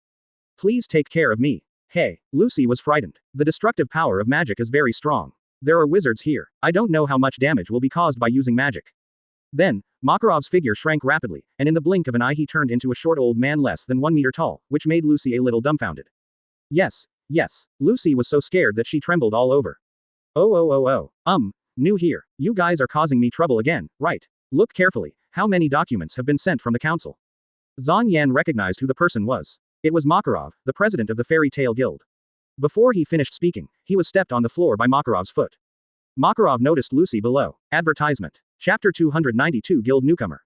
Please take care of me. Hey, Lucy was frightened. The destructive power of magic is very strong. There are wizards here. I don't know how much damage will be caused by using magic. Then, Makarov's figure shrank rapidly, and in the blink of an eye he turned into a short old man less than 1 meter tall, which made Lucy a little dumbfounded. Yes. Lucy was so scared that she trembled all over. New here. You guys are causing me trouble again, right? Look carefully. How many documents have been sent from the council? Zan Yan recognized who the person was. It was Makarov, the president of the Fairy Tail Guild. Before he finished speaking, he was stepped on the floor by Makarov's foot. Makarov noticed Lucy below. Advertisement. Chapter 292 Guild Newcomer.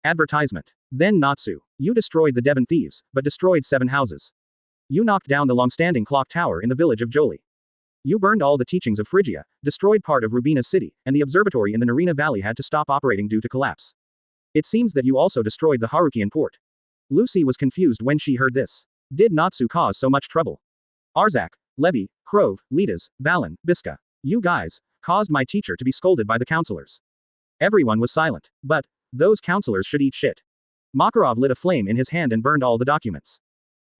Advertisement. Then Natsu. You destroyed the Devon thieves, but destroyed 7 houses. You knocked down the long-standing clock tower in the village of Jolie. You burned all the teachings of Phrygia, destroyed part of Rubina's city, and the observatory in the Narina Valley had to stop operating due to collapse. It seems that you also destroyed the Harukian port. Lucy was confused when she heard this. Did Natsu cause so much trouble? Arzak, Levy, Krove, Litas, Valen, Biska. You guys caused my teacher to be scolded by the counselors. Everyone was silent. But those counselors should eat shit. Makarov lit a flame in his hand and burned all the documents.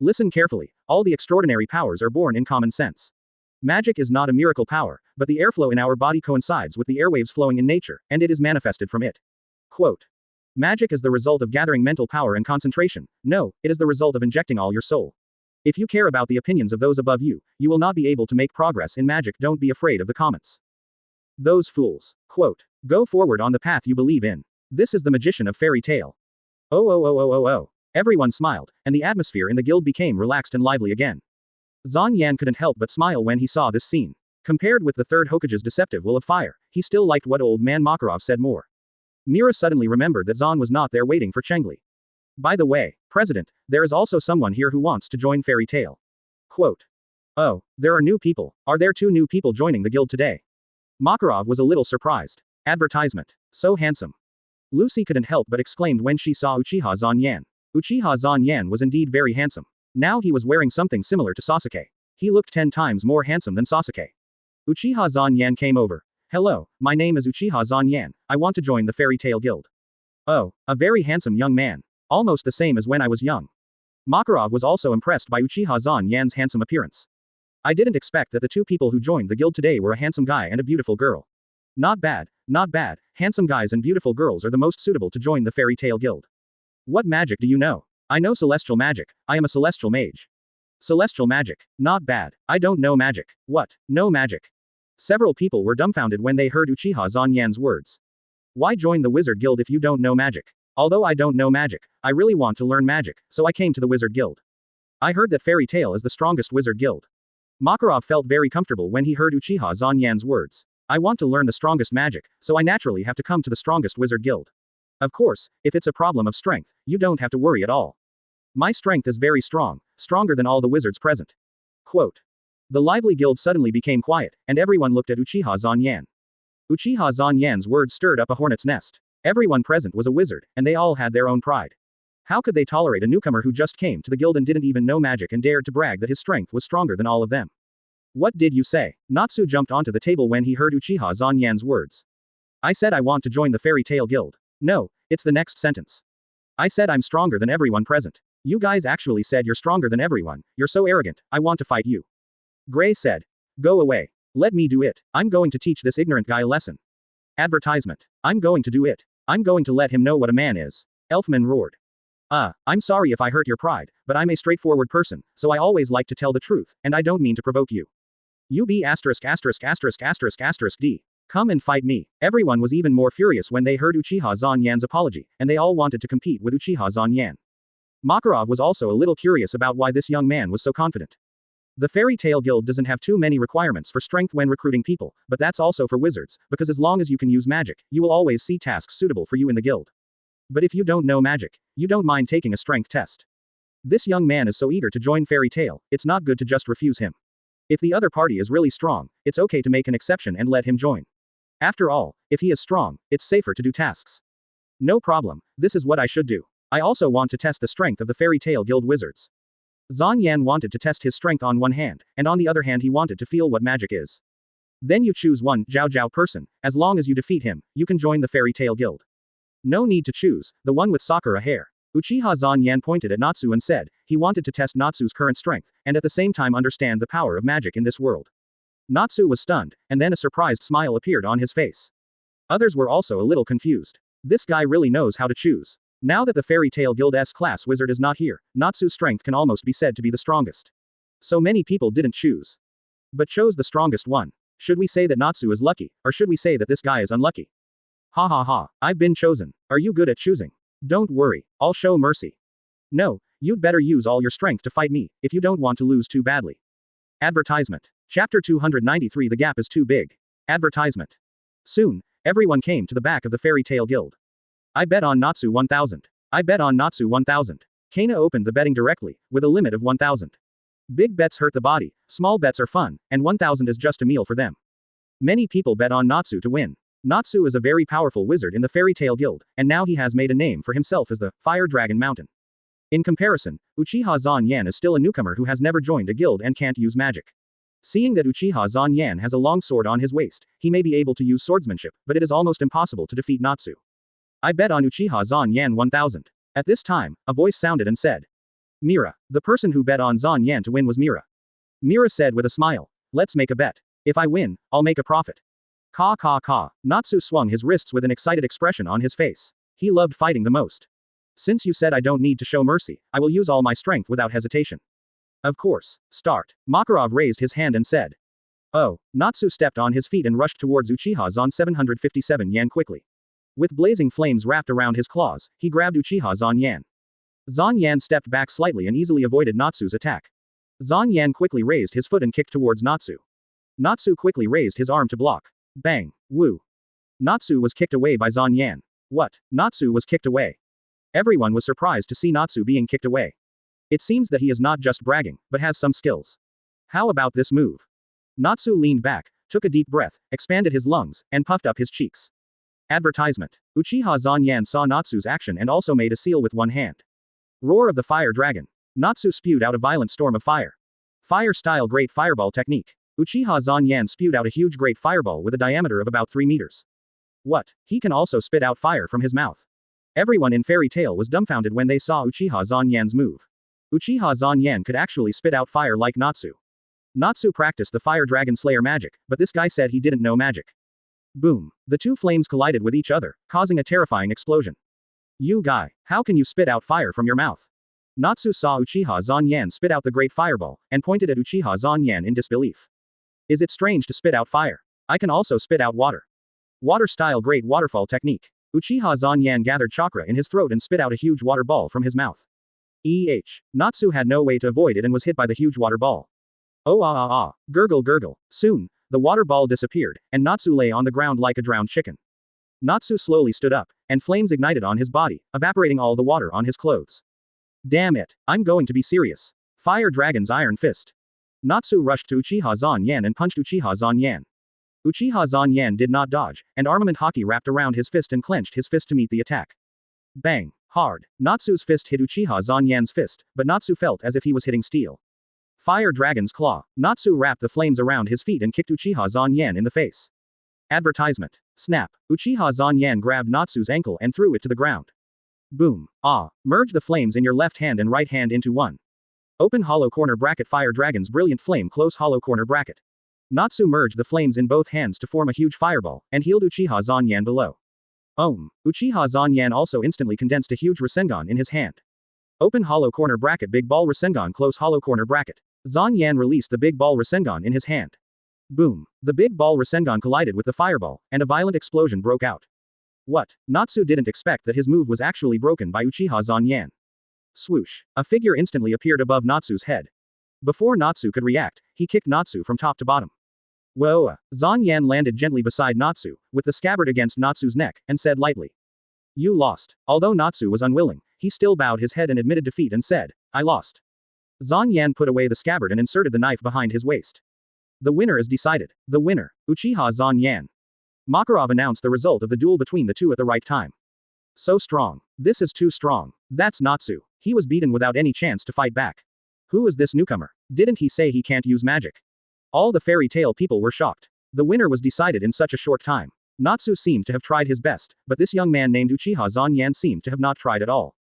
Listen carefully. All the extraordinary powers are born in common sense. Magic is not a miracle power, but the airflow in our body coincides with the airwaves flowing in nature, and it is manifested from it. Quote. Magic is the result of gathering mental power and concentration. No, it is the result of injecting all your soul. If you care about the opinions of those above you, you will not be able to make progress in magic. Don't be afraid of the comments. Those fools. Quote. Go forward on the path you believe in. This is the magician of Fairy Tail. Everyone smiled, and the atmosphere in the guild became relaxed and lively again. Zan Yan couldn't help but smile when he saw this scene. Compared with the third Hokage's deceptive will of fire, he still liked what old man Makarov said more. Mira suddenly remembered that Zan was not there waiting for Chengli. By the way, President, there is also someone here who wants to join Fairy Tail. Quote. Oh, there are new people. Are there 2 new people joining the guild today? Makarov was a little surprised. Advertisement. So handsome. Lucy couldn't help but exclaimed when she saw Uchiha Zanyan. Uchiha Zanyan was indeed very handsome. Now he was wearing something similar to Sasuke. He looked 10 times more handsome than Sasuke. Uchiha Zanyan came over. Hello, my name is Uchiha Zanyan. I want to join the Fairy Tail Guild. Oh, a very handsome young man. Almost the same as when I was young. Makarov was also impressed by Uchiha Zanyan's handsome appearance. I didn't expect that the 2 people who joined the guild today were a handsome guy and a beautiful girl. Not bad, not bad. Handsome guys and beautiful girls are the most suitable to join the Fairy Tail Guild. What magic do you know? I know celestial magic. I am a celestial mage. Celestial magic. Not bad. I don't know magic. What? No magic. Several people were dumbfounded when they heard Uchiha Zanyan's words. Why join the Wizard Guild if you don't know magic? Although I don't know magic, I really want to learn magic, so I came to the Wizard Guild. I heard that Fairy Tail is the strongest Wizard Guild. Makarov felt very comfortable when he heard Uchiha Zanyan's words. I want to learn the strongest magic, so I naturally have to come to the strongest Wizard Guild. Of course, if it's a problem of strength, you don't have to worry at all. My strength is very strong, stronger than all the wizards present. Quote. The lively guild suddenly became quiet, and everyone looked at Uchiha Zanyan. Uchiha Zanyan's words stirred up a hornet's nest. Everyone present was a wizard, and they all had their own pride. How could they tolerate a newcomer who just came to the guild and didn't even know magic and dared to brag that his strength was stronger than all of them? What did you say? Natsu jumped onto the table when he heard Uchiha Zanyan's words. I said I want to join the Fairy Tail Guild. No, it's the next sentence. I said I'm stronger than everyone present. You guys actually said you're stronger than everyone. You're so arrogant. I want to fight you. Gray said. Go away. Let me do it. I'm going to teach this ignorant guy a lesson. Advertisement. I'm going to do it. I'm going to let him know what a man is. Elfman roared. I'm sorry if I hurt your pride, but I'm a straightforward person, so I always like to tell the truth, and I don't mean to provoke you. You be *********** D. Come and fight me. Everyone was even more furious when they heard Uchiha Zanyan's apology, and they all wanted to compete with Uchiha Zanyan. Makarov was also a little curious about why this young man was so confident. The Fairy Tail Guild doesn't have too many requirements for strength when recruiting people, but that's also for wizards, because as long as you can use magic, you will always see tasks suitable for you in the guild. But if you don't know magic, you don't mind taking a strength test. This young man is so eager to join Fairy Tail, it's not good to just refuse him. If the other party is really strong, it's okay to make an exception and let him join. After all, if he is strong, it's safer to do tasks. No problem, this is what I should do. I also want to test the strength of the Fairy Tail Guild wizards. Zanyan wanted to test his strength on one hand, and on the other hand he wanted to feel what magic is. Then you choose one Zhao person, as long as you defeat him, you can join the Fairy Tail Guild. No need to choose, the one with Sakura hair. Uchiha Zanyan pointed at Natsu and said, he wanted to test Natsu's current strength, and at the same time understand the power of magic in this world. Natsu was stunned, and then a surprised smile appeared on his face. Others were also a little confused. This guy really knows how to choose. Now that the Fairy Tail Guild S-class wizard is not here, Natsu's strength can almost be said to be the strongest. So many people didn't choose. But chose the strongest one. Should we say that Natsu is lucky, or should we say that this guy is unlucky? Ha ha ha, I've been chosen. Are you good at choosing? Don't worry, I'll show mercy. No, you'd better use all your strength to fight me, if you don't want to lose too badly. Advertisement. Chapter 293 The Gap is Too Big. Advertisement. Soon, everyone came to the back of the Fairy Tail Guild. I bet on Natsu 1000. I bet on Natsu 1000. Kana opened the betting directly, with a limit of 1000. Big bets hurt the body, small bets are fun, and 1000 is just a meal for them. Many people bet on Natsu to win. Natsu is a very powerful wizard in the Fairy Tail Guild, and now he has made a name for himself as the Fire Dragon Mountain. In comparison, Uchiha Zanyan is still a newcomer who has never joined a guild and can't use magic. Seeing that Uchiha Zanyan has a long sword on his waist, he may be able to use swordsmanship, but it is almost impossible to defeat Natsu. I bet on Uchiha Zanyan 1000. At this time, a voice sounded and said. Mira. The person who bet on Zanyan to win was Mira. Mira said with a smile. Let's make a bet. If I win, I'll make a profit. Ka ka ka. Natsu swung his wrists with an excited expression on his face. He loved fighting the most. Since you said I don't need to show mercy, I will use all my strength without hesitation. Of course. Start. Makarov raised his hand and said. Oh. Natsu stepped on his feet and rushed towards Uchiha Zan 757 yen quickly. With blazing flames wrapped around his claws, he grabbed Uchiha Zanyan. Zanyan stepped back slightly and easily avoided Natsu's attack. Zanyan quickly raised his foot and kicked towards Natsu. Natsu quickly raised his arm to block. Bang. Woo. Natsu was kicked away by Zanyan. What? Natsu was kicked away. Everyone was surprised to see Natsu being kicked away. It seems that he is not just bragging, but has some skills. How about this move? Natsu leaned back, took a deep breath, expanded his lungs, and puffed up his cheeks. Advertisement. Uchiha Zanyan saw Natsu's action and also made a seal with one hand. Roar of the Fire Dragon. Natsu spewed out a violent storm of fire. Fire-style Great Fireball technique. Uchiha Zanyan spewed out a huge Great Fireball with a diameter of about 3 meters. What? He can also spit out fire from his mouth. Everyone in Fairy Tail was dumbfounded when they saw Uchiha Zanyan's move. Uchiha Zanyan could actually spit out fire like Natsu. Natsu practiced the Fire Dragon Slayer magic, but this guy said he didn't know magic. Boom. The two flames collided with each other, causing a terrifying explosion. You guy, how can you spit out fire from your mouth? Natsu saw Uchiha Zanyan spit out the Great Fireball, and pointed at Uchiha Zanyan in disbelief. Is it strange to spit out fire? I can also spit out water. Water-style Great Waterfall technique. Uchiha Zanyan gathered chakra in his throat and spit out a huge water ball from his mouth. Natsu had no way to avoid it and was hit by the huge water ball. Oh ah ah ah, gurgle gurgle. Soon, the water ball disappeared, and Natsu lay on the ground like a drowned chicken. Natsu slowly stood up, and flames ignited on his body, evaporating all the water on his clothes. Damn it, I'm going to be serious. Fire Dragon's Iron Fist. Natsu rushed to Uchiha Zanyan and punched Uchiha Zanyan. Uchiha Zanyan did not dodge, and armament hockey wrapped around his fist and clenched his fist to meet the attack. Bang. Hard. Natsu's fist hit Uchiha Zanyan's fist, but Natsu felt as if he was hitting steel. Fire Dragon's Claw. Natsu wrapped the flames around his feet and kicked Uchiha Zanyan in the face. Advertisement. Snap. Uchiha Zanyan grabbed Natsu's ankle and threw it to the ground. Boom. Ah. Merge the flames in your left hand and right hand into one. Open hollow corner bracket Fire Dragon's Brilliant Flame close hollow corner bracket. Natsu merged the flames in both hands to form a huge fireball, and healed Uchiha Zanyan below. Uchiha Zanyan also instantly condensed a huge Rasengan in his hand. Open hollow corner bracket Big Ball Rasengan close hollow corner bracket. Zanyan released the Big Ball Rasengan in his hand. Boom. The Big Ball Rasengan collided with the fireball, and a violent explosion broke out. What? Natsu didn't expect that his move was actually broken by Uchiha Zanyan. Swoosh. A figure instantly appeared above Natsu's head. Before Natsu could react, he kicked Natsu from top to bottom. Whoa. Zanyan landed gently beside Natsu, with the scabbard against Natsu's neck, and said lightly. You lost. Although Natsu was unwilling, he still bowed his head and admitted defeat and said, I lost. Zanyan put away the scabbard and inserted the knife behind his waist. The winner is decided. The winner, Uchiha Zanyan. Makarov announced the result of the duel between the two at the right time. So strong. This is too strong. That's Natsu. He was beaten without any chance to fight back. Who is this newcomer? Didn't he say he can't use magic? All the Fairy Tail people were shocked. The winner was decided in such a short time. Natsu seemed to have tried his best, but this young man named Uchiha Zanyan seemed to have not tried at all.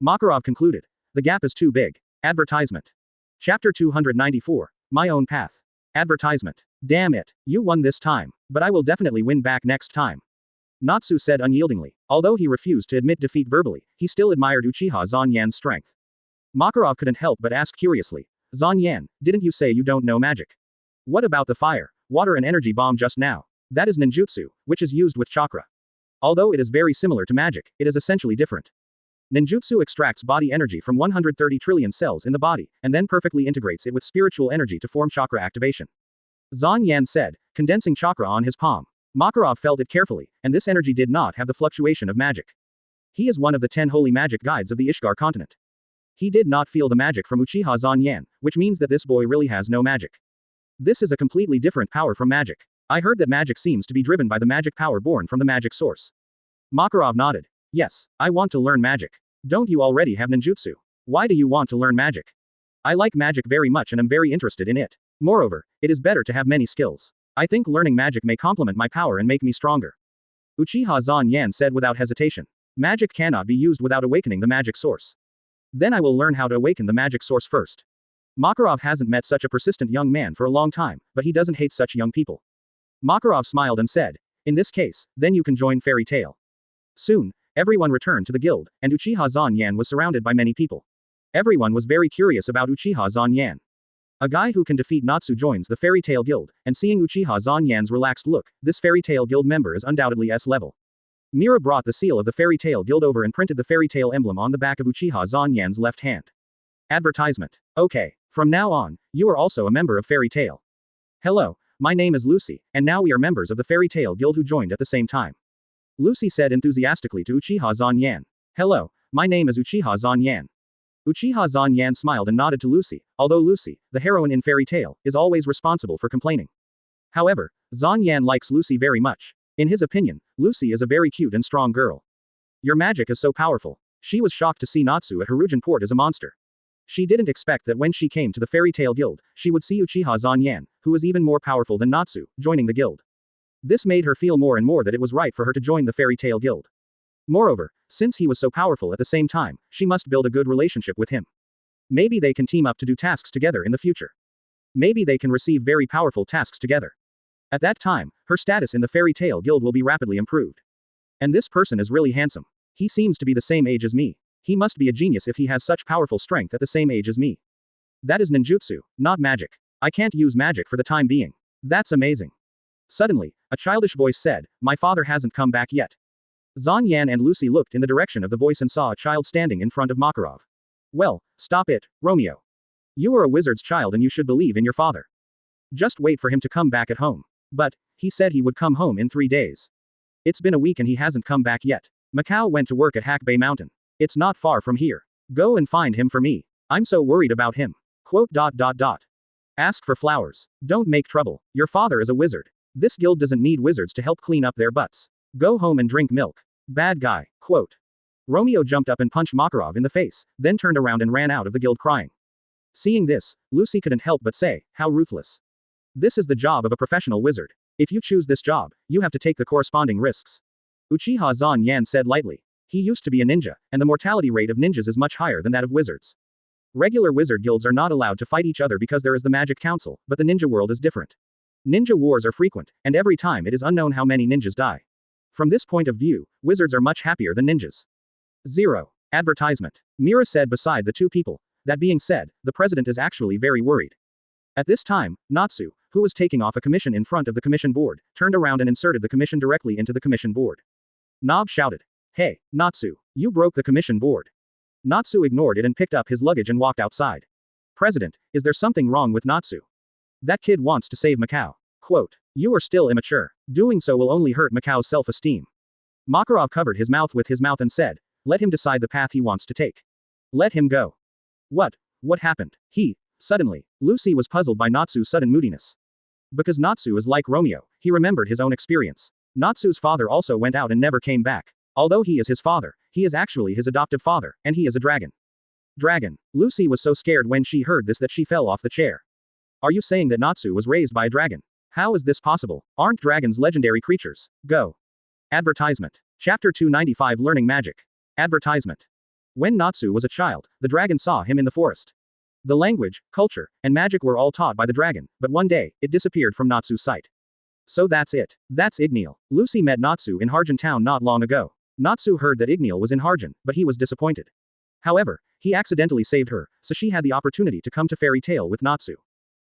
Makarov concluded. The gap is too big. Advertisement. Chapter 294. My Own Path. Advertisement. Damn it, you won this time, but I will definitely win back next time. Natsu said unyieldingly. Although he refused to admit defeat verbally, he still admired Uchiha Zanyan's strength. Makarov couldn't help but ask curiously. Zanyan, didn't you say you don't know magic? What about the fire, water and energy bomb just now? That is ninjutsu, which is used with chakra. Although it is very similar to magic, it is essentially different. Ninjutsu extracts body energy from 130 trillion cells in the body, and then perfectly integrates it with spiritual energy to form chakra activation. Zanyan said, condensing chakra on his palm. Makarov felt it carefully, and this energy did not have the fluctuation of magic. He is one of the 10 holy magic guides of the Ishgar continent. He did not feel the magic from Uchiha Zanyan, which means that this boy really has no magic. This is a completely different power from magic. I heard that magic seems to be driven by the magic power born from the magic source. Makarov nodded. Yes, I want to learn magic. Don't you already have ninjutsu? Why do you want to learn magic? I like magic very much and am very interested in it. Moreover, it is better to have many skills. I think learning magic may complement my power and make me stronger. Uchiha Zanyan said without hesitation. Magic cannot be used without awakening the magic source. Then I will learn how to awaken the magic source first. Makarov hasn't met such a persistent young man for a long time, but he doesn't hate such young people. Makarov smiled and said, in this case, then you can join Fairy Tail. Soon, everyone returned to the guild, and Uchiha Zanyan was surrounded by many people. Everyone was very curious about Uchiha Zanyan. A guy who can defeat Natsu joins the Fairy Tail Guild, and seeing Uchiha Zanyan's relaxed look, this Fairy Tail Guild member is undoubtedly S level. Mira brought the seal of the Fairy Tail Guild over and printed the Fairy Tail emblem on the back of Uchiha Zanyan's left hand. Advertisement. Okay. From now on, you are also a member of Fairy Tail. Hello, my name is Lucy, and now we are members of the Fairy Tail Guild who joined at the same time. Lucy said enthusiastically to Uchiha Zanyan. Hello, my name is Uchiha Zanyan. Uchiha Zan Yan smiled and nodded to Lucy, although Lucy, the heroine in fairy tale, is always responsible for complaining. However, Zan Yan likes Lucy very much. In his opinion, Lucy is a very cute and strong girl. Your magic is so powerful. She was shocked to see Natsu at Harujin Port as a monster. She didn't expect that when she came to the fairy tale guild, she would see Uchiha Zan Yan, who was even more powerful than Natsu, joining the guild. This made her feel more and more that it was right for her to join the fairy tale guild. Moreover, since he was so powerful at the same time, she must build a good relationship with him. Maybe they can team up to do tasks together in the future. Maybe they can receive very powerful tasks together. At that time, her status in the fairy tale guild will be rapidly improved. And this person is really handsome. He seems to be the same age as me. He must be a genius if he has such powerful strength at the same age as me. That is ninjutsu, not magic. I can't use magic for the time being. That's amazing. Suddenly, a childish voice said, "My father hasn't come back yet." Zan Yan and Lucy looked in the direction of the voice and saw a child standing in front of Makarov. Well, stop it, Romeo. You are a wizard's child and you should believe in your father. Just wait for him to come back at home. But, he said he would come home in 3 days. It's been a week and he hasn't come back yet. Macau went to work at Hack Bay Mountain. It's not far from here. Go and find him for me. I'm so worried about him. Quote. Ask for flowers. Don't make trouble. Your father is a wizard. This guild doesn't need wizards to help clean up their butts. Go home and drink milk. Bad guy. Quote. Romeo jumped up and punched Makarov in the face, then turned around and ran out of the guild crying. Seeing this, Lucy couldn't help but say, how ruthless. This is the job of a professional wizard. If you choose this job, you have to take the corresponding risks. Uchiha Zan Yan said lightly. He used to be a ninja, and the mortality rate of ninjas is much higher than that of wizards. Regular wizard guilds are not allowed to fight each other because there is the magic council, but the ninja world is different. Ninja wars are frequent, and every time it is unknown how many ninjas die. From this point of view, wizards are much happier than ninjas. 0. Advertisement. Mira said beside the two people. That being said, the president is actually very worried. At this time, Natsu, who was taking off a commission in front of the commission board, turned around and inserted the commission directly into the commission board. Nob shouted. Hey, Natsu, you broke the commission board. Natsu ignored it and picked up his luggage and walked outside. President, is there something wrong with Natsu? That kid wants to save Macau. Quote. You are still immature. Doing so will only hurt Macau's self-esteem. Makarov covered his mouth with his mouth and said, let him decide the path he wants to take. Let him go. What happened? Suddenly, Lucy was puzzled by Natsu's sudden moodiness. Because Natsu is like Romeo, he remembered his own experience. Natsu's father also went out and never came back. Although he is his father, he is actually his adoptive father, and he is a dragon. Dragon. Lucy was so scared when she heard this that she fell off the chair. Are you saying that Natsu was raised by a dragon? How is this possible? Aren't dragons legendary creatures? Go. Advertisement. Chapter 295 Learning Magic. Advertisement. When Natsu was a child, the dragon saw him in the forest. The language, culture, and magic were all taught by the dragon, but one day, it disappeared from Natsu's sight. So that's it. That's Igneal. Lucy met Natsu in Harjin town not long ago. Natsu heard that Igneal was in Harjin, but he was disappointed. However, he accidentally saved her, so she had the opportunity to come to Fairy Tale with Natsu.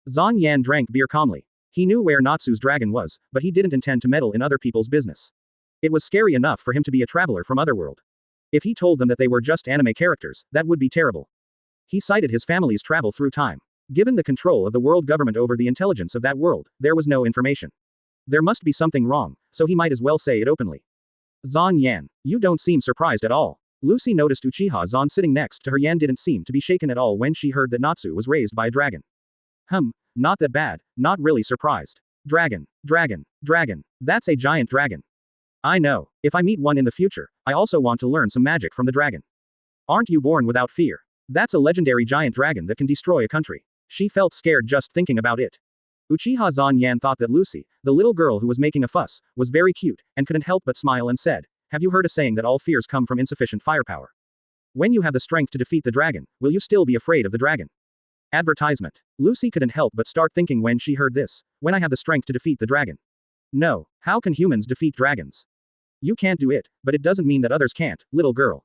Zan Yan drank beer calmly. He knew where Natsu's dragon was, but he didn't intend to meddle in other people's business. It was scary enough for him to be a traveler from Otherworld. If he told them that they were just anime characters, that would be terrible. He cited his family's travel through time. Given the control of the world government over the intelligence of that world, there was no information. There must be something wrong, so he might as well say it openly. Zan Yan, you don't seem surprised at all. Lucy noticed Uchiha Zan sitting next to her. Yan didn't seem to be shaken at all when she heard that Natsu was raised by a dragon. Not that bad, not really surprised. Dragon. That's a giant dragon. I know, if I meet one in the future, I also want to learn some magic from the dragon. Aren't you born without fear? That's a legendary giant dragon that can destroy a country. She felt scared just thinking about it. Uchiha Zan Yan thought that Lucy, the little girl who was making a fuss, was very cute, and couldn't help but smile and said, have you heard a saying that all fears come from insufficient firepower? When you have the strength to defeat the dragon, will you still be afraid of the dragon? Advertisement. Lucy couldn't help but start thinking when she heard this, when I have the strength to defeat the dragon. No, how can humans defeat dragons? You can't do it, but it doesn't mean that others can't, little girl.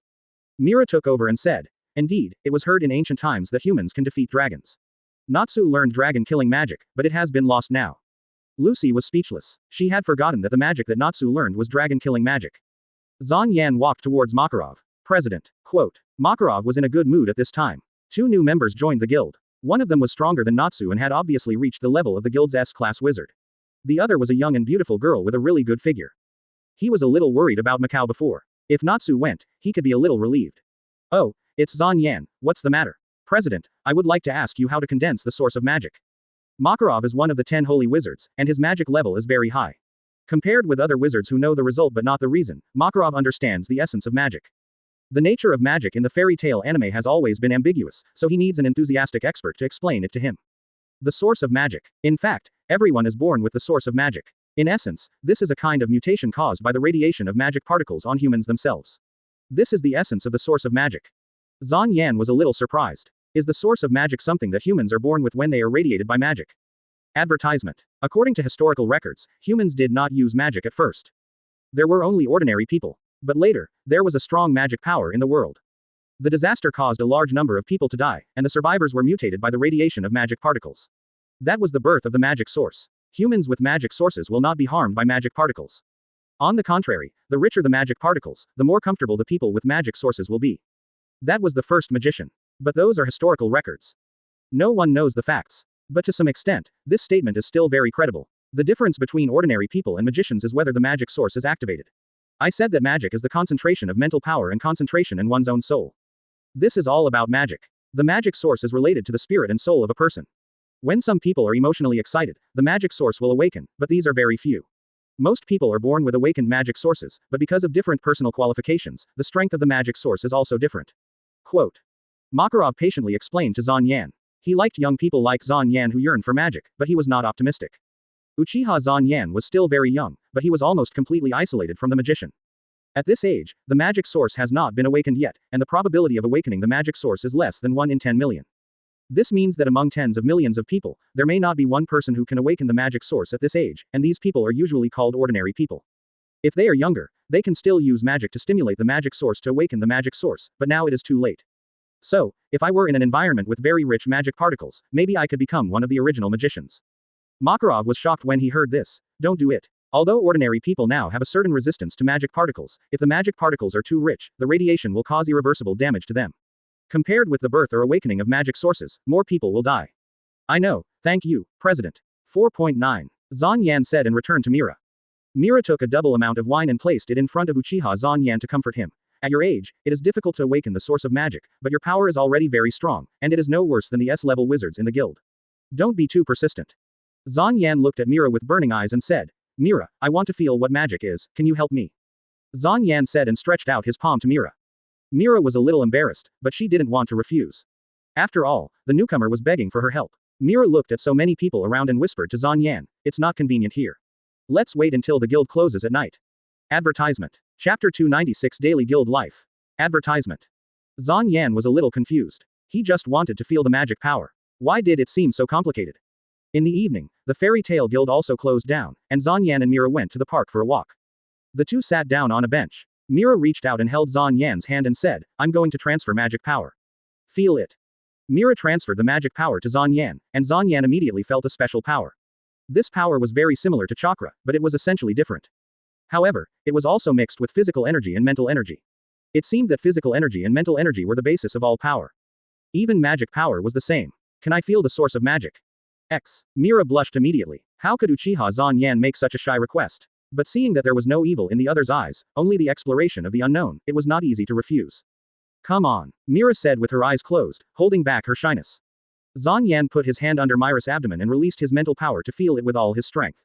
Mira took over and said, indeed, it was heard in ancient times that humans can defeat dragons. Natsu learned dragon-killing magic, but it has been lost now. Lucy was speechless. She had forgotten that the magic that Natsu learned was dragon-killing magic. Zan Yan walked towards Makarov. President. Quote. Makarov was in a good mood at this time. 2 new members joined the guild. One of them was stronger than Natsu and had obviously reached the level of the guild's S-class wizard. The other was a young and beautiful girl with a really good figure. He was a little worried about Macau before. If Natsu went, he could be a little relieved. Oh, It's Zan Yan, what's the matter? President, I would like to ask you how to condense the source of magic. Makarov is one of the 10 holy wizards, and his magic level is very high. Compared with other wizards who know the result but not the reason, Makarov understands the essence of magic. The nature of magic in the fairy tale anime has always been ambiguous, so he needs an enthusiastic expert to explain it to him. The source of magic. In fact, everyone is born with the source of magic. In essence, this is a kind of mutation caused by the radiation of magic particles on humans themselves. This is the essence of the source of magic. Zan Yan was a little surprised. Is the source of magic something that humans are born with when they are radiated by magic? Advertisement. According to historical records, humans did not use magic at first. There were only ordinary people. But later, there was a strong magic power in the world. The disaster caused a large number of people to die, and the survivors were mutated by the radiation of magic particles. That was the birth of the magic source. Humans with magic sources will not be harmed by magic particles. On the contrary, the richer the magic particles, the more comfortable the people with magic sources will be. That was the first magician. But those are historical records. No one knows the facts. But to some extent, this statement is still very credible. The difference between ordinary people and magicians is whether the magic source is activated. I said that magic is the concentration of mental power and concentration in one's own soul. This is all about magic. The magic source is related to the spirit and soul of a person. When some people are emotionally excited, the magic source will awaken, but these are very few. Most people are born with awakened magic sources, but because of different personal qualifications, the strength of the magic source is also different. Quote. Makarov patiently explained to Zan Yan. He liked young people like Zan Yan who yearned for magic, but he was not optimistic. Uchiha Zan Yan was still very young, but he was almost completely isolated from the magician. At this age, the magic source has not been awakened yet, and the probability of awakening the magic source is less than 1 in 10 million. This means that among tens of millions of people, there may not be one person who can awaken the magic source at this age, and these people are usually called ordinary people. If they are younger, they can still use magic to stimulate the magic source to awaken the magic source, but now it is too late. So, if I were in an environment with very rich magic particles, maybe I could become one of the original magicians. Makarov was shocked when he heard this. Don't do it. Although ordinary people now have a certain resistance to magic particles, if the magic particles are too rich, the radiation will cause irreversible damage to them. Compared with the birth or awakening of magic sources, more people will die. I know, thank you, President. 4.9. Zan Yan said and returned to Mira. Mira took a double amount of wine and placed it in front of Uchiha Zan Yan to comfort him. At your age, it is difficult to awaken the source of magic, but your power is already very strong, and it is no worse than the S-level wizards in the guild. Don't be too persistent. Zan Yan looked at Mira with burning eyes and said, Mira, I want to feel what magic is, can you help me? Zan Yan said and stretched out his palm to Mira. Mira was a little embarrassed, but she didn't want to refuse. After all, the newcomer was begging for her help. Mira looked at so many people around and whispered to Zan Yan, it's not convenient here. Let's wait until the guild closes at night. Advertisement. Chapter 296 Daily Guild Life. Advertisement. Zan Yan was a little confused. He just wanted to feel the magic power. Why did it seem so complicated? In the evening, the Fairy Tale Guild also closed down, and Zan Yan and Mira went to the park for a walk. The two sat down on a bench. Mira reached out and held Zan Yan's hand and said, I'm going to transfer magic power. Feel it. Mira transferred the magic power to Zan Yan, and Zan Yan immediately felt a special power. This power was very similar to chakra, but it was essentially different. However, it was also mixed with physical energy and mental energy. It seemed that physical energy and mental energy were the basis of all power. Even magic power was the same. Can I feel the source of magic? Mira blushed immediately. How could Uchiha Zan Yan make such a shy request? But seeing that there was no evil in the other's eyes, only the exploration of the unknown, it was not easy to refuse. Come on, Mira said with her eyes closed, holding back her shyness. Zan Yan put his hand under Mira's abdomen and released his mental power to feel it with all his strength.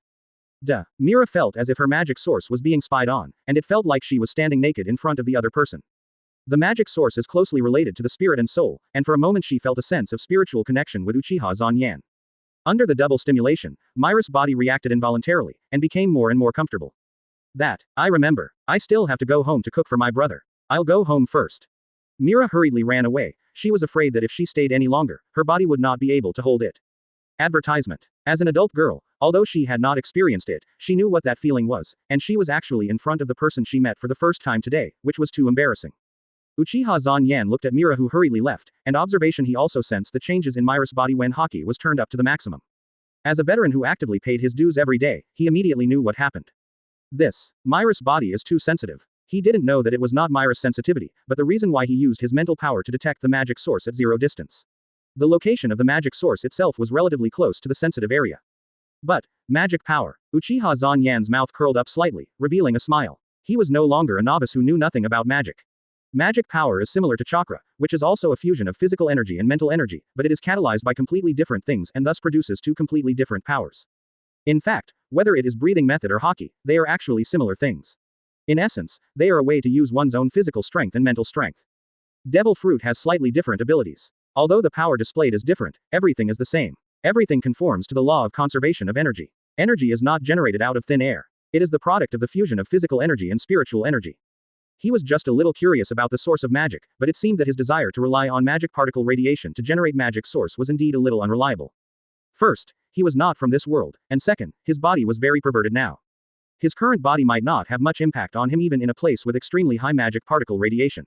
Mira felt as if her magic source was being spied on, and it felt like she was standing naked in front of the other person. The magic source is closely related to the spirit and soul, and for a moment she felt a sense of spiritual connection with Uchiha Zan Yan. Under the double stimulation, Mira's body reacted involuntarily, and became more and more comfortable. I remember. I still have to go home to cook for my brother. I'll go home first. Mira hurriedly ran away. She was afraid that if she stayed any longer, her body would not be able to hold it. Advertisement. As an adult girl, although she had not experienced it, she knew what that feeling was, and she was actually in front of the person she met for the first time today, which was too embarrassing. Uchiha Zan Yan looked at Mira who hurriedly left, and observation he also sensed the changes in Mira's body when hockey was turned up to the maximum. As a veteran who actively paid his dues every day, he immediately knew what happened. Mira's body is too sensitive. He didn't know that it was not Mira's sensitivity, but the reason why he used his mental power to detect the magic source at zero distance. The location of the magic source itself was relatively close to the sensitive area. But, magic power. Uchiha Zan Yan's mouth curled up slightly, revealing a smile. He was no longer a novice who knew nothing about magic. Magic power is similar to chakra, which is also a fusion of physical energy and mental energy, but it is catalyzed by completely different things and thus produces two completely different powers. In fact, whether it is breathing method or hockey, they are actually similar things. In essence, they are a way to use one's own physical strength and mental strength. Devil fruit has slightly different abilities. Although the power displayed is different, everything is the same. Everything conforms to the law of conservation of energy. Energy is not generated out of thin air. It is the product of the fusion of physical energy and spiritual energy. He was just a little curious about the source of magic, but it seemed that his desire to rely on magic particle radiation to generate magic source was indeed a little unreliable. First, he was not from this world, and second, his body was very perverted now. His current body might not have much impact on him even in a place with extremely high magic particle radiation.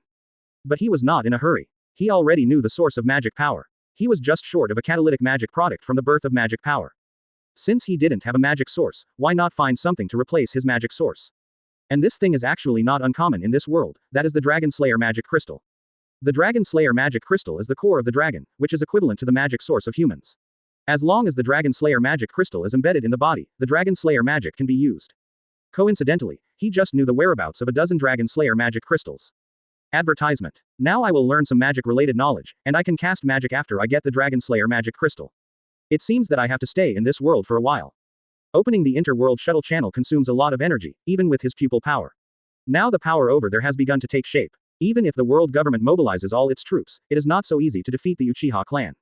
But he was not in a hurry. He already knew the source of magic power. He was just short of a catalytic magic product from the birth of magic power. Since he didn't have a magic source, why not find something to replace his magic source? And this thing is actually not uncommon in this world, that is the Dragon Slayer magic crystal. The Dragon Slayer magic crystal is the core of the dragon, which is equivalent to the magic source of humans. As long as the Dragon Slayer magic crystal is embedded in the body, the Dragon Slayer magic can be used. Coincidentally, he just knew the whereabouts of a dozen Dragon Slayer magic crystals. Advertisement. Now I will learn some magic-related knowledge, and I can cast magic after I get the Dragon Slayer magic crystal. It seems that I have to stay in this world for a while. Opening the inter-world shuttle channel consumes a lot of energy, even with his pupil power. Now the power over there has begun to take shape. Even if the world government mobilizes all its troops, it is not so easy to defeat the Uchiha clan.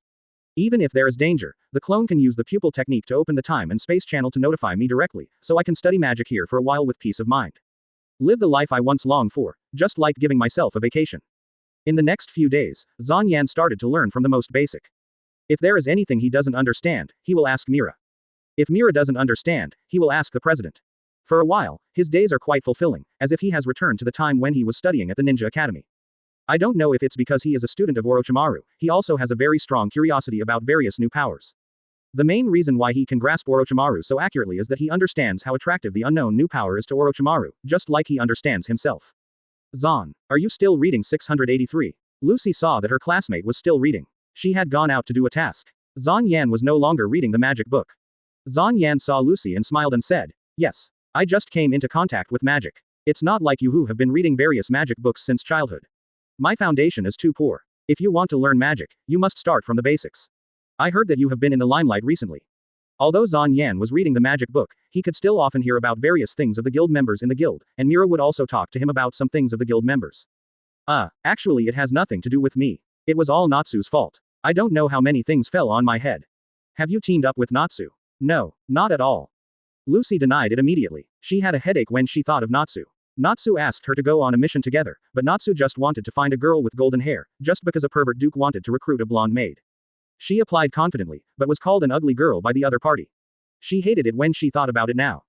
Even if there is danger, the clone can use the pupil technique to open the time and space channel to notify me directly, so I can study magic here for a while with peace of mind. Live the life I once longed for, just like giving myself a vacation. In the next few days, Zan Yan started to learn from the most basic. If there is anything he doesn't understand, he will ask Mira. If Mira doesn't understand, he will ask the president. For a while, his days are quite fulfilling, as if he has returned to the time when he was studying at the Ninja Academy. I don't know if it's because he is a student of Orochimaru, he also has a very strong curiosity about various new powers. The main reason why he can grasp Orochimaru so accurately is that he understands how attractive the unknown new power is to Orochimaru, just like he understands himself. Zan, are you still reading 683? Lucy saw that her classmate was still reading. She had gone out to do a task. Zan Yan was no longer reading the magic book. Zan Yan saw Lucy and smiled and said, "Yes. I just came into contact with magic. It's not like you who have been reading various magic books since childhood. My foundation is too poor. If you want to learn magic, you must start from the basics. I heard that you have been in the limelight recently." Although Zan Yan was reading the magic book, he could still often hear about various things of the guild members in the guild, and Mira would also talk to him about some things of the guild members. Actually it has nothing to do with me. It was all Natsu's fault. I don't know how many things fell on my head. Have you teamed up with Natsu? No, not at all. Lucy denied it immediately. She had a headache when she thought of Natsu. Natsu asked her to go on a mission together, but Natsu just wanted to find a girl with golden hair, just because a pervert duke wanted to recruit a blonde maid. She applied confidently, but was called an ugly girl by the other party. She hated it when she thought about it now.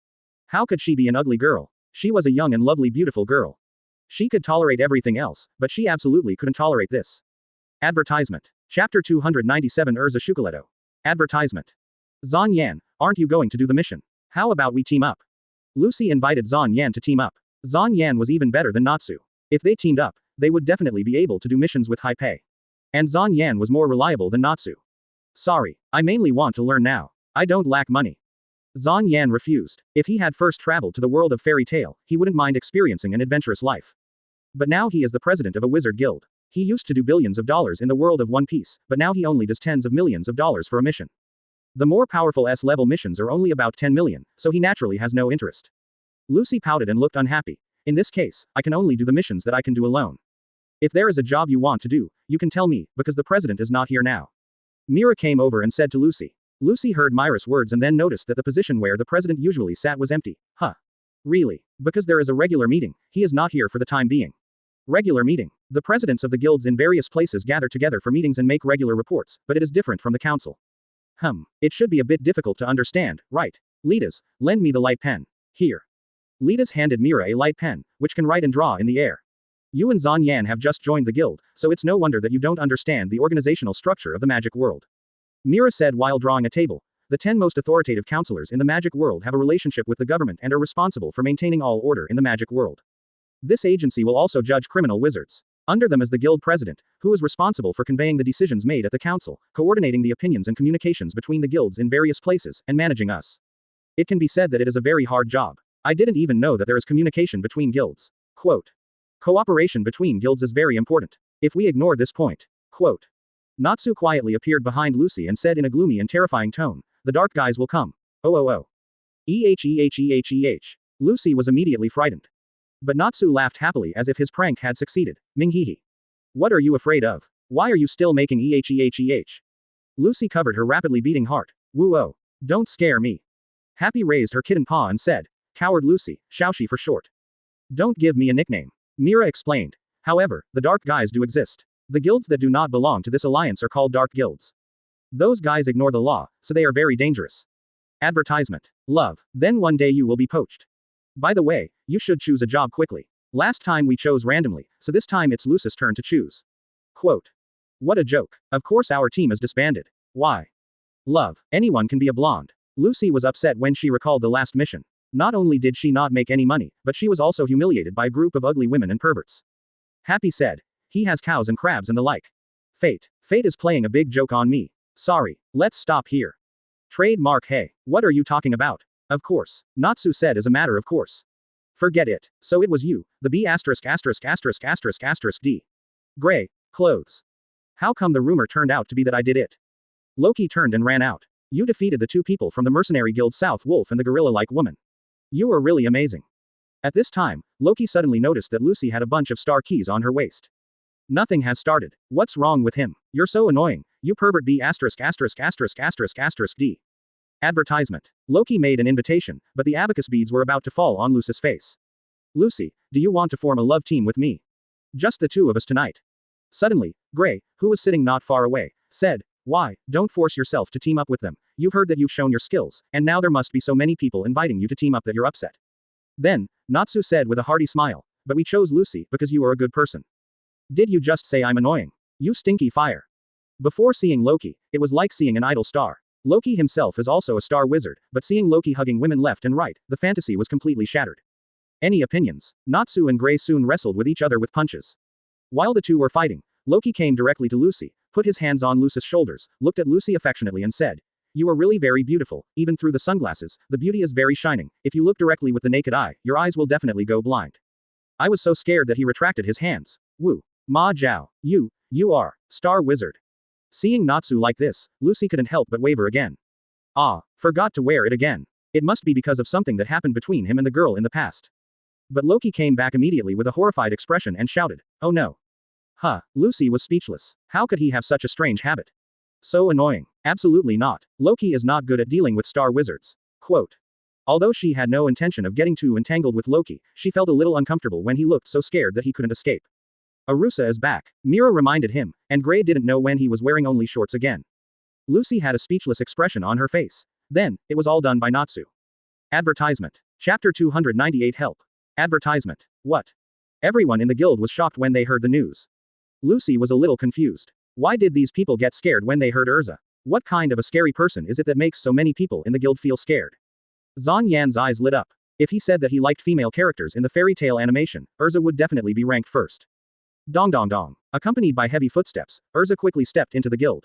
How could she be an ugly girl? She was a young and lovely beautiful girl. She could tolerate everything else, but she absolutely couldn't tolerate this. Advertisement. Chapter 297 Urza Shukuleto. Advertisement. Zan Yan, aren't you going to do the mission? How about we team up? Lucy invited Zan Yan to team up. Zan Yan was even better than Natsu. If they teamed up, they would definitely be able to do missions with high pay. And Zan Yan was more reliable than Natsu. Sorry, I mainly want to learn now. I don't lack money. Zan Yan refused. If he had first traveled to the world of fairy tale, he wouldn't mind experiencing an adventurous life. But now he is the president of a wizard guild. He used to do billions of dollars in the world of One Piece, but now he only does tens of millions of dollars for a mission. The more powerful S-level missions are only about 10 million, so he naturally has no interest. Lucy pouted and looked unhappy. In this case, I can only do the missions that I can do alone. If there is a job you want to do, you can tell me, because the president is not here now. Mira came over and said to Lucy. Lucy heard Myra's words and then noticed that the position where the president usually sat was empty. Huh. Really? Because there is a regular meeting, he is not here for the time being. Regular meeting. The presidents of the guilds in various places gather together for meetings and make regular reports, but it is different from the council. It should be a bit difficult to understand, right? Litas, lend me the light pen. Here. Litas handed Mira a light pen, which can write and draw in the air. You and Zan Yan have just joined the guild, so it's no wonder that you don't understand the organizational structure of the magic world. Mira said while drawing a table. The 10 most authoritative counselors in the magic world have a relationship with the government and are responsible for maintaining all order in the magic world. This agency will also judge criminal wizards. Under them is the guild president, who is responsible for conveying the decisions made at the council, coordinating the opinions and communications between the guilds in various places, and managing us. It can be said that it is a very hard job. I didn't even know that there is communication between guilds. Quote. Cooperation between guilds is very important. If we ignore this point. Quote. Natsu quietly appeared behind Lucy and said in a gloomy and terrifying tone, the dark guys will come. Oh. Lucy was immediately frightened. But Natsu laughed happily as if his prank had succeeded. Minghehe. What are you afraid of? Why are you still making Lucy covered her rapidly beating heart. Woo-oh. Don't scare me. Happy raised her kitten paw and said, Coward Lucy, Shaoshi for short. Don't give me a nickname. Mira explained. However, the dark guys do exist. The guilds that do not belong to this alliance are called dark guilds. Those guys ignore the law, so they are very dangerous. Advertisement. Love. Then one day you will be poached. By the way, you should choose a job quickly. Last time we chose randomly, so this time it's Lucy's turn to choose. Quote. What a joke. Of course our team is disbanded. Why? Love. Anyone can be a blonde. Lucy was upset when she recalled the last mission. Not only did she not make any money, but she was also humiliated by a group of ugly women and perverts. Happy said. He has cows and crabs and the like. Fate. Fate is playing a big joke on me. Sorry. Let's stop here. Trademark. Hey. What are you talking about? Of course. Natsu said as a matter of course. Forget it. So it was you, the B********************. D. Gray. Clothes. How come the rumor turned out to be that I did it? Loki turned and ran out. You defeated the two people from the mercenary guild South Wolf and the gorilla-like woman. You were really amazing. At this time, Loki suddenly noticed that Lucy had a bunch of star keys on her waist. Nothing has started. What's wrong with him? You're so annoying. You pervert B****************. D. Advertisement. Loki made an invitation, but the abacus beads were about to fall on Lucy's face. Lucy, do you want to form a love team with me? Just the two of us tonight. Suddenly, Gray, who was sitting not far away, said, why, don't force yourself to team up with them. You've heard that you've shown your skills, and now there must be so many people inviting you to team up that you're upset. Then, Natsu said with a hearty smile, but we chose Lucy because you are a good person. Did you just say I'm annoying? You stinky fire. Before seeing Loki, it was like seeing an idol star. Loki himself is also a star wizard, but seeing Loki hugging women left and right, the fantasy was completely shattered. Any opinions? Natsu and Gray soon wrestled with each other with punches. While the two were fighting, Loki came directly to Lucy, put his hands on Lucy's shoulders, looked at Lucy affectionately and said, you are really very beautiful, even through the sunglasses, the beauty is very shining. If you look directly with the naked eye, your eyes will definitely go blind. I was so scared that he retracted his hands. Woo. Ma Jiao. You are. Star Wizard. Seeing Natsu like this, Lucy couldn't help but waver again. Ah, forgot to wear it again. It must be because of something that happened between him and the girl in the past. But Loki came back immediately with a horrified expression and shouted, oh no. Huh, Lucy was speechless. How could he have such a strange habit? So annoying. Absolutely not. Loki is not good at dealing with star wizards. Quote. Although she had no intention of getting too entangled with Loki, she felt a little uncomfortable when he looked so scared that he couldn't escape. Arusa is back. Mira reminded him, and Gray didn't know when he was wearing only shorts again. Lucy had a speechless expression on her face. Then, it was all done by Natsu. Advertisement. Chapter 298 Help. Advertisement. What? Everyone in the guild was shocked when they heard the news. Lucy was a little confused. Why did these people get scared when they heard Urza? What kind of a scary person is it that makes so many people in the guild feel scared? Zan Yan's eyes lit up. If he said that he liked female characters in the fairy tale animation, Urza would definitely be ranked first. Dong dong dong. Accompanied by heavy footsteps, Urza quickly stepped into the guild.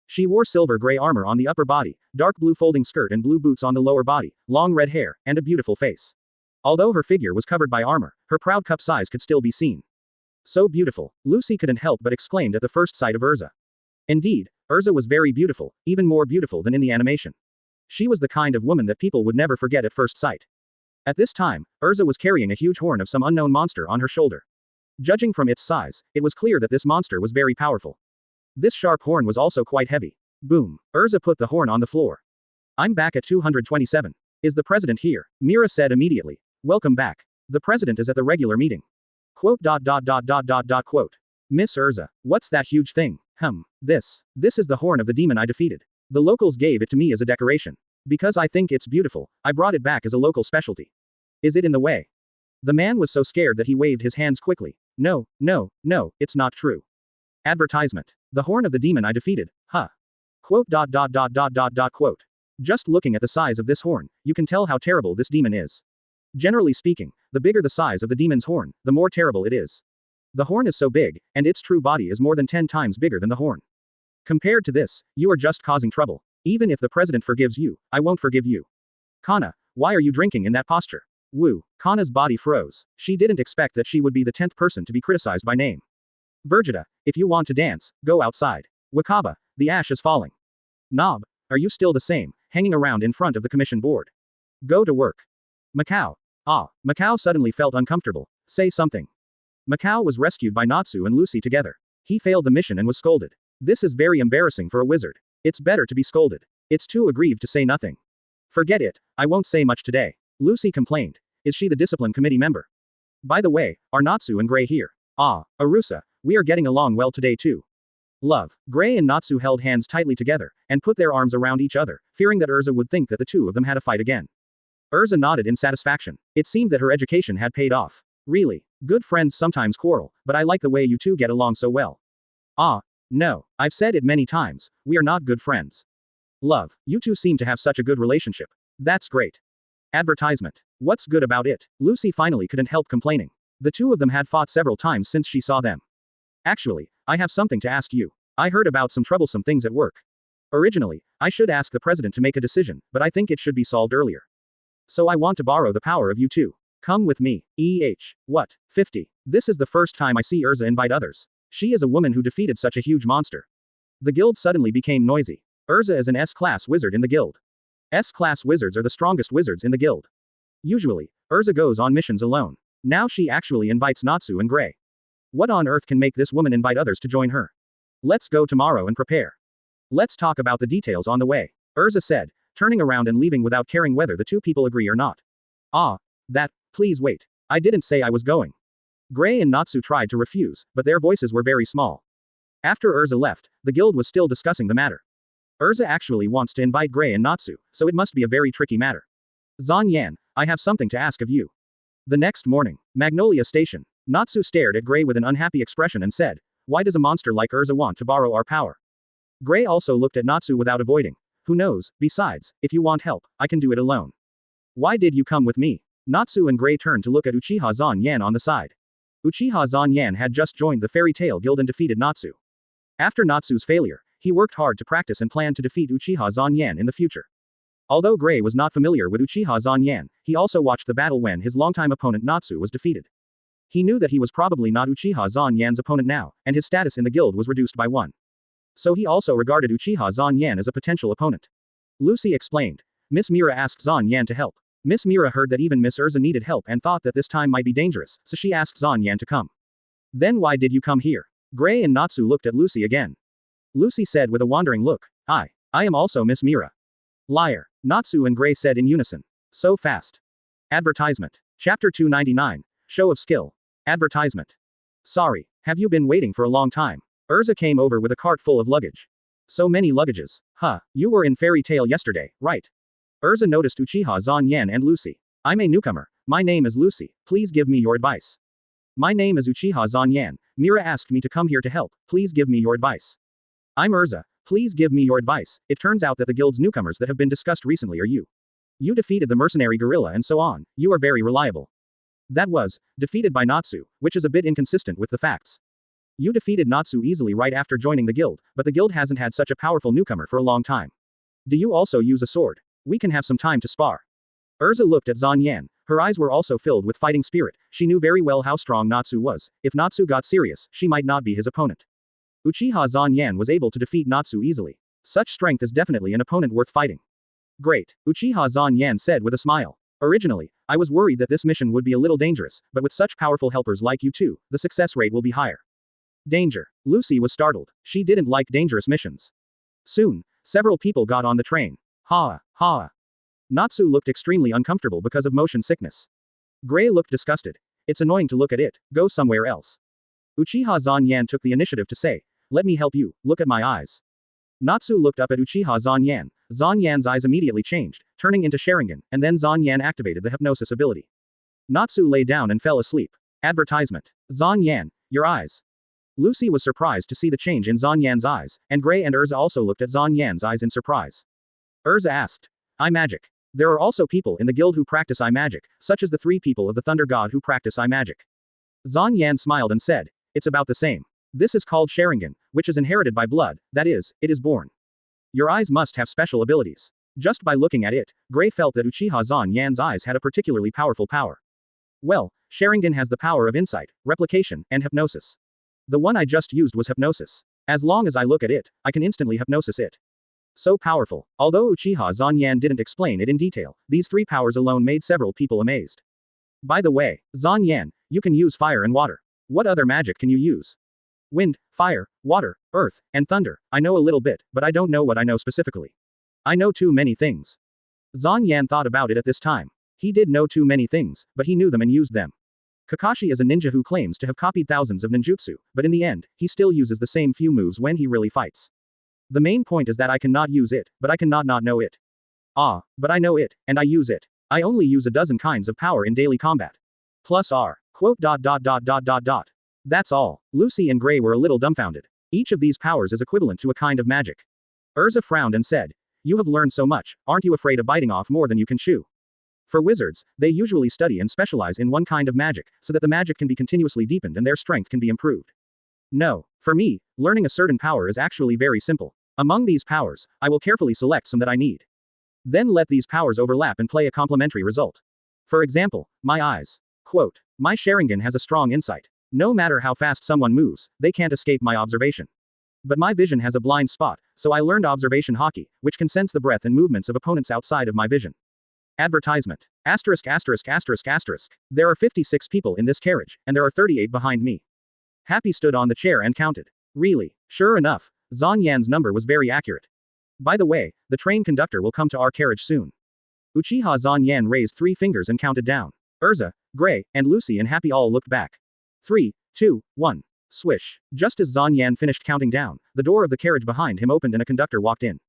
She wore silver-gray armor on the upper body, dark blue folding skirt and blue boots on the lower body, long red hair, and a beautiful face. Although her figure was covered by armor, her proud cup size could still be seen. So beautiful, Lucy couldn't help but exclaimed at the first sight of Urza. Indeed, Urza was very beautiful, even more beautiful than in the animation. She was the kind of woman that people would never forget at first sight. At this time, Urza was carrying a huge horn of some unknown monster on her shoulder. Judging from its size, it was clear that this monster was very powerful. This sharp horn was also quite heavy. Boom. Urza put the horn on the floor. I'm back at 227. Is the president here? Mira said immediately. Welcome back. The president is at the regular meeting. Quote. Quote. Miss Urza, what's that huge thing? This is the horn of the demon I defeated. The locals gave it to me as a decoration. Because I think it's beautiful, I brought it back as a local specialty. Is it in the way? The man was so scared that he waved his hands quickly. No, it's not true. Advertisement. The horn of the demon I defeated, huh? Quote. Quote. Just looking at the size of this horn, you can tell how terrible this demon is. Generally speaking, the bigger the size of the demon's horn, the more terrible it is. The horn is so big, and its true body is more than 10 times bigger than the horn. Compared to this, you are just causing trouble. Even if the president forgives you, I won't forgive you. Kana, why are you drinking in that posture? Woo. Kana's body froze. She didn't expect that she would be the 10th person to be criticized by name. Vegeta, if you want to dance, go outside. Wakaba, the ash is falling. Nob, are you still the same, hanging around in front of the commission board? Go to work. Macau. Macau suddenly felt uncomfortable. Say something. Macau was rescued by Natsu and Lucy together. He failed the mission and was scolded. This is very embarrassing for a wizard. It's better to be scolded. It's too aggrieved to say nothing. Forget it, I won't say much today. Lucy complained. Is she the discipline committee member? By the way, are Natsu and Gray here? Arusa, we are getting along well today too. Love. Gray and Natsu held hands tightly together, and put their arms around each other, fearing that Urza would think that the two of them had a fight again. Urza nodded in satisfaction. It seemed that her education had paid off. Really, good friends sometimes quarrel, but I like the way you two get along so well. No, I've said it many times, we are not good friends. Love, you two seem to have such a good relationship. That's great. Advertisement. What's good about it? Lucy finally couldn't help complaining. The two of them had fought several times since she saw them. Actually, I have something to ask you. I heard about some troublesome things at work. Originally, I should ask the president to make a decision, but I think it should be solved earlier. So I want to borrow the power of you two. Come with me. What? 50. This is the first time I see Urza invite others. She is a woman who defeated such a huge monster. The guild suddenly became noisy. Urza is an S-class wizard in the guild. S-class wizards are the strongest wizards in the guild. Usually, Urza goes on missions alone. Now she actually invites Natsu and Gray. What on earth can make this woman invite others to join her? Let's go tomorrow and prepare. Let's talk about the details on the way, Urza said, turning around and leaving without caring whether the two people agree or not. Please wait. I didn't say I was going. Gray and Natsu tried to refuse, but their voices were very small. After Urza left, the guild was still discussing the matter. Urza actually wants to invite Gray and Natsu, so it must be a very tricky matter. Zan Yan, I have something to ask of you. The next morning, Magnolia Station. Natsu stared at Gray with an unhappy expression and said, why does a monster like Urza want to borrow our power? Gray also looked at Natsu without avoiding. Who knows, besides, if you want help, I can do it alone. Why did you come with me? Natsu and Gray turned to look at Uchiha Zan Yan on the side. Uchiha Zan Yan had just joined the Fairy Tail Guild and defeated Natsu. After Natsu's failure, he worked hard to practice and planned to defeat Uchiha Zan Yan in the future. Although Gray was not familiar with Uchiha Zan Yan, he also watched the battle when his longtime opponent Natsu was defeated. He knew that he was probably not Uchiha Zan Yan's opponent now, and his status in the guild was reduced by 1. So he also regarded Uchiha Zan Yan as a potential opponent. Lucy explained. Miss Mira asked Zan Yan to help. Miss Mira heard that even Miss Urza needed help and thought that this time might be dangerous, so she asked Zan Yan to come. Then why did you come here? Gray and Natsu looked at Lucy again. Lucy said with a wandering look, I am also Miss Mira. Liar. Natsu and Gray said in unison. So fast. Advertisement. Chapter 299. Show of skill. Advertisement. Sorry, have you been waiting for a long time? Urza came over with a cart full of luggage. So many luggages. You were in Fairy Tail yesterday, right? Urza noticed Uchiha Zan Yan and Lucy. I'm a newcomer. My name is Lucy. Please give me your advice. My name is Uchiha Zan Yan. Mira asked me to come here to help. Please give me your advice. I'm Urza. Please give me your advice. It turns out that the guild's newcomers that have been discussed recently are you. You defeated the mercenary gorilla and so on. You are very reliable. That was defeated by Natsu, which is a bit inconsistent with the facts. You defeated Natsu easily right after joining the guild, but the guild hasn't had such a powerful newcomer for a long time. Do you also use a sword? We can have some time to spar. Urza looked at Zan Yan. Her eyes were also filled with fighting spirit. She knew very well how strong Natsu was. If Natsu got serious, she might not be his opponent. Uchiha Zan Yan was able to defeat Natsu easily. Such strength is definitely an opponent worth fighting. Great, Uchiha Zan Yan said with a smile. Originally, I was worried that this mission would be a little dangerous, but with such powerful helpers like you two, the success rate will be higher. Danger. Lucy was startled. She didn't like dangerous missions. Soon, several people got on the train. Natsu looked extremely uncomfortable because of motion sickness. Gray looked disgusted. It's annoying to look at it. Go somewhere else. Uchiha Zan Yan took the initiative to say, let me help you, look at my eyes. Natsu looked up at Uchiha Zan Yan. Zan Yan's eyes immediately changed, turning into Sharingan, and then Zan Yan activated the hypnosis ability. Natsu lay down and fell asleep. Advertisement. Zan Yan, your eyes. Lucy was surprised to see the change in Zan Yan's eyes, and Gray and Urza also looked at Zan Yan's eyes in surprise. Urza asked, eye magic. There are also people in the guild who practice eye magic, such as the 3 people of the Thunder God who practice eye magic. Zan Yan smiled and said, it's about the same. This is called Sharingan, which is inherited by blood, that is, it is born. Your eyes must have special abilities. Just by looking at it, Gray felt that Uchiha Zanyan's eyes had a particularly powerful power. Well, Sharingan has the power of insight, replication, and hypnosis. The one I just used was hypnosis. As long as I look at it, I can instantly hypnosis it. So powerful. Although Uchiha Zanyan didn't explain it in detail, these three powers alone made several people amazed. By the way, Zanyan, you can use fire and water. What other magic can you use? Wind, fire, water, earth, and thunder. I know a little bit, but I don't know what I know specifically. I know too many things. Zanyan thought about it at this time. He did know too many things, but he knew them and used them. Kakashi is a ninja who claims to have copied thousands of ninjutsu, but in the end, he still uses the same few moves when he really fights. The main point is that I cannot use it, but I cannot not know it. Ah, but I know it, and I use it. I only use a dozen kinds of power in daily combat. Plus R. Quote. That's all. Lucy and Gray were a little dumbfounded. Each of these powers is equivalent to a kind of magic. Urza frowned and said, "You have learned so much, aren't you afraid of biting off more than you can chew?" For wizards, they usually study and specialize in one kind of magic, so that the magic can be continuously deepened and their strength can be improved. No, for me, learning a certain power is actually very simple. Among these powers, I will carefully select some that I need. Then let these powers overlap and play a complementary result. For example, my eyes. Quote, my Sharingan has a strong insight. No matter how fast someone moves, they can't escape my observation. But my vision has a blind spot, so I learned observation hockey, which can sense the breath and movements of opponents outside of my vision. Advertisement. Asterisk. There are 56 people in this carriage, and there are 38 behind me. Happy stood on the chair and counted. Really? Sure enough, Zanyan's number was very accurate. By the way, the train conductor will come to our carriage soon. Uchiha Zanyan raised 3 fingers and counted down. Urza, Gray, and Lucy and Happy all looked back. 3, 2, 1. Swish. Just as Zanyan finished counting down, the door of the carriage behind him opened and a conductor walked in.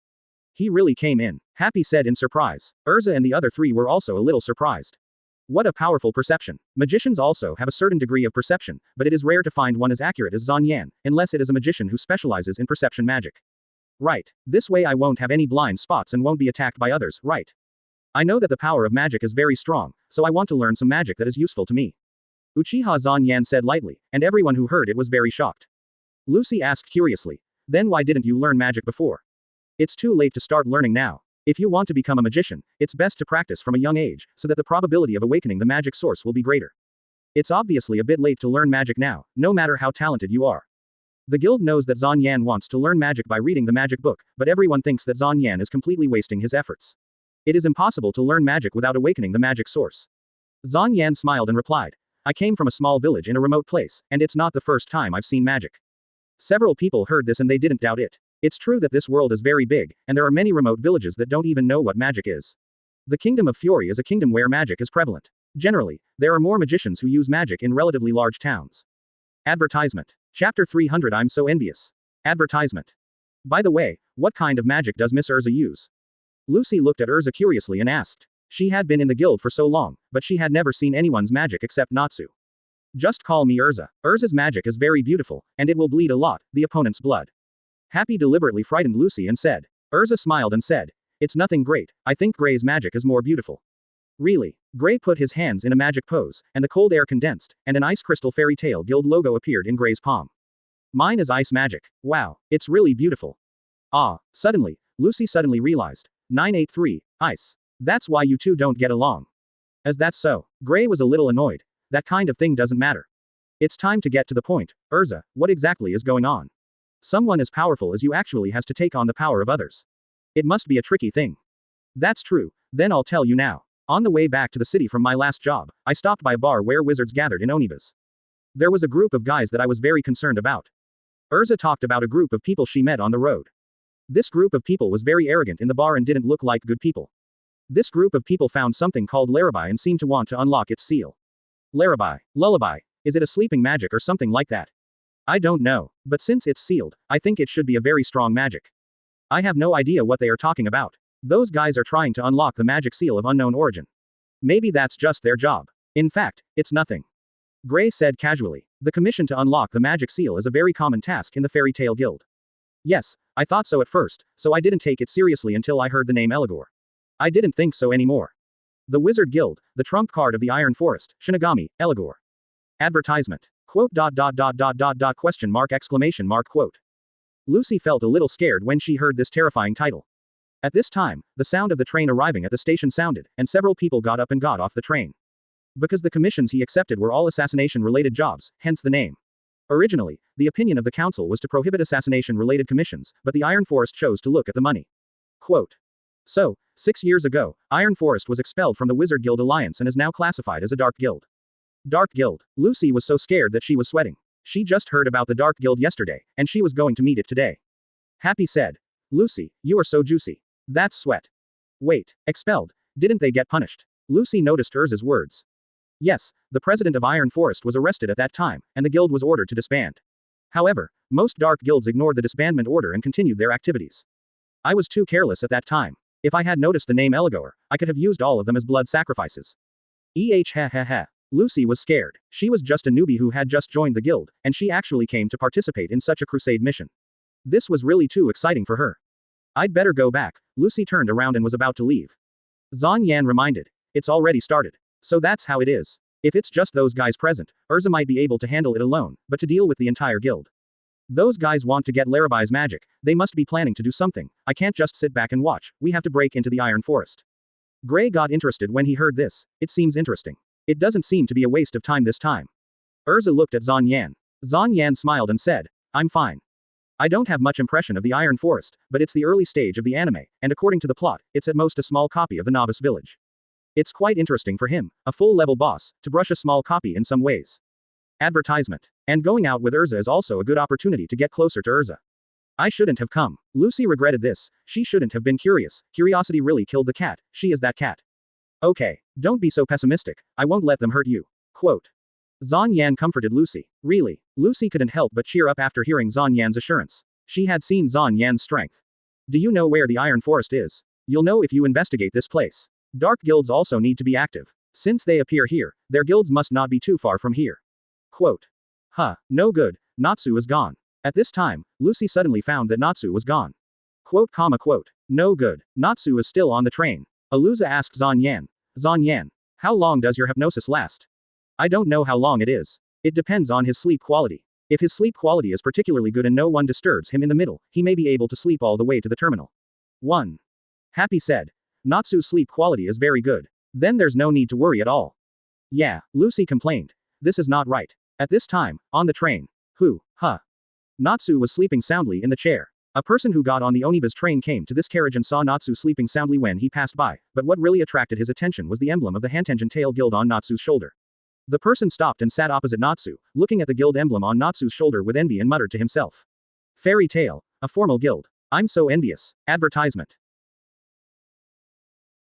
He really came in, Happy said in surprise. Urza and the other 3 were also a little surprised. What a powerful perception. Magicians also have a certain degree of perception, but it is rare to find one as accurate as Zanyan, unless it is a magician who specializes in perception magic. Right. This way I won't have any blind spots and won't be attacked by others, right? I know that the power of magic is very strong, so I want to learn some magic that is useful to me. Uchiha Zanyan said lightly, and everyone who heard it was very shocked. Lucy asked curiously, then why didn't you learn magic before? It's too late to start learning now. If you want to become a magician, it's best to practice from a young age, so that the probability of awakening the magic source will be greater. It's obviously a bit late to learn magic now, no matter how talented you are. The guild knows that Zanyan wants to learn magic by reading the magic book, but everyone thinks that Zanyan is completely wasting his efforts. It is impossible to learn magic without awakening the magic source. Zanyan smiled and replied, I came from a small village in a remote place, and it's not the first time I've seen magic. Several people heard this and they didn't doubt it. It's true that this world is very big, and there are many remote villages that don't even know what magic is. The Kingdom of Fury is a kingdom where magic is prevalent. Generally, there are more magicians who use magic in relatively large towns. Advertisement. Chapter 300 I'm so envious. Advertisement. By the way, what kind of magic does Miss Urza use? Lucy looked at Urza curiously and asked. She had been in the guild for so long, but she had never seen anyone's magic except Natsu. Just call me Urza. Urza's magic is very beautiful, and it will bleed a lot, the opponent's blood. Happy deliberately frightened Lucy and said. Urza smiled and said. It's nothing great, I think Gray's magic is more beautiful. Really? Gray put his hands in a magic pose, and the cold air condensed, and an ice crystal fairy tale guild logo appeared in Gray's palm. Mine is ice magic. Wow, it's really beautiful. Ah, suddenly, Lucy suddenly realized. 983, ice. That's why you two don't get along. As that's so, Gray was a little annoyed. That kind of thing doesn't matter. It's time to get to the point. Urza, what exactly is going on? Someone as powerful as you actually has to take on the power of others. It must be a tricky thing. That's true, then I'll tell you now. On the way back to the city from my last job, I stopped by a bar where wizards gathered in Onibus. There was a group of guys that I was very concerned about. Urza talked about a group of people she met on the road. This group of people was very arrogant in the bar and didn't look like good people. This group of people found something called Larrabee and seemed to want to unlock its seal. Larrabee, lullaby, is it a sleeping magic or something like that? I don't know, but since it's sealed, I think it should be a very strong magic. I have no idea what they are talking about. Those guys are trying to unlock the magic seal of unknown origin. Maybe that's just their job. In fact, it's nothing. Gray said casually. The commission to unlock the magic seal is a very common task in the Fairy Tale Guild. Yes, I thought so at first, so I didn't take it seriously until I heard the name Eligor. I didn't think so anymore. The Wizard Guild, the trump card of the Iron Forest, Shinigami, Eligor. Advertisement. Quote. Question mark exclamation mark quote. Lucy felt a little scared when she heard this terrifying title. At this time, the sound of the train arriving at the station sounded, and several people got up and got off the train. Because the commissions he accepted were all assassination-related jobs, hence the name. Originally, the opinion of the council was to prohibit assassination-related commissions, but the Iron Forest chose to look at the money. Quote. So, 6 years ago, Iron Forest was expelled from the Wizard Guild Alliance and is now classified as a Dark Guild. Dark Guild. Lucy was so scared that she was sweating. She just heard about the Dark Guild yesterday, and she was going to meet it today. Happy said. Lucy, you are so juicy. That's sweat. Wait, expelled. Didn't they get punished? Lucy noticed Urza's words. Yes, the president of Iron Forest was arrested at that time, and the guild was ordered to disband. However, most dark guilds ignored the disbandment order and continued their activities. I was too careless at that time. If I had noticed the name Eligor, I could have used all of them as blood sacrifices. Lucy was scared. She was just a newbie who had just joined the guild, and she actually came to participate in such a crusade mission. This was really too exciting for her. I'd better go back. Lucy turned around and was about to leave. Zan Yan reminded. It's already started. So that's how it is. If it's just those guys present, Urza might be able to handle it alone, but to deal with the entire guild. Those guys want to get Larrabee's magic, they must be planning to do something. I can't just sit back and watch, we have to break into the Iron Forest. Gray got interested when he heard this. It seems interesting. It doesn't seem to be a waste of time this time. Urza looked at Zan Yan. Zan Yan smiled and said, I'm fine. I don't have much impression of the Iron Forest, but it's the early stage of the anime, and according to the plot, it's at most a small copy of the novice village. It's quite interesting for him, a full-level boss, to brush a small copy in some ways. Advertisement. And going out with Urza is also a good opportunity to get closer to Urza. I shouldn't have come. Lucy regretted this. She shouldn't have been curious. Curiosity really killed the cat. She is that cat. Okay. Don't be so pessimistic. I won't let them hurt you. Quote. Zan Yan comforted Lucy. Really. Lucy couldn't help but cheer up after hearing Zan Yan's assurance. She had seen Zan Yan's strength. Do you know where the Iron Forest is? You'll know if you investigate this place. Dark guilds also need to be active. Since they appear here, their guilds must not be too far from here. Quote. No good. Natsu is gone. At this time, Lucy suddenly found that Natsu was gone. Quote. No good. Natsu is still on the train. Aluza asked Zan Yan. Zan Yan, how long does your hypnosis last? I don't know how long it is. It depends on his sleep quality. If his sleep quality is particularly good and no one disturbs him in the middle, he may be able to sleep all the way to the terminal. 1. Happy said. Natsu's sleep quality is very good. Then there's no need to worry at all. Yeah, Lucy complained. This is not right. At this time, on the train. Natsu was sleeping soundly in the chair. A person who got on the Oniba's train came to this carriage and saw Natsu sleeping soundly when he passed by, but what really attracted his attention was the emblem of the Hantengen Tail Guild on Natsu's shoulder. The person stopped and sat opposite Natsu, looking at the guild emblem on Natsu's shoulder with envy and muttered to himself. Fairy Tail, a formal guild. I'm so envious. Advertisement.